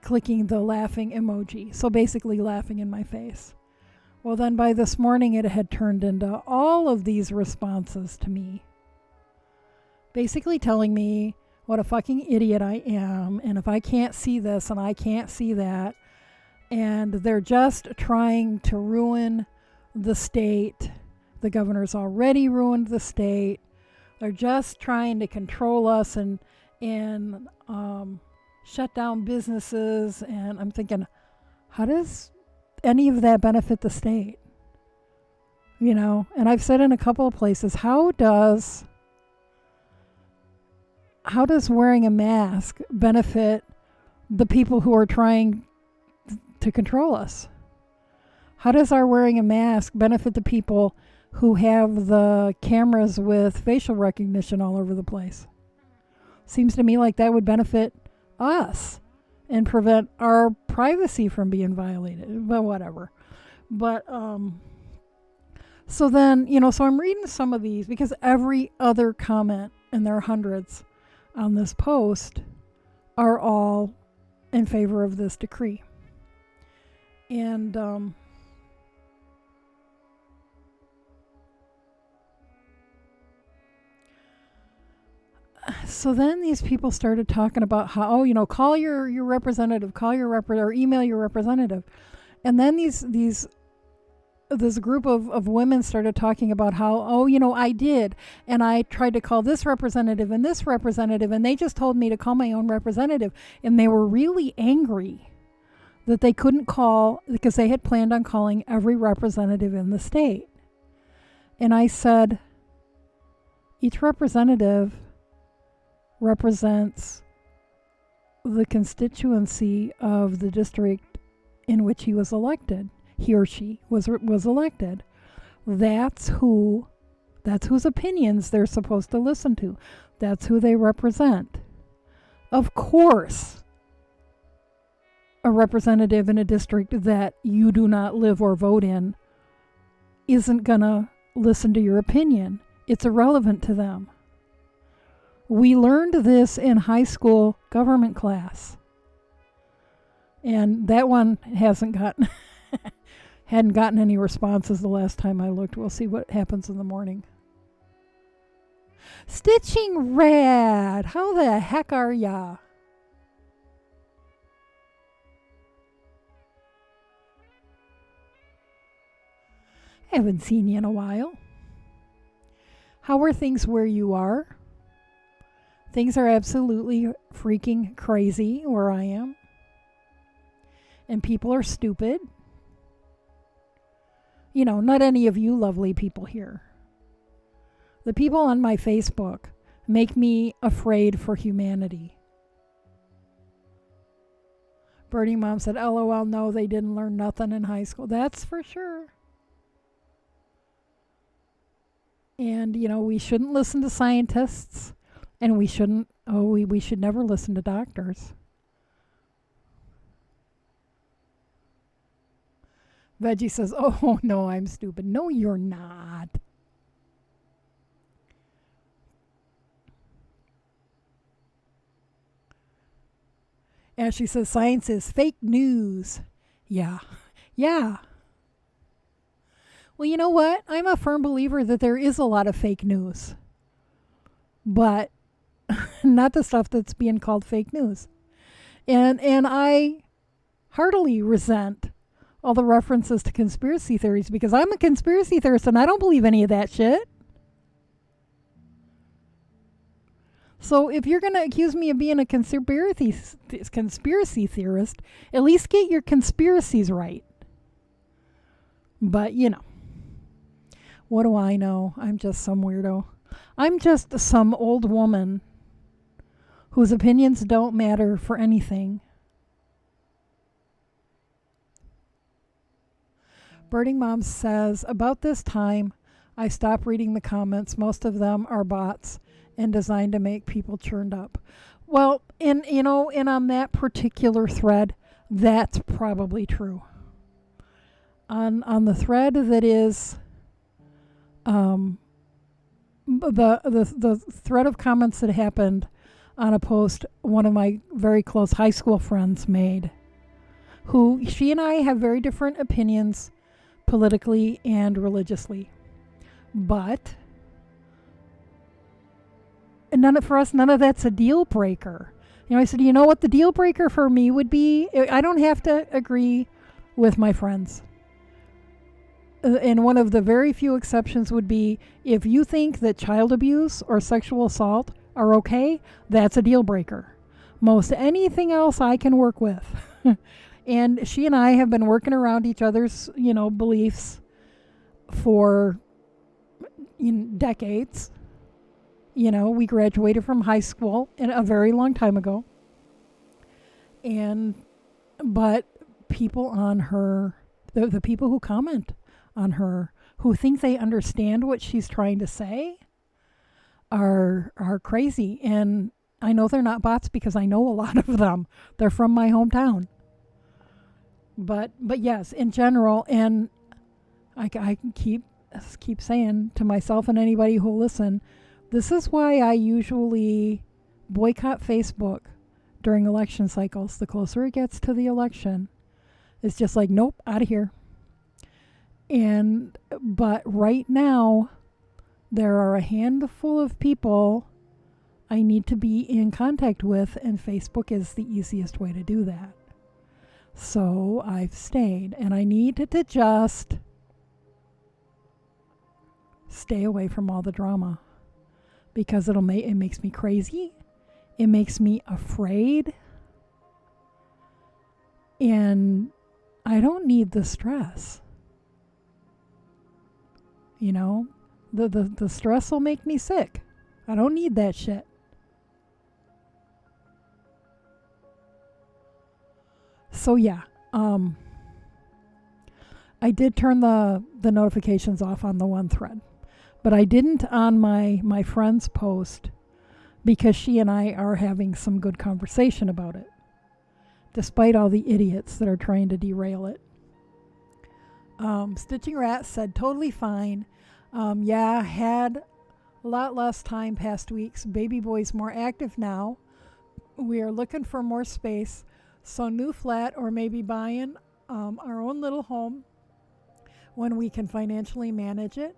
clicking the laughing emoji. So basically laughing in my face. Well, then by this morning it had turned into all of these responses to me. Basically telling me what a fucking idiot I am, and if I can't see this and I can't see that, and they're just trying to ruin the state. The governor's already ruined the state. They're just trying to control us and shut down businesses. And I'm thinking, how does any of that benefit the state? You know, and I've said in a couple of places, how does wearing a mask benefit the people who are trying to control us? How does our wearing a mask benefit the people who have the cameras with facial recognition all over the place? Seems to me like that would benefit us and prevent our privacy from being violated. But whatever. But so then, you know, so I'm reading some of these because every other comment, and there are hundreds on this post, are all in favor of this decree. And so then these people started talking about how, oh, you know, call your representative, or email your representative. And then this group of women started talking about how, oh, you know, I did. And I tried to call this representative, and they just told me to call my own representative. And they were really angry that they couldn't call, because they had planned on calling every representative in the state. And I said, each representative represents the constituency of the district in which he was elected. He or she was elected. That's whose opinions they're supposed to listen to. That's who they represent. Of course, a representative in a district that you do not live or vote in isn't gonna listen to your opinion. It's irrelevant to them. We learned this in high school government class. And that one hadn't gotten any responses the last time I looked. We'll see what happens in the morning. Stitching Rad, how the heck are ya? Haven't seen you in a while. How are things where you are? Things are absolutely freaking crazy where I am. And people are stupid. You know, not any of you lovely people here. The people on my Facebook make me afraid for humanity. Birdie Mom said, LOL, no, they didn't learn nothing in high school. That's for sure. And, you know, we shouldn't listen to scientists. And we should never listen to doctors. Veggie says, oh, no, I'm stupid. No, you're not. Ashley says, science is fake news. Yeah. Yeah. Well, you know what? I'm a firm believer that there is a lot of fake news. But not the stuff that's being called fake news. And I heartily resent all the references to conspiracy theories, because I'm a conspiracy theorist and I don't believe any of that shit. So if you're going to accuse me of being a conspiracy theorist, at least get your conspiracies right. But, you know, what do I know? I'm just some weirdo. I'm just some old woman whose opinions don't matter for anything. Birding Mom says, about this time, I stopped reading the comments. Most of them are bots and designed to make people churned up. Well, and on that particular thread, that's probably true. On the thread that is the thread of comments that happened on a post one of my very close high school friends made, who she and I have very different opinions politically and religiously, but for us, none of that's a deal breaker. I said, you know what the deal breaker for me would be? I don't have to agree with my friends. And one of the very few exceptions would be if you think that child abuse or sexual assault are okay, that's a deal breaker. Most anything else I can work with. And she and I have been working around each other's, beliefs for decades. We graduated from high school a very long time ago. But people on her, the people who comment on her, who think they understand what she's trying to say, are crazy. And I know they're not bots because I know a lot of them. They're from my hometown. But yes, in general, and I keep saying to myself and anybody who'll listen, this is why I usually boycott Facebook during election cycles. The closer it gets to the election, it's just like, nope, out of here. But right now, there are a handful of people I need to be in contact with, and Facebook is the easiest way to do that. So I've stayed, and I need to just stay away from all the drama because it makes me crazy. It makes me afraid. And I don't need the stress. The stress will make me sick. I don't need that shit. So yeah, I did turn the notifications off on the one thread, but I didn't on my friend's post because she and I are having some good conversation about it, despite all the idiots that are trying to derail it. Stitching Rat said totally fine. Yeah, had a lot less time past weeks. Baby boy's more active now. We are looking for more space. So new flat or maybe buying our own little home when we can financially manage it.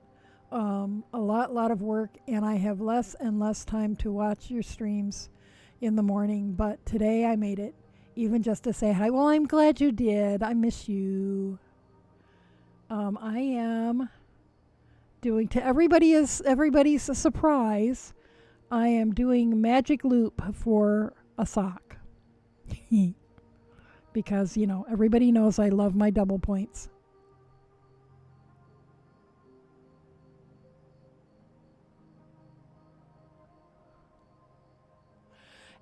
A lot of work, and I have less and less time to watch your streams in the morning. But today I made it, even just to say hi. Well, I'm glad you did. I miss you. I am doing, to everybody's a surprise, I am doing magic loop for a sock. Because, everybody knows I love my double points.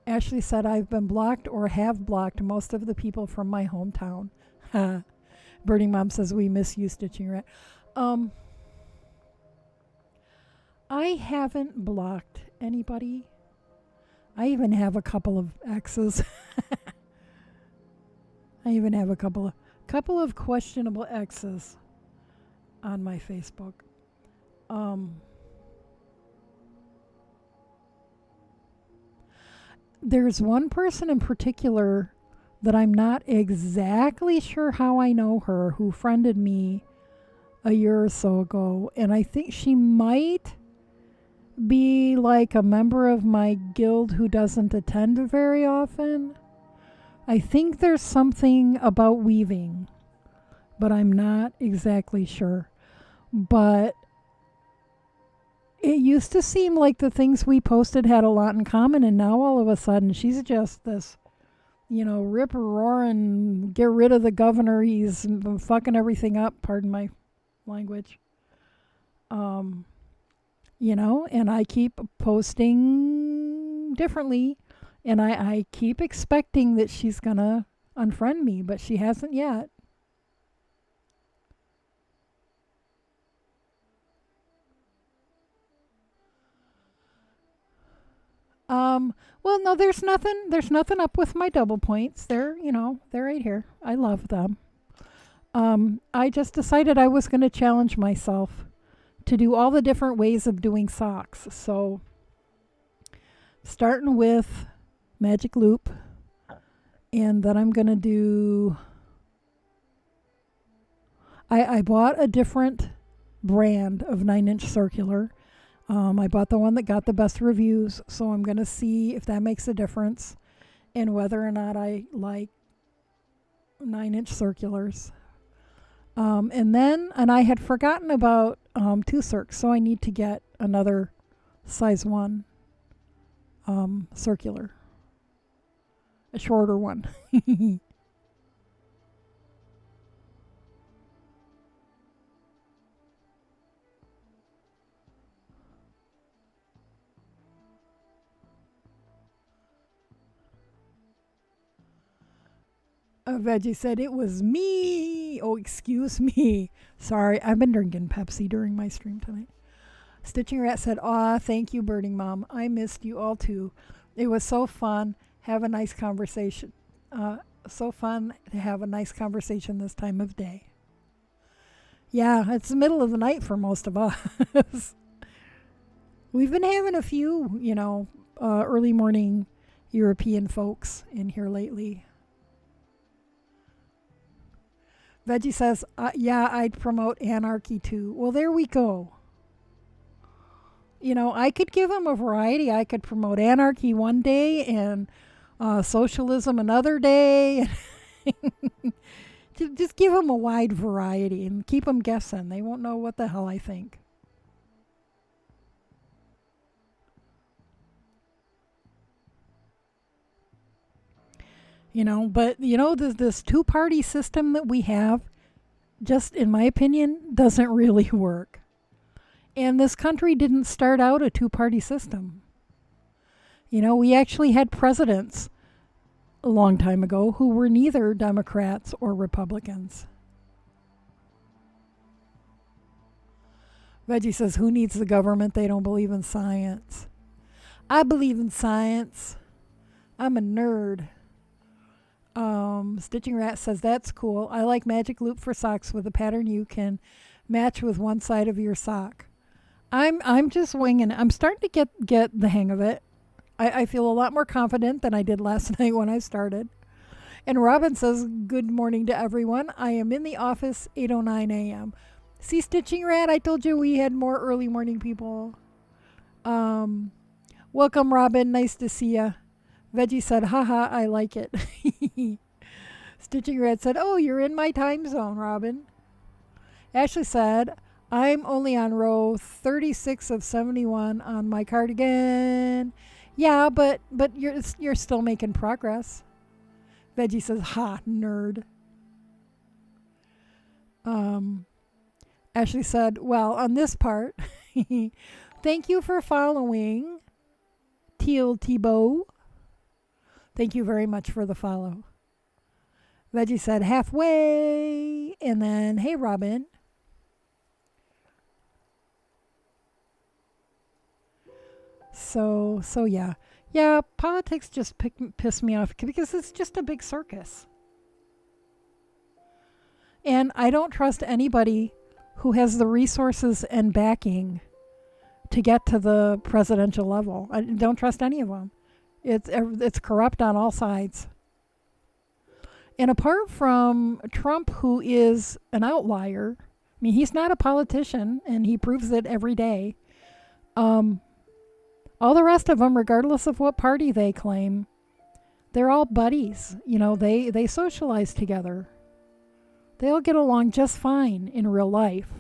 Ashley said I've been blocked or have blocked most of the people from my hometown. Birding Mom says we miss you, Stitching Rat. I haven't blocked anybody. I even have a couple of exes. I even have a couple of questionable exes on my Facebook. There's one person in particular that I'm not exactly sure how I know her, who friended me a year or so ago, and I think she might be like a member of my guild who doesn't attend very often. I think there's something about weaving, but I'm not exactly sure. But it used to seem like the things we posted had a lot in common, and now all of a sudden she's just this, rip-roaring, get rid of the governor, he's fucking everything up, pardon my language. And I keep posting differently, and I keep expecting that she's gonna unfriend me, but she hasn't yet. Well, no, there's nothing up with my double points. They're right here. I love them. I just decided I was going to challenge myself to do all the different ways of doing socks. So starting with Magic Loop, and then I'm going to do, I bought a different brand of 9-inch circular. I bought the one that got the best reviews, so I'm going to see if that makes a difference and whether or not I like 9-inch circulars. And I had forgotten about 2-circs, so I need to get another size 1 circular, a shorter one. Veggie said it was me. Oh, excuse me. Sorry, I've been drinking Pepsi during my stream tonight. Stitching Rat said, "Aw, thank you, Birding Mom. I missed you all too. It was so fun. Have a nice conversation. So fun to have a nice conversation this time of day." Yeah, it's the middle of the night for most of us. We've been having a few, early morning European folks in here lately. Veggie says, yeah, I'd promote anarchy too. Well, there we go. I could give them a variety. I could promote anarchy one day and socialism another day. Just give them a wide variety and keep them guessing. They won't know what the hell I think. But this two-party system that we have, just in my opinion, doesn't really work. And this country didn't start out a two-party system. We actually had presidents a long time ago who were neither Democrats or Republicans. Veggie says, who needs the government? They don't believe in science. I believe in science. I'm a nerd. Stitching Rat says, that's cool. I like Magic Loop for socks with a pattern you can match with one side of your sock. I'm just winging it. I'm starting to get the hang of it. I feel a lot more confident than I did last night when I started. And Robin says, good morning to everyone. I am in the office 8:09 a.m. See, Stitching Rat, I told you we had more early morning people. Welcome, Robin. Nice to see you. Veggie said, haha, I like it. Stitching Rat said, oh, you're in my time zone, Robin. Ashley said, I'm only on row 36 of 71 on my cardigan. Yeah, but you're still making progress. Veggie says, ha, nerd. Ashley said, well, on this part, thank you for following Teal Thibault. Thank you very much for the follow. Veggie said halfway, and then, hey, Robin. So yeah. Yeah, politics just piss me off because it's just a big circus. And I don't trust anybody who has the resources and backing to get to the presidential level. I don't trust any of them. It's corrupt on all sides. And apart from Trump, who is an outlier, I mean, he's not a politician, and he proves it every day. All the rest of them, regardless of what party they claim, they're all buddies. They socialize together. They all get along just fine in real life.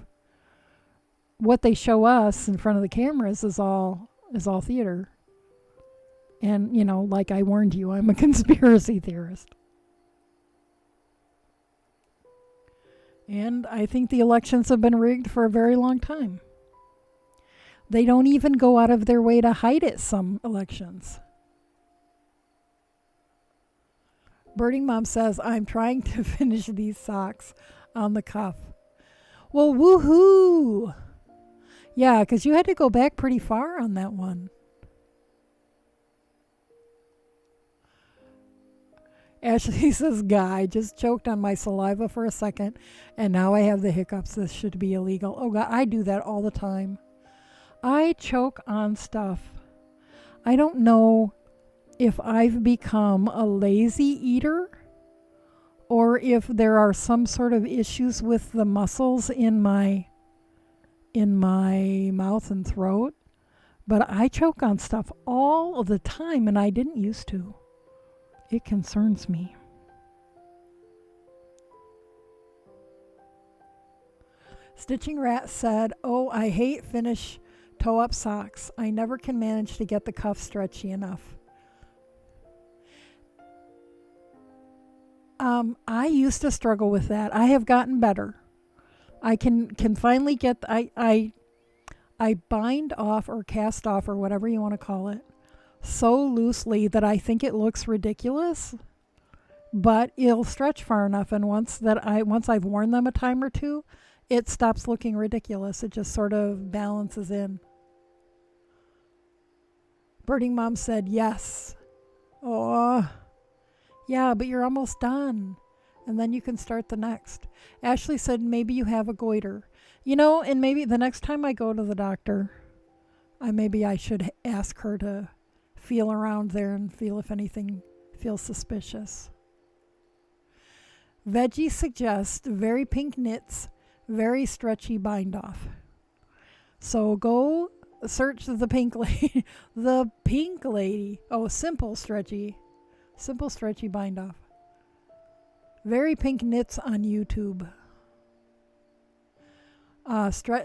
What they show us in front of the cameras is all theater. And, like I warned you, I'm a conspiracy theorist. And I think the elections have been rigged for a very long time. They don't even go out of their way to hide it, some elections. Birding Mom says, I'm trying to finish these socks on the cuff. Well, woohoo! Yeah, because you had to go back pretty far on that one. Ashley says, Guy, just choked on my saliva for a second, and now I have the hiccups. This should be illegal. Oh, God, I do that all the time. I choke on stuff. I don't know if I've become a lazy eater or if there are some sort of issues with the muscles in my mouth and throat, but I choke on stuff all of the time, and I didn't used to. It concerns me. Stitching Rat said, oh, I hate finish toe-up socks. I never can manage to get the cuff stretchy enough. I used to struggle with that. I have gotten better. I can finally get, I bind off or cast off or whatever you want to call it so loosely that I think it looks ridiculous, but it'll stretch far enough, and once I've worn them a time or two, it stops looking ridiculous. It just sort of balances in. Birding Mom said yes. Oh, yeah, but you're almost done, and then you can start the next. Ashley said maybe you have a goiter. And maybe the next time I go to the doctor, I should ask her to feel around there and feel if anything feels suspicious. Veggie suggests very pink knits, very stretchy bind off. So go search the pink lady. The pink lady. Oh, simple stretchy bind off. Very pink knits on YouTube.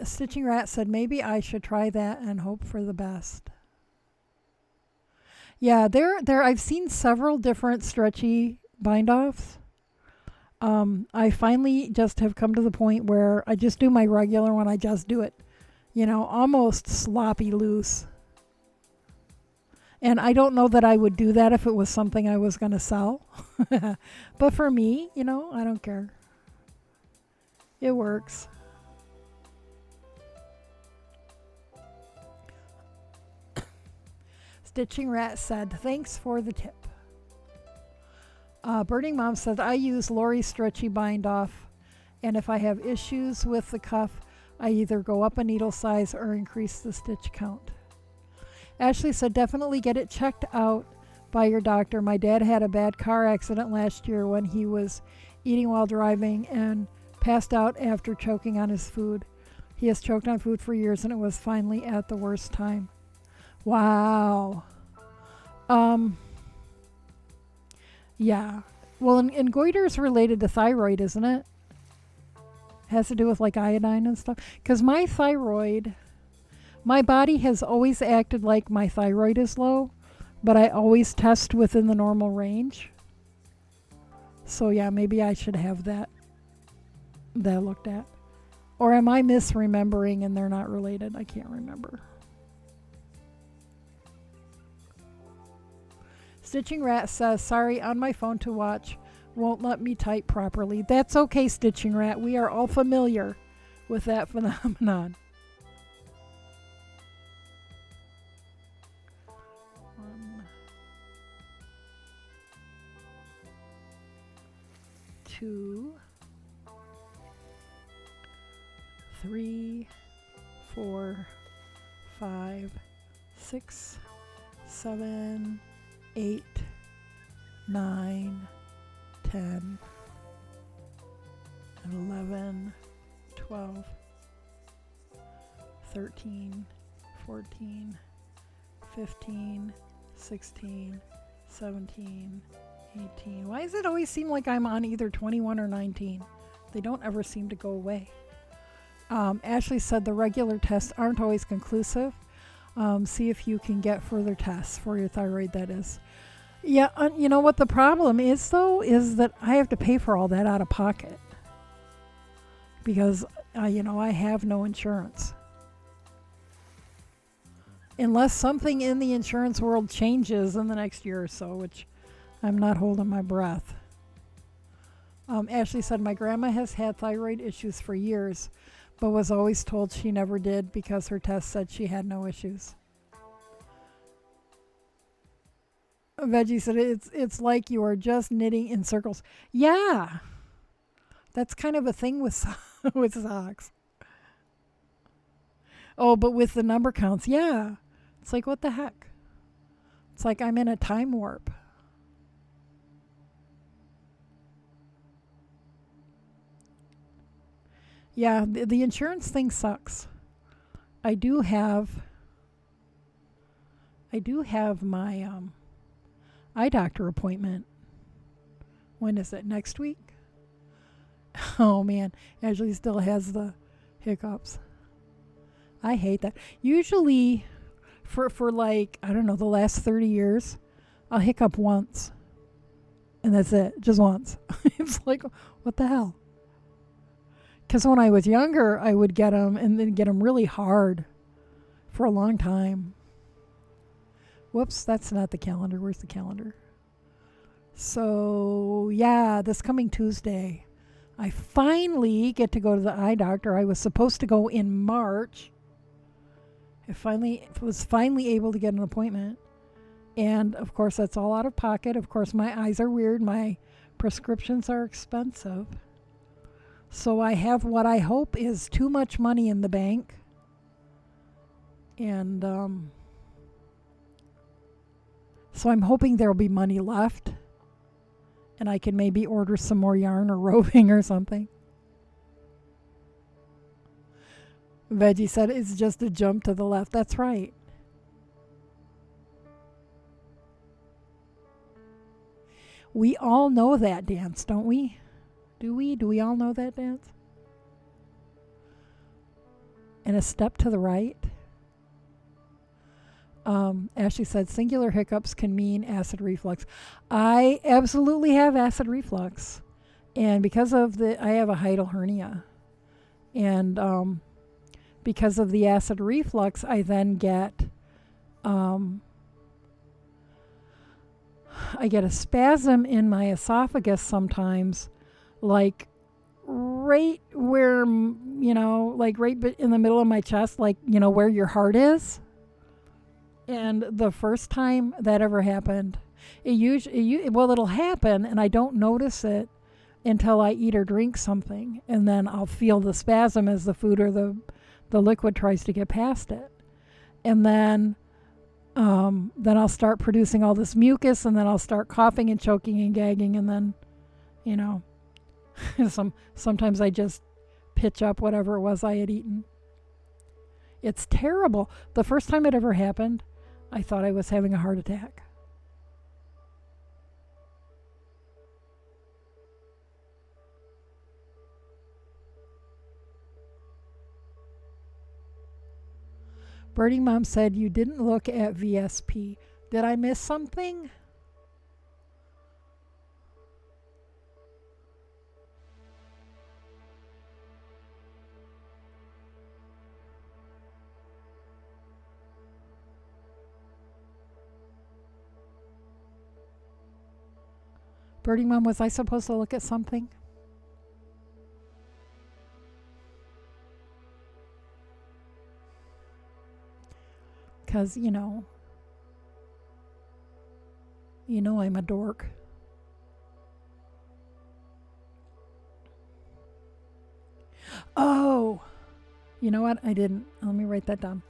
Stitching Rat said maybe I should try that and hope for the best. Yeah, there. I've seen several different stretchy bind-offs. I finally just have come to the point where I just do my regular one. I just do it, almost sloppy loose. And I don't know that I would do that if it was something I was going to sell. But for me, I don't care. It works. Stitching Rat said, thanks for the tip. Birding Mom said, I use Lori's stretchy bind off, and if I have issues with the cuff, I either go up a needle size or increase the stitch count. Ashley said, definitely get it checked out by your doctor. My dad had a bad car accident last year when he was eating while driving and passed out after choking on his food. He has choked on food for years, and it was finally at the worst time. Wow. Yeah. Well, and goiter is related to thyroid, isn't it? Has to do with like iodine and stuff. Because my body has always acted like my thyroid is low, but I always test within the normal range. So yeah, maybe I should have that looked at. Or am I misremembering and they're not related? I can't remember. Stitching Rat says, sorry, on my phone to watch won't let me type properly. That's okay, Stitching Rat. We are all familiar with that phenomenon. 1, 2, 3, 4, 5, 6, 7, 8, 9, 10, 11, 12, 13, 14, 15, 16, 17, 18. Why does it always seem like I'm on either 21 or 19? They don't ever seem to go away. Ashley said the regular tests aren't always conclusive. See if you can get further tests for your thyroid, that is. Yeah, you know what the problem is, though, is that I have to pay for all that out of pocket. Because, I have no insurance. Unless something in the insurance world changes in the next year or so, which I'm not holding my breath. Ashley said, my grandma has had thyroid issues for years, but was always told she never did because her test said she had no issues. Veggie said it's like you are just knitting in circles. Yeah, that's kind of a thing with with socks. Oh, but with the number counts, yeah, it's like what the heck? It's like I'm in a time warp. Yeah, the insurance thing sucks. I do have I do have my eye doctor appointment. When is it? Next week? Oh man, Ashley still has the hiccups. I hate that. Usually for like, I don't know, the last 30 years, I'll hiccup once. And that's it, just once. It's like, what the hell? Because when I was younger, I would get them and then get them really hard for a long time. Whoops, that's not the calendar. Where's the calendar? So, yeah, this coming Tuesday, I finally get to go to the eye doctor. I was supposed to go in March. I was finally able to get an appointment. And, of course, that's all out of pocket. Of course, my eyes are weird. My prescriptions are expensive. So I have what I hope is too much money in the bank. And so I'm hoping there'll be money left. And I can maybe order some more yarn or roving or something. Veggie said it's just a jump to the left. That's right. We all know that dance, don't we? Do we? Do we all know that dance? And a step to the right. Ashley said singular hiccups can mean acid reflux. I absolutely have acid reflux. And because of I have a hiatal hernia. And because of the acid reflux, I then get I get a spasm in my esophagus sometimes, like right where, like right in the middle of my chest, like, where your heart is. And the first time that ever happened, it'll happen and I don't notice it until I eat or drink something. And then I'll feel the spasm as the food or the liquid tries to get past it. And then I'll start producing all this mucus, and then I'll start coughing and choking and gagging, and then, sometimes I just pitch up whatever it was I had eaten. It's terrible. The first time it ever happened, I thought I was having a heart attack. Birding Mom said you didn't look at VSP. Did I miss something? Birding Mom, was I supposed to look at something? Because, I'm a dork. Oh, you know what? I didn't. Let me write that down.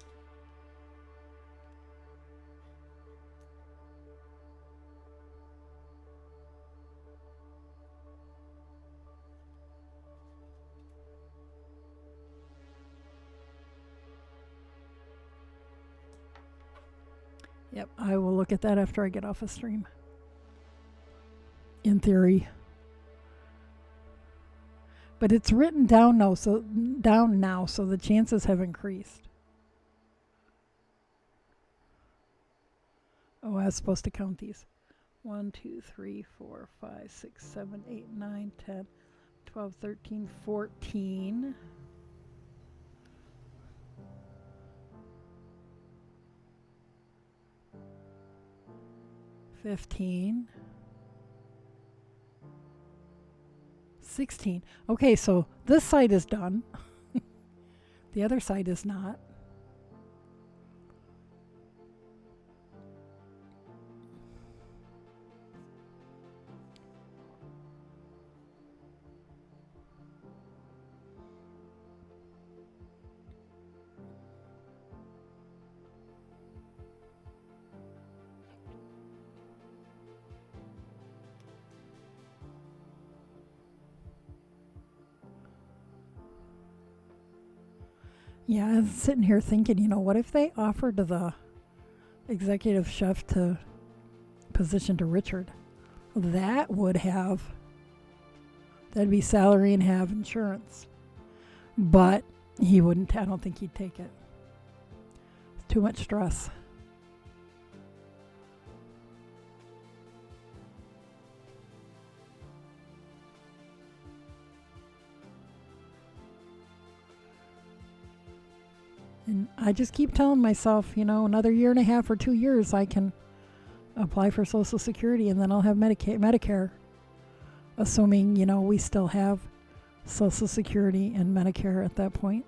Yep, I will look at that after I get off a stream. In theory. But it's written down now, so the chances have increased. Oh, I was supposed to count these. 1, 2, 3, 4, 5, 6, 7, 8, 9, 10, 12, 13, 14. 15. 16. Okay, so this side is done. The other side is not. Yeah, I was sitting here thinking, what if they offered the executive chef to position to Richard? That'd be salary and have insurance. But he wouldn't, I don't think he'd take it. It's too much stress. And I just keep telling myself, another year and a half or 2 years, I can apply for Social Security and then I'll have Medicare. Assuming, we still have Social Security and Medicare at that point.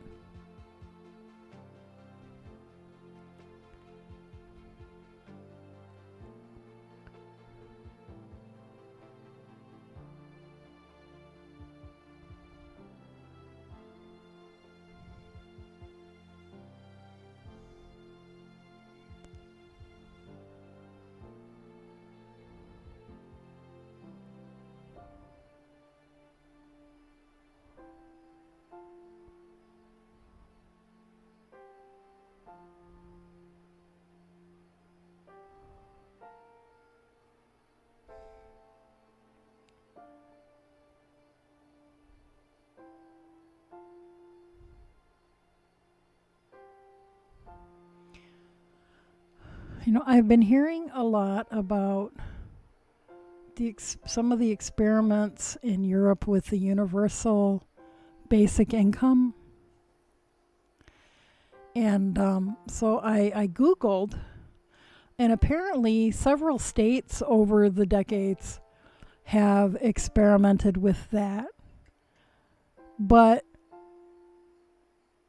I've been hearing a lot about some of the experiments in Europe with the universal basic income. And so I Googled, and apparently several states over the decades have experimented with that. But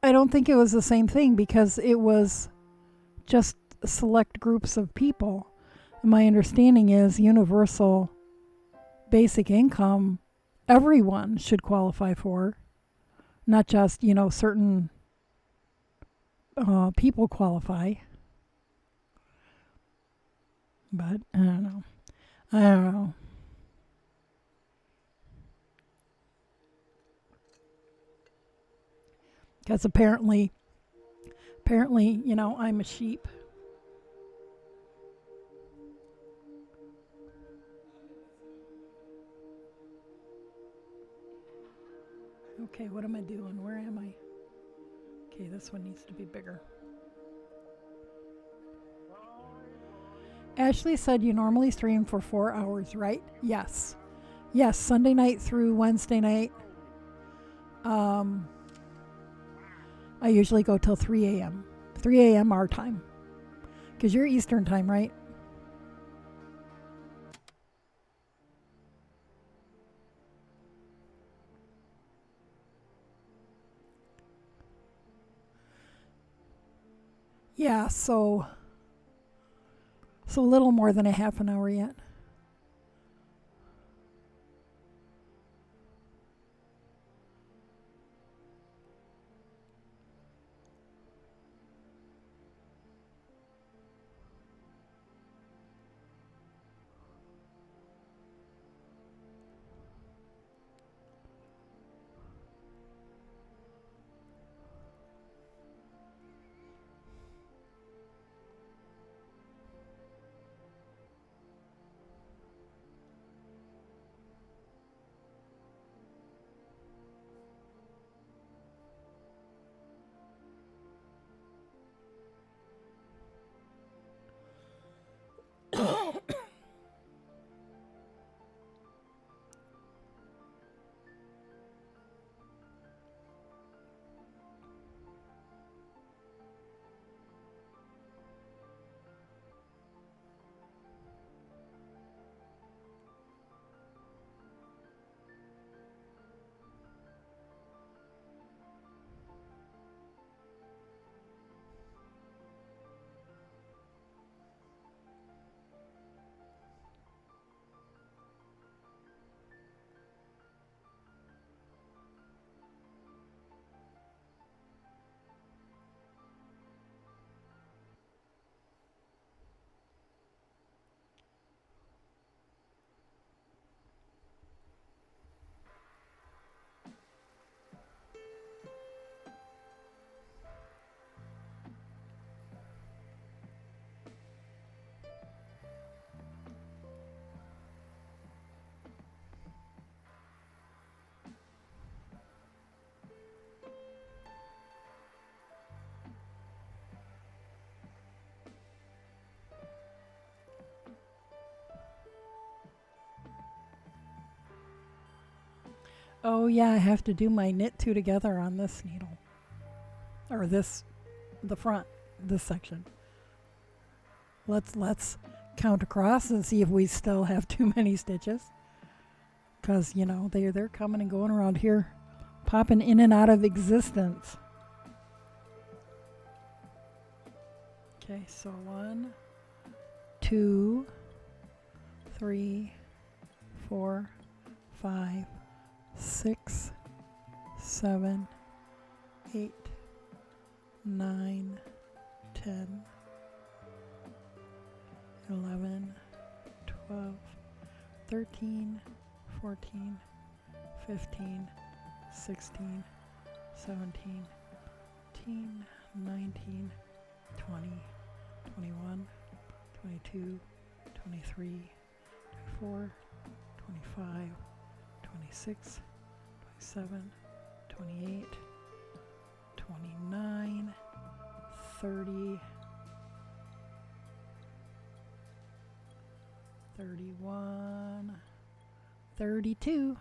I don't think it was the same thing because it was just select groups of people. And my understanding is universal basic income, everyone should qualify for, not just, certain people qualify. But I don't know. Because apparently, I'm a sheep. Okay, what am I doing? Where am I? Okay, this one needs to be bigger. Ashley said you normally stream for 4 hours, right? Yes. Yes, Sunday night through Wednesday night. I usually go till 3 a.m. 3 a.m. our time. Because you're Eastern time, right? Yeah, so a little more than a half an hour yet. Oh yeah, I have to do my knit two together on this needle. Or the front, this section. Let's count across and see if we still have too many stitches. Cause you know, they're coming and going around here, popping in and out of existence. Okay, so 1, 2, 3, 4, 5, 6, 7, 8, 9, 10, 11, 12, 13, 14, 15, 16, 17, 18, 19, 20, 21, 22, 23, 24, 25, 26, 27, 28, 29, 30, 31, 32.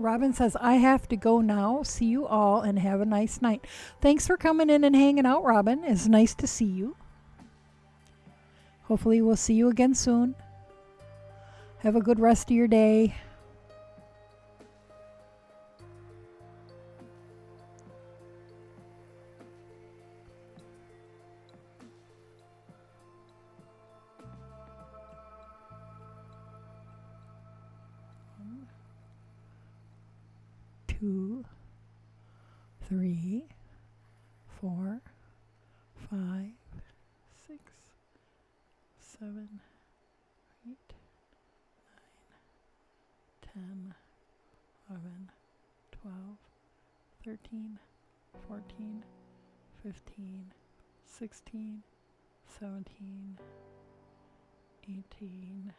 Robin says, I have to go now. See you all and have a nice night. Thanks for coming in and hanging out, Robin. It's nice to see you. Hopefully, we'll see you again soon. Have a good rest of your day. Two, 3, 4, 5, 6, 7, 8, 9, 10, 11, 12, 13, 14, 15, 16, 17, 18, 19.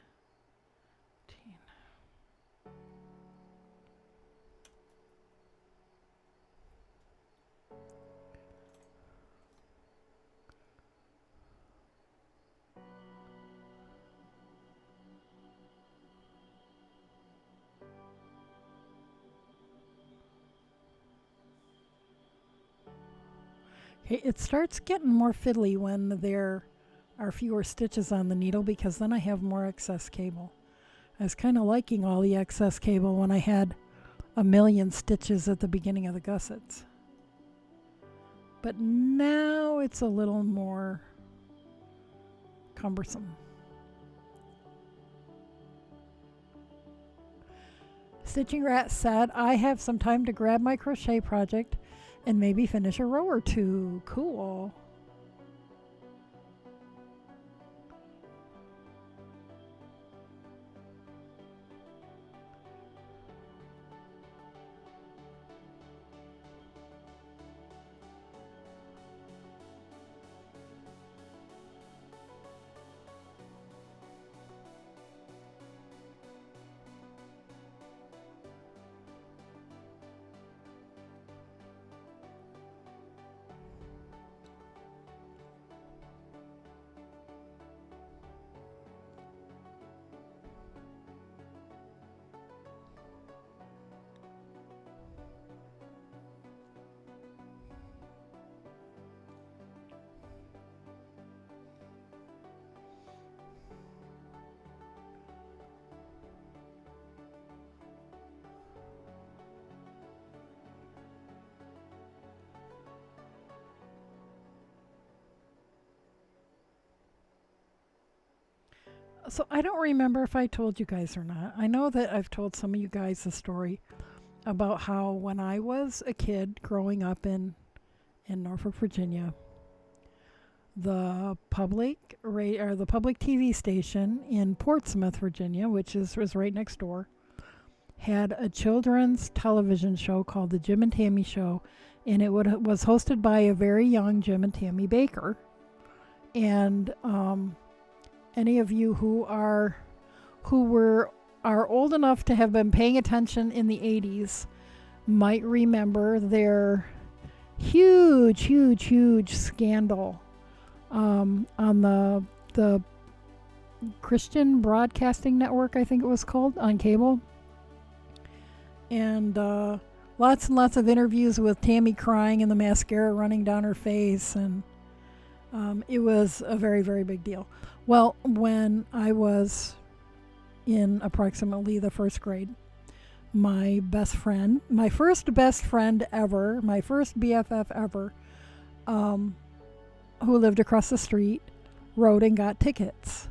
It starts getting more fiddly when there are fewer stitches on the needle because then I have more excess cable. I was kind of liking all the excess cable when I had a million stitches at the beginning of the gussets. But now it's a little more cumbersome. Stitching Rat said, I have some time to grab my crochet project and maybe finish a row or two. Cool. So I don't remember if I told you guys or not. I know that I've told some of you guys the story about how when I was a kid growing up in Norfolk, Virginia, the the public TV station in Portsmouth, Virginia, which was right next door, had a children's television show called The Jim and Tammy Show, and it was hosted by a very young Jim and Tammy Baker. And any of you who are old enough to have been paying attention in the 80s might remember their huge scandal on the Christian Broadcasting Network, I think it was called, on cable. And lots and lots of interviews with Tammy crying and the mascara running down her face, and it was a very, very big deal. Well, when I was in approximately the first grade, my first best friend ever, my first BFF ever, who lived across the street, wrote and got tickets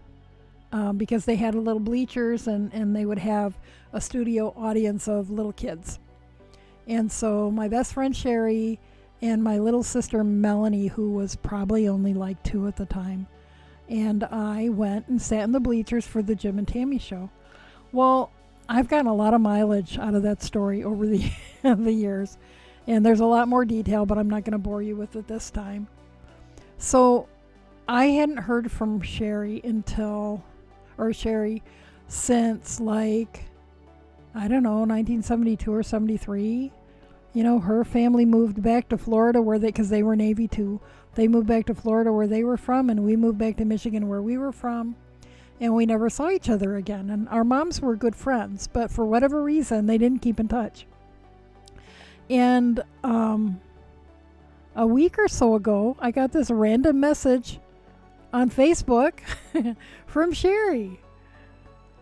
because they had a little bleachers and they would have a studio audience of little kids. And so my best friend Sherry and my little sister Melanie, who was probably only like 2 at the time, and I went and sat in the bleachers for the Jim and Tammy Show. Well, I've gotten a lot of mileage out of that story over the the years, and there's a lot more detail, but I'm not going to bore you with it this time. So I hadn't heard from Sherry since, like, I don't know, 1972 or 73. You know, her family moved back to Florida because they were Navy too. They moved back to Florida where they were from, and we moved back to Michigan where we were from. And we never saw each other again. And our moms were good friends, but for whatever reason, they didn't keep in touch. And a week or so ago, I got this random message on Facebook from Sherry.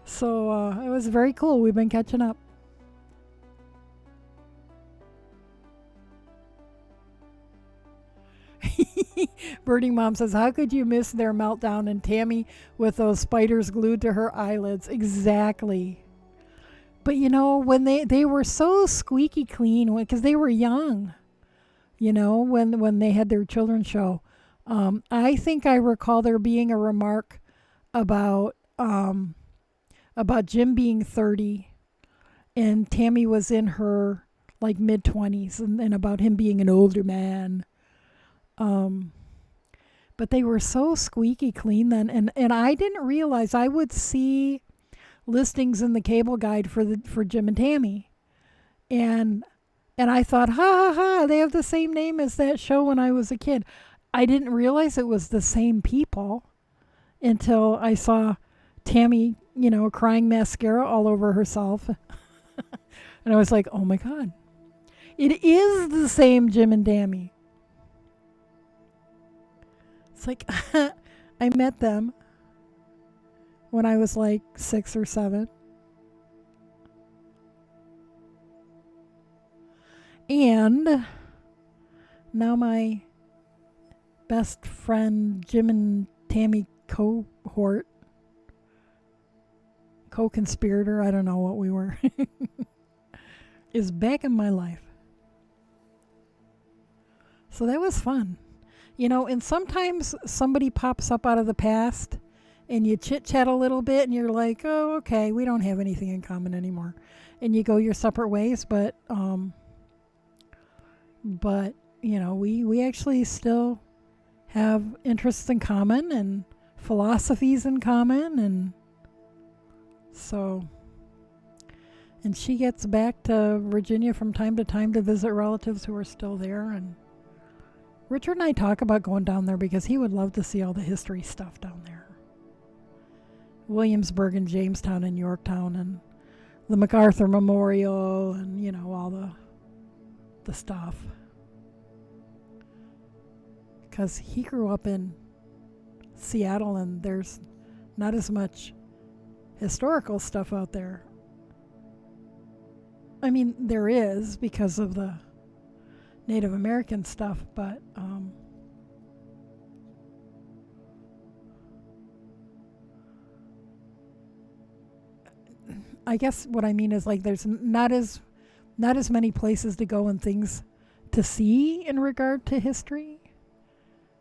So it was very cool. We've been catching up. Birding Mom says, how could you miss their meltdown and Tammy with those spiders glued to her eyelids? Exactly. But you know, when they were so squeaky clean because they were young, you know, when they had their children's show. I think I recall there being a remark about Jim being 30 and Tammy was in her like mid-20s and about him being an older man. But they were so squeaky clean then, and I didn't realize I would see listings in the cable guide for Jim and Tammy, and I thought, ha ha ha, they have the same name as that show when I was a kid. I didn't realize it was the same people until I saw Tammy, you know, crying mascara all over herself, and I was like, oh my God, it is the same Jim and Tammy. It's like, I met them when I was like 6 or 7. And now my best friend, Jim and Tammy cohort, co-conspirator, I don't know what we were, is back in my life. So that was fun. You know, and sometimes somebody pops up out of the past and you chit-chat a little bit and you're like, oh, okay, we don't have anything in common anymore. And you go your separate ways, but you know, we actually still have interests in common and philosophies in common, and so, and she gets back to Virginia from time to time to visit relatives who are still there, and Richard and I talk about going down there because he would love to see all the history stuff down there. Williamsburg and Jamestown and Yorktown and the MacArthur Memorial and, you know, all the stuff. Because he grew up in Seattle and there's not as much historical stuff out there. I mean, there is because of the Native American stuff, but I guess what I mean is like there's not as many places to go and things to see in regard to history.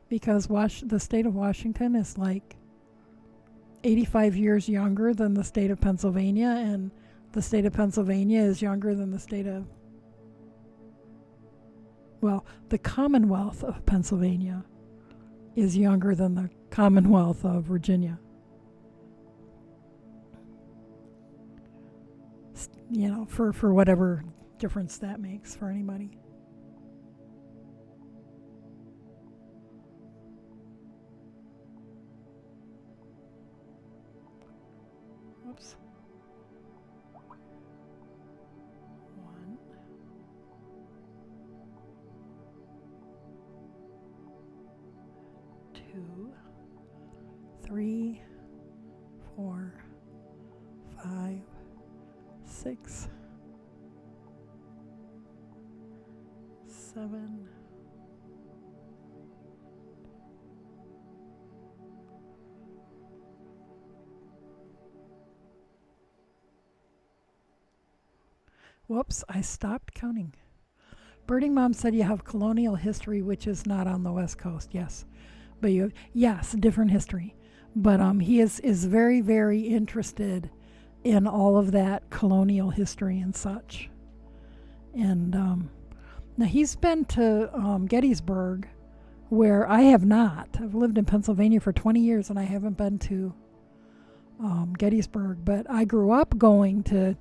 because the state of Washington is like 85 years younger than the state of Pennsylvania, and the state of Pennsylvania is younger than the state of, well, the Commonwealth of Pennsylvania is younger than the Commonwealth of Virginia. You know, for whatever difference that makes for anybody. Whoops. 1, 2, 3, 4, 5, 6, 7, 'Whoops, I stopped counting. Birding Mom said you have colonial history, which is not on the West Coast. Yes, but you have, yes, different history. But he is very, very interested in all of that colonial history and such. And now he's been to Gettysburg, where I have not. I've lived in Pennsylvania for 20 years and I haven't been to Gettysburg. But I grew up going to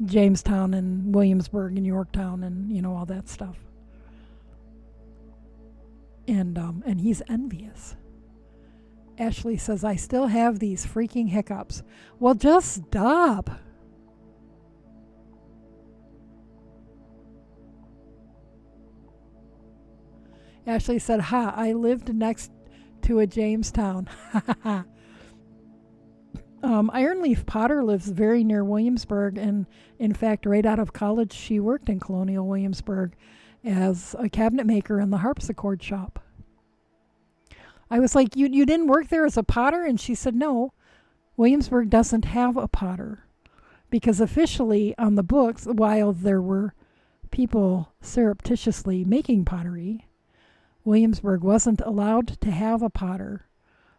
Jamestown and Williamsburg and Yorktown and, you know, all that stuff. And he's envious. Ashley says, I still have these freaking hiccups. Well, just stop. Ashley said, ha, I lived next to a Jamestown. Ironleaf Potter lives very near Williamsburg, and in fact, right out of college, she worked in Colonial Williamsburg as a cabinet maker in the harpsichord shop. I was like, you didn't work there as a potter? And she said, no, Williamsburg doesn't have a potter, because officially on the books, while there were people surreptitiously making pottery, Williamsburg wasn't allowed to have a potter.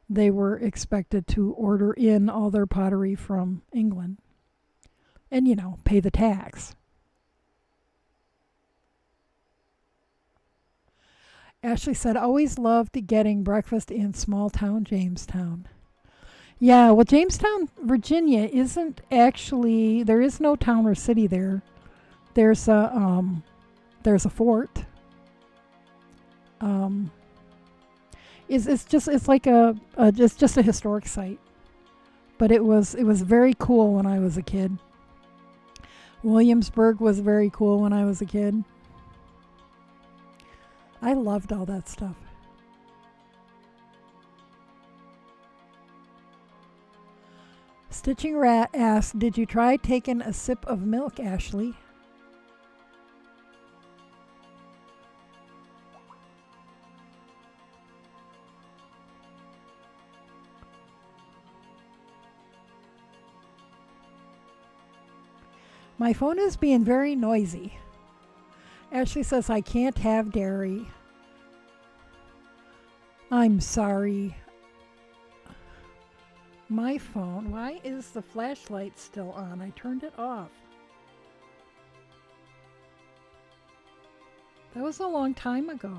They were expected to order in all their pottery from England and, you know, pay the tax. Ashley said, always loved getting breakfast in small town Jamestown. Yeah, well, Jamestown, Virginia isn't actually, there is no town or city there. There's a fort. It's just a historic site. But it was very cool when I was a kid. Williamsburg was very cool when I was a kid. I loved all that stuff. Stitching Rat asked, did you try taking a sip of milk, Ashley? My phone is being very noisy. Ashley says, I can't have dairy. I'm sorry. My phone, why is the flashlight still on? I turned it off. That was a long time ago.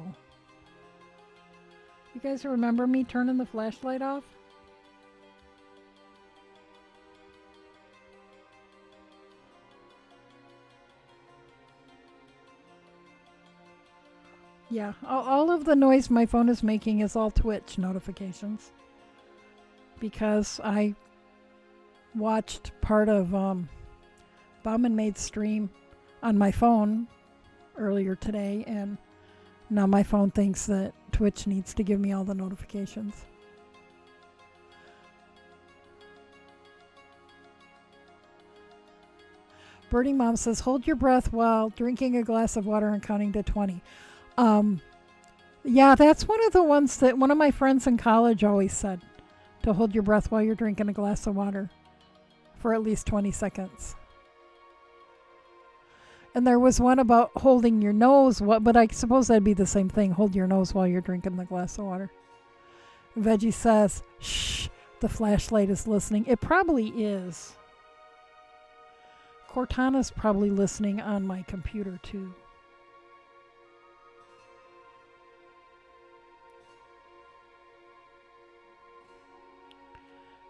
You guys remember me turning the flashlight off? Yeah, all of the noise my phone is making is all Twitch notifications. Because I watched part of Baum and Maid's stream on my phone earlier today, and now my phone thinks that Twitch needs to give me all the notifications. Birding Mom says, hold your breath while drinking a glass of water and counting to 20. Yeah, that's one of the ones that one of my friends in college always said, to hold your breath while you're drinking a glass of water for at least 20 seconds. And there was one about holding your nose, but I suppose that'd be the same thing. Hold your nose while you're drinking the glass of water. Veggie says, shh, the flashlight is listening. It probably is. Cortana's probably listening on my computer too.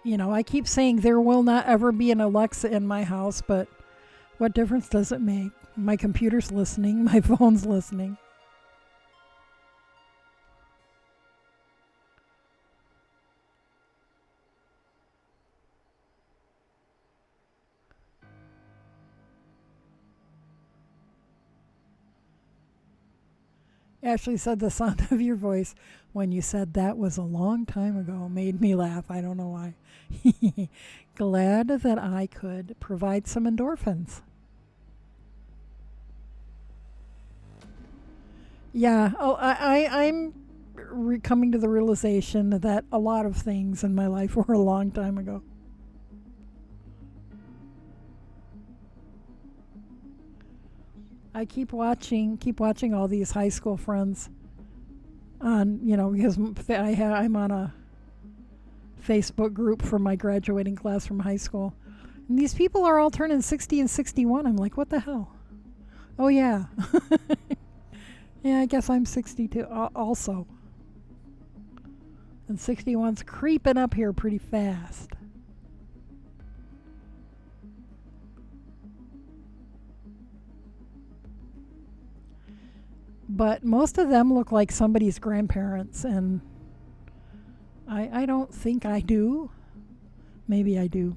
You know, I keep saying there will not ever be an Alexa in my house, but what difference does it make? My computer's listening, my phone's listening. Ashley said the sound of your voice when you said that was a long time ago made me laugh. I don't know why. Glad that I could provide some endorphins. Yeah, I'm coming to the realization that a lot of things in my life were a long time ago. I keep watching all these high school friends on, because I'm on a Facebook group for my graduating class from high school. And these people are all turning 60 and 61. I'm like, what the hell? Oh, yeah. Yeah, I guess I'm 62 also. And 61's creeping up here pretty fast. But most of them look like somebody's grandparents, and I don't think I do. Maybe I do.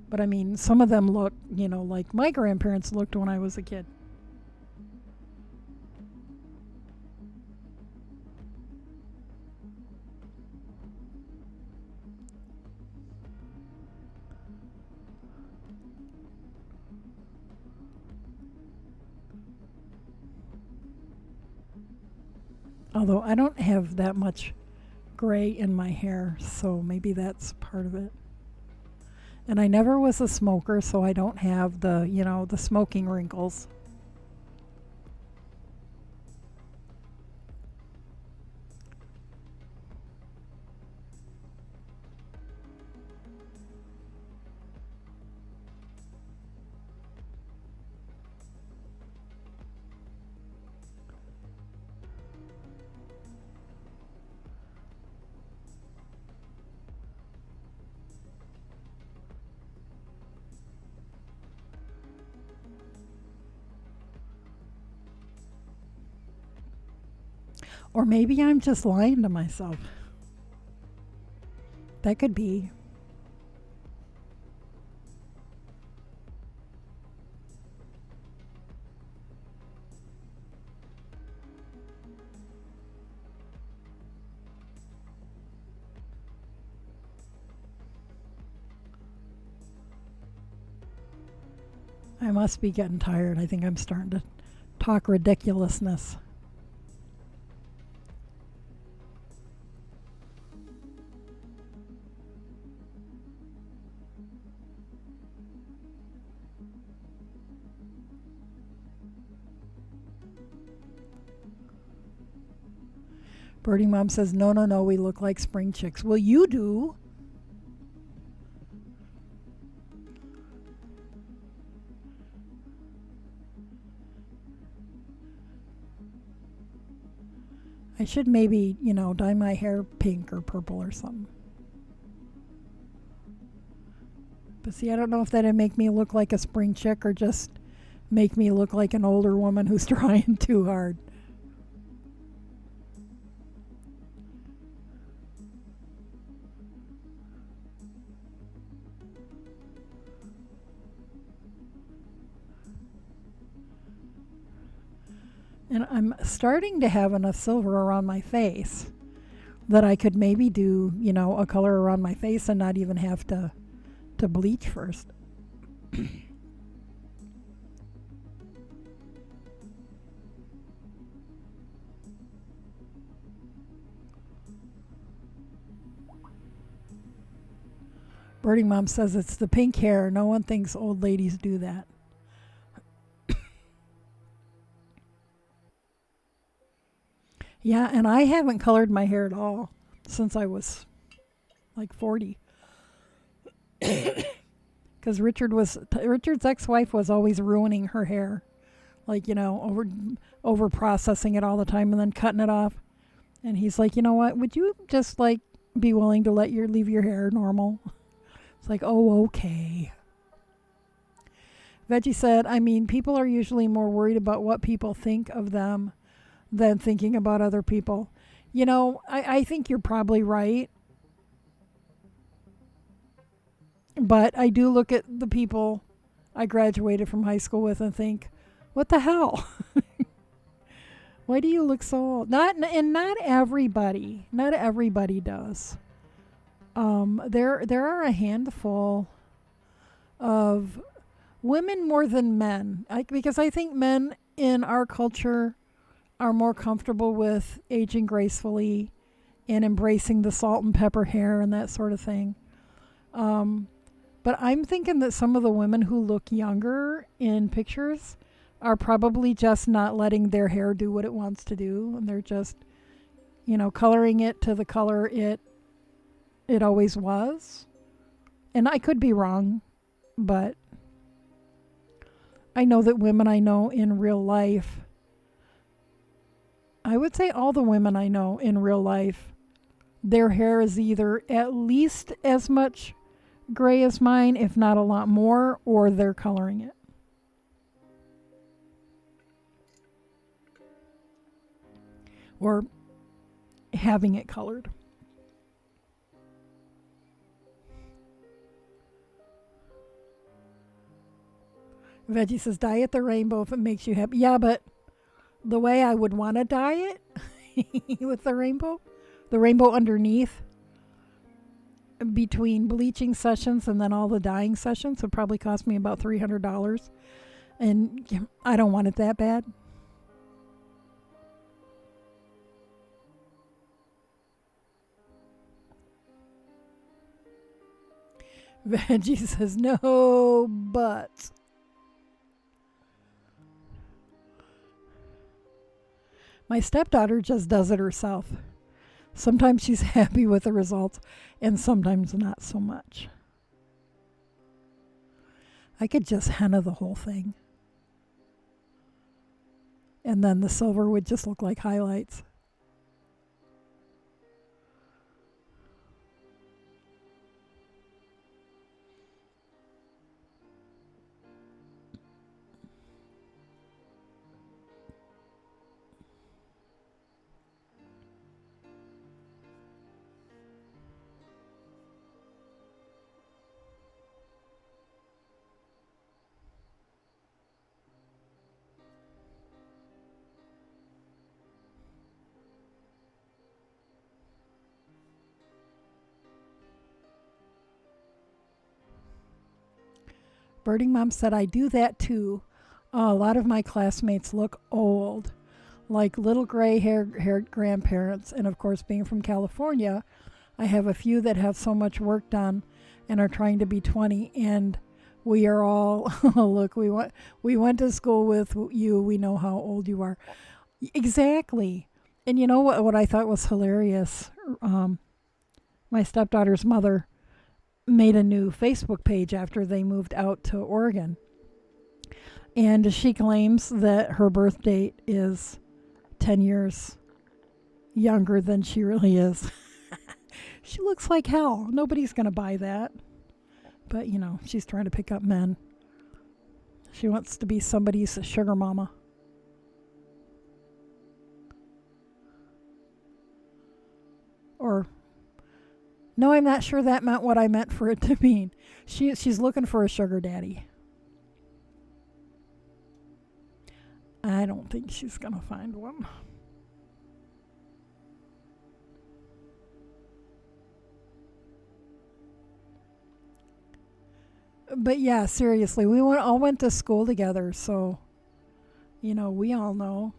But I mean, some of them look, like my grandparents looked when I was a kid. Although I don't have that much gray in my hair, so maybe that's part of it. And I never was a smoker, so I don't have the smoking wrinkles. Or maybe I'm just lying to myself. That could be. I must be getting tired. I think I'm starting to talk ridiculousness. Birdie Mom says, no, we look like spring chicks. Well, you do. I should maybe, dye my hair pink or purple or something. But see, I don't know if that'd make me look like a spring chick or just make me look like an older woman who's trying too hard. And I'm starting to have enough silver around my face that I could maybe do, a color around my face and not even have to bleach first. Birdie Mom says it's the pink hair. No one thinks old ladies do that. Yeah, and I haven't colored my hair at all. since I was like 40. Because Richard's ex-wife was always ruining her hair, like, over processing it all the time and then cutting it off. And he's like, you know what? Would you just like be willing to leave your hair normal? It's like, oh, okay. Veggie said, I mean, people are usually more worried about what people think of them than thinking about other people. I think you're probably right. But I do look at the people I graduated from high school with and think, what the hell? Why do you look so old? Not everybody does. There are a handful of women more than men, because I think men in our culture are more comfortable with aging gracefully and embracing the salt and pepper hair and that sort of thing. But I'm thinking that some of the women who look younger in pictures are probably just not letting their hair do what it wants to do, and they're just, coloring it to the color it always was. And I could be wrong, but I know that women I know in real life, I would say all the women I know in real life, their hair is either at least as much gray as mine, if not a lot more, or they're coloring it. Or having it colored. Veggie says, dye it the rainbow if it makes you happy. Yeah, but the way I would want to dye it with the rainbow underneath, between bleaching sessions and then all the dyeing sessions, would probably cost me about $300. And I don't want it that bad. Veggie says, no, but. My stepdaughter just does it herself. Sometimes she's happy with the results, and sometimes not so much. I could just henna the whole thing. And then the silver would just look like highlights. Birding Mom said, I do that too. A lot of my classmates look old, like little gray haired grandparents. And of course, being from California, I have a few that have so much work done and are trying to be 20. And we are all, look, we went to school with you. We know how old you are. Exactly. And you know what I thought was hilarious? My stepdaughter's mother made a new Facebook page after they moved out to Oregon. And she claims that her birth date is 10 years younger than she really is. She looks like hell. Nobody's going to buy that. But, she's trying to pick up men. She wants to be somebody's sugar mama. Or, no, I'm not sure that meant what I meant for it to mean. She's looking for a sugar daddy. I don't think she's going to find one. But yeah, seriously, we all went to school together, so, we all know.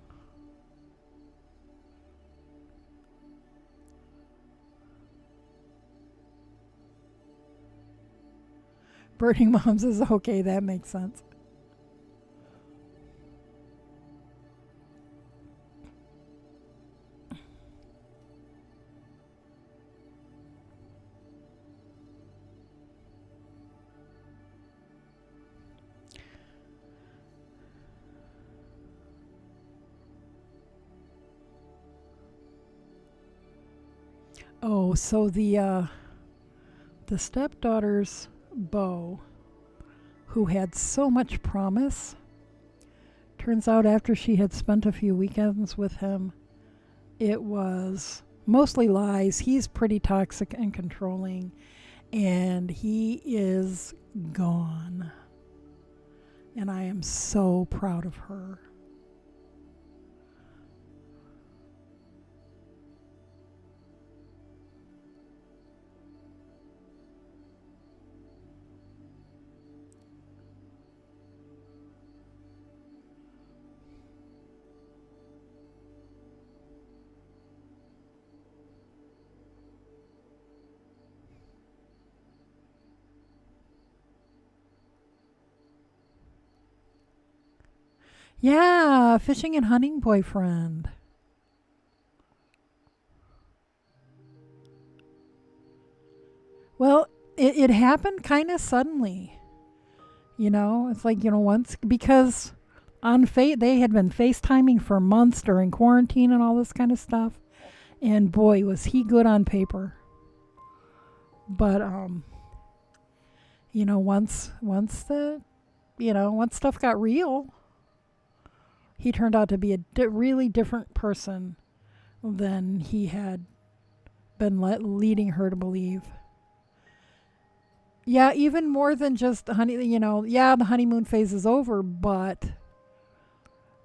Birding Mom says, okay, that makes sense. Oh, so the stepdaughter's beau, who had so much promise, turns out after she had spent a few weekends with him, it was mostly lies. He's pretty toxic and controlling, and he is gone. And I am so proud of her. Yeah, fishing and hunting boyfriend. Well, it happened kind of suddenly. It's like, once, because they had been FaceTiming for months during quarantine and all this kind of stuff. And boy, was he good on paper. But, once stuff got real, he turned out to be a really different person than he had been leading her to believe. Yeah, even more than just the the honeymoon phase is over, but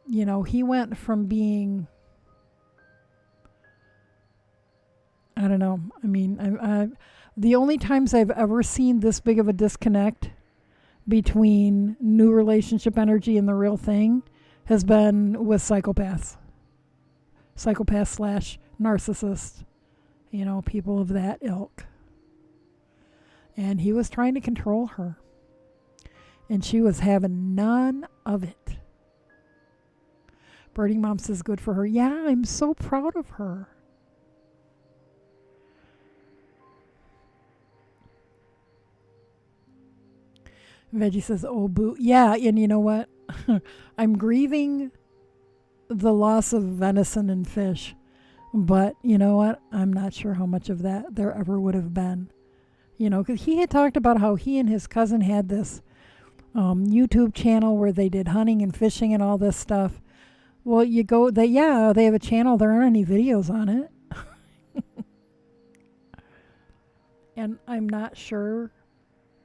he went from being, I don't know. I mean, the only times I've ever seen this big of a disconnect between new relationship energy and the real thing has been with psychopaths slash narcissists, people of that ilk. And he was trying to control her, and she was having none of it. Birding Mom says good for her. Yeah, I'm so proud of her. Veggie says, oh, boo. Yeah, and you know what? I'm grieving the loss of venison and fish. But you know what? I'm not sure how much of that there ever would have been. Because he had talked about how he and his cousin had this YouTube channel where they did hunting and fishing and all this stuff. Well, they have a channel. There aren't any videos on it. And I'm not sure,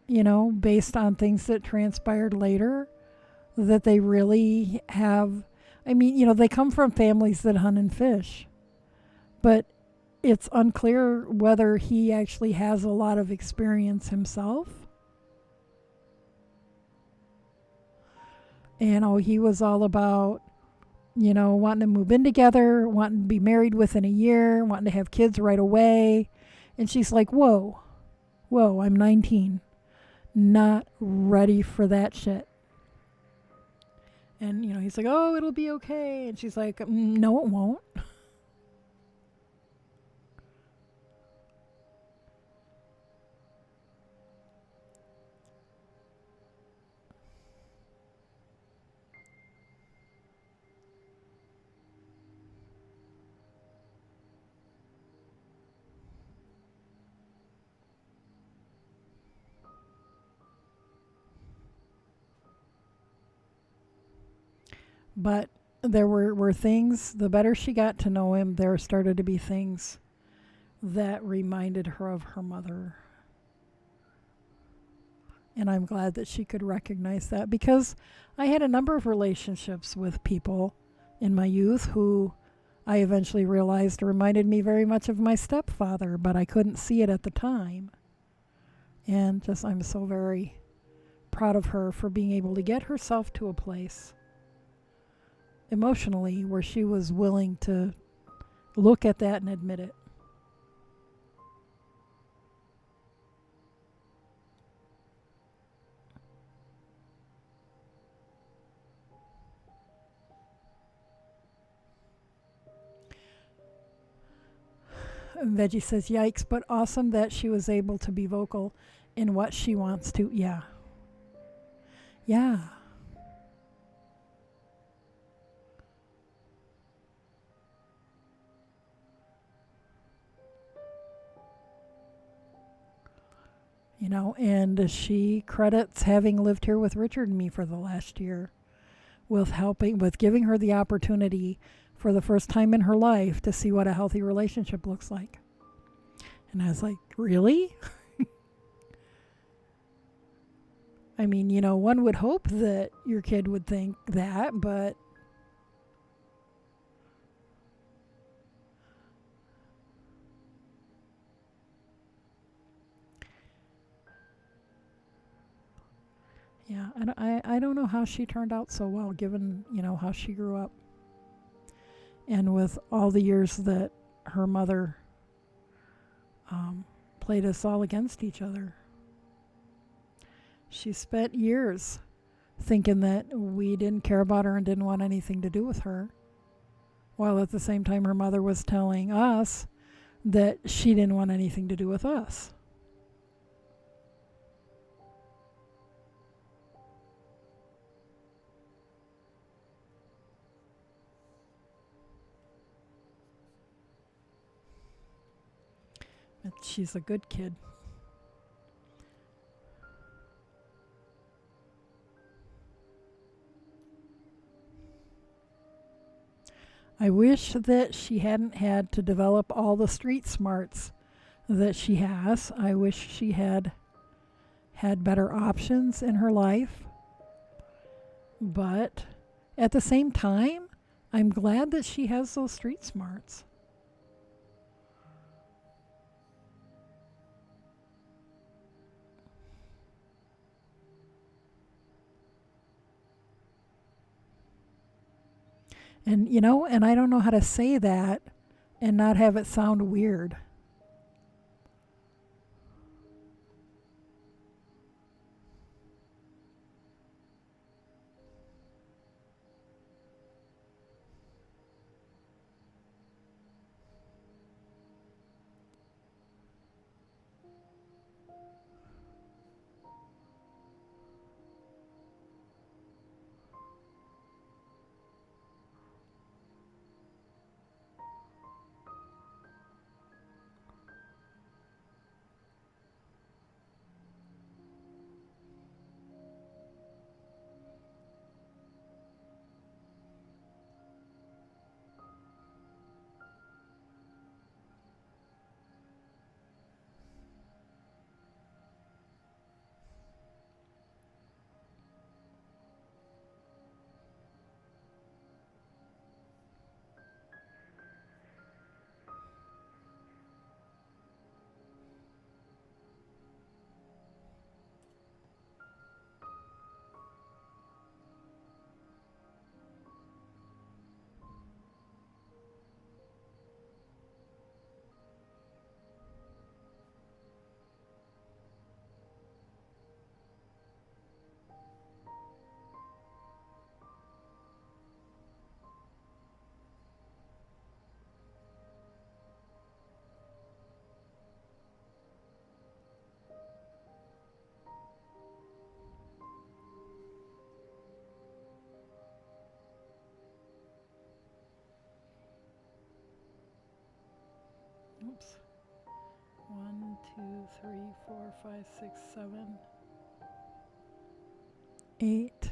based on things that transpired later, that they really have. I mean, they come from families that hunt and fish. But it's unclear whether he actually has a lot of experience himself. And he was all about, wanting to move in together, wanting to be married within a year, wanting to have kids right away. And she's like, whoa, I'm 19. Not ready for that shit. And, he's like, oh, it'll be okay. And she's like, no, it won't. But there were things, the better she got to know him, there started to be things that reminded her of her mother. And I'm glad that she could recognize that, because I had a number of relationships with people in my youth who I eventually realized reminded me very much of my stepfather, but I couldn't see it at the time. And I'm so very proud of her for being able to get herself to a place emotionally where she was willing to look at that and admit it. Veggie says, yikes, but awesome that she was able to be vocal in what she wants to. Yeah. Yeah. and she credits having lived here with Richard and me for the last year with giving her the opportunity for the first time in her life to see what a healthy relationship looks like. And I was like, really? I mean, one would hope that your kid would think that, but yeah, I don't know how she turned out so well, given, how she grew up. And with all the years that her mother played us all against each other. She spent years thinking that we didn't care about her and didn't want anything to do with her, while at the same time her mother was telling us that she didn't want anything to do with us. But she's a good kid. I wish that she hadn't had to develop all the street smarts that she has. I wish she had better options in her life. But at the same time, I'm glad that she has those street smarts. And, and I don't know how to say that and not have it sound weird. Oops. 1, 2, 3, 4, 5, 6, 7, 8,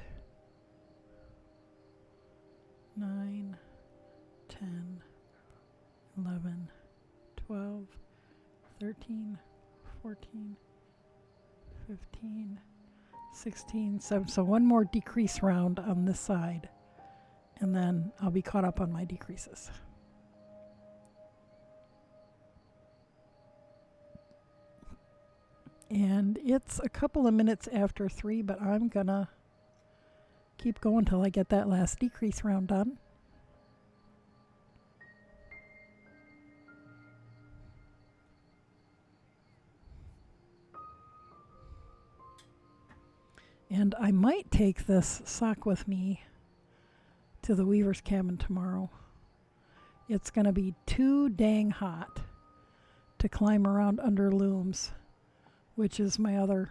9, 10, 11, 12, 13, 14, 15, 16, 17. So one more decrease round on this side, and then I'll be caught up on my decreases. And it's a couple of minutes after 3, but I'm gonna keep going till I get that last decrease round done. And I might take this sock with me to the weaver's cabin tomorrow. It's going to be too dang hot to climb around under looms, which is my other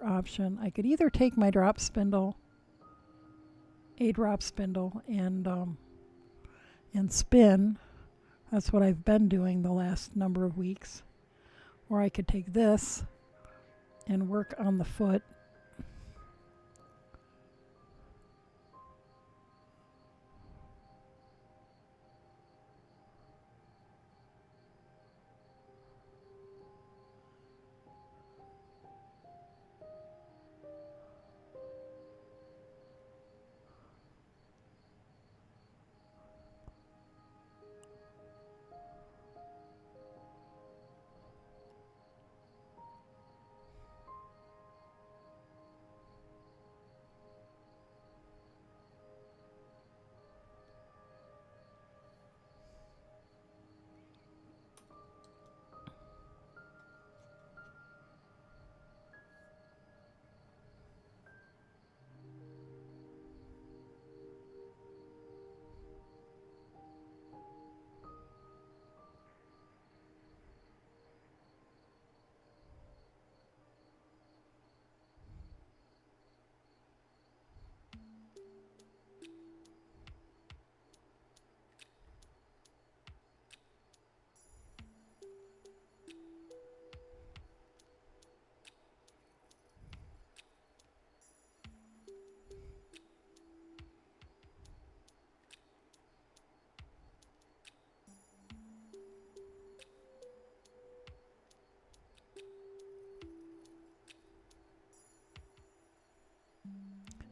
option. I could either take my drop spindle, a drop spindle, and spin. That's what I've been doing the last number of weeks. Or I could take this and work on the foot.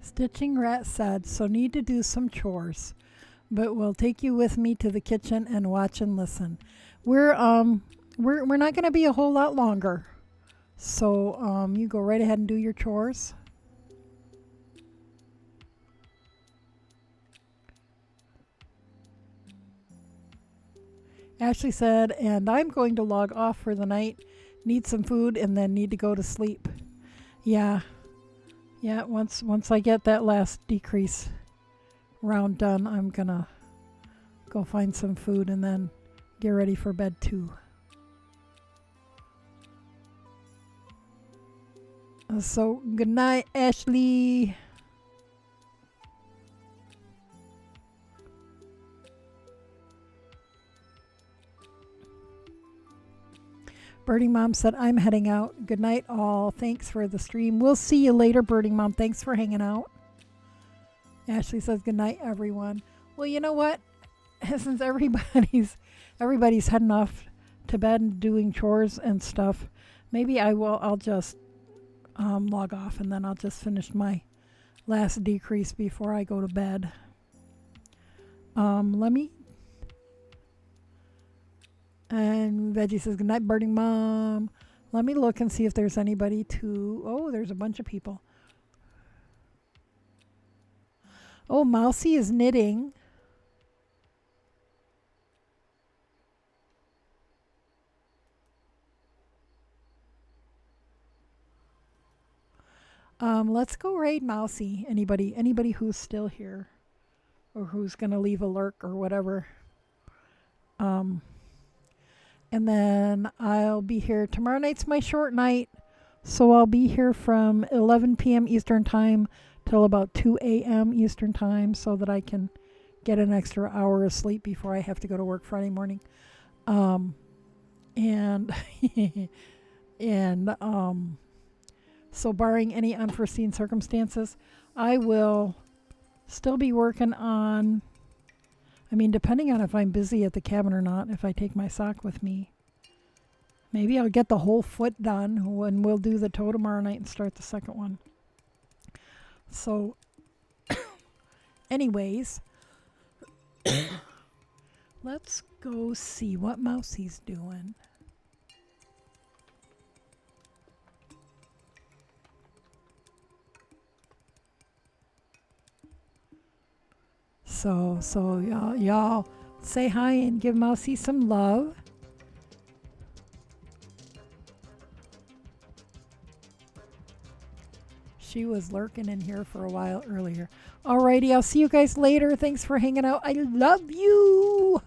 Stitching Rat said, so need to do some chores, but we'll take you with me to the kitchen and watch and listen. We're not going to be a whole lot longer, so you go right ahead and do your chores. Ashley said, and I'm going to log off for the night, need some food, and then need to go to sleep. Yeah, once I get that last decrease round done, I'm gonna go find some food and then get ready for bed too. So good night, Ashley. Birding Mom said, I'm heading out. Good night, all. Thanks for the stream. We'll see you later, Birding Mom. Thanks for hanging out. Ashley says, good night, everyone. Well, you know what? Since everybody's heading off to bed and doing chores and stuff, maybe I'll just log off, and then I'll just finish my last decrease before I go to bed. And Veggie says, good night, Birding Mom. Let me look and see if there's anybody to... Oh, there's a bunch of people. Oh, Mousy is knitting. Let's go raid Mousy. Anybody who's still here, or who's gonna leave a lurk or whatever. And then I'll be here. Tomorrow night's my short night, so I'll be here from 11 p.m. Eastern Time till about 2 a.m. Eastern Time, so that I can get an extra hour of sleep before I have to go to work Friday morning. And so barring any unforeseen circumstances, I will still be working on... I mean, depending on if I'm busy at the cabin or not, if I take my sock with me. Maybe I'll get the whole foot done when we'll do the toe tomorrow night and start the second one. So, anyways, let's go see what Mousy's doing. So y'all say hi and give Mousy some love. She was lurking in here for a while earlier. Alrighty, I'll see you guys later. Thanks for hanging out. I love you.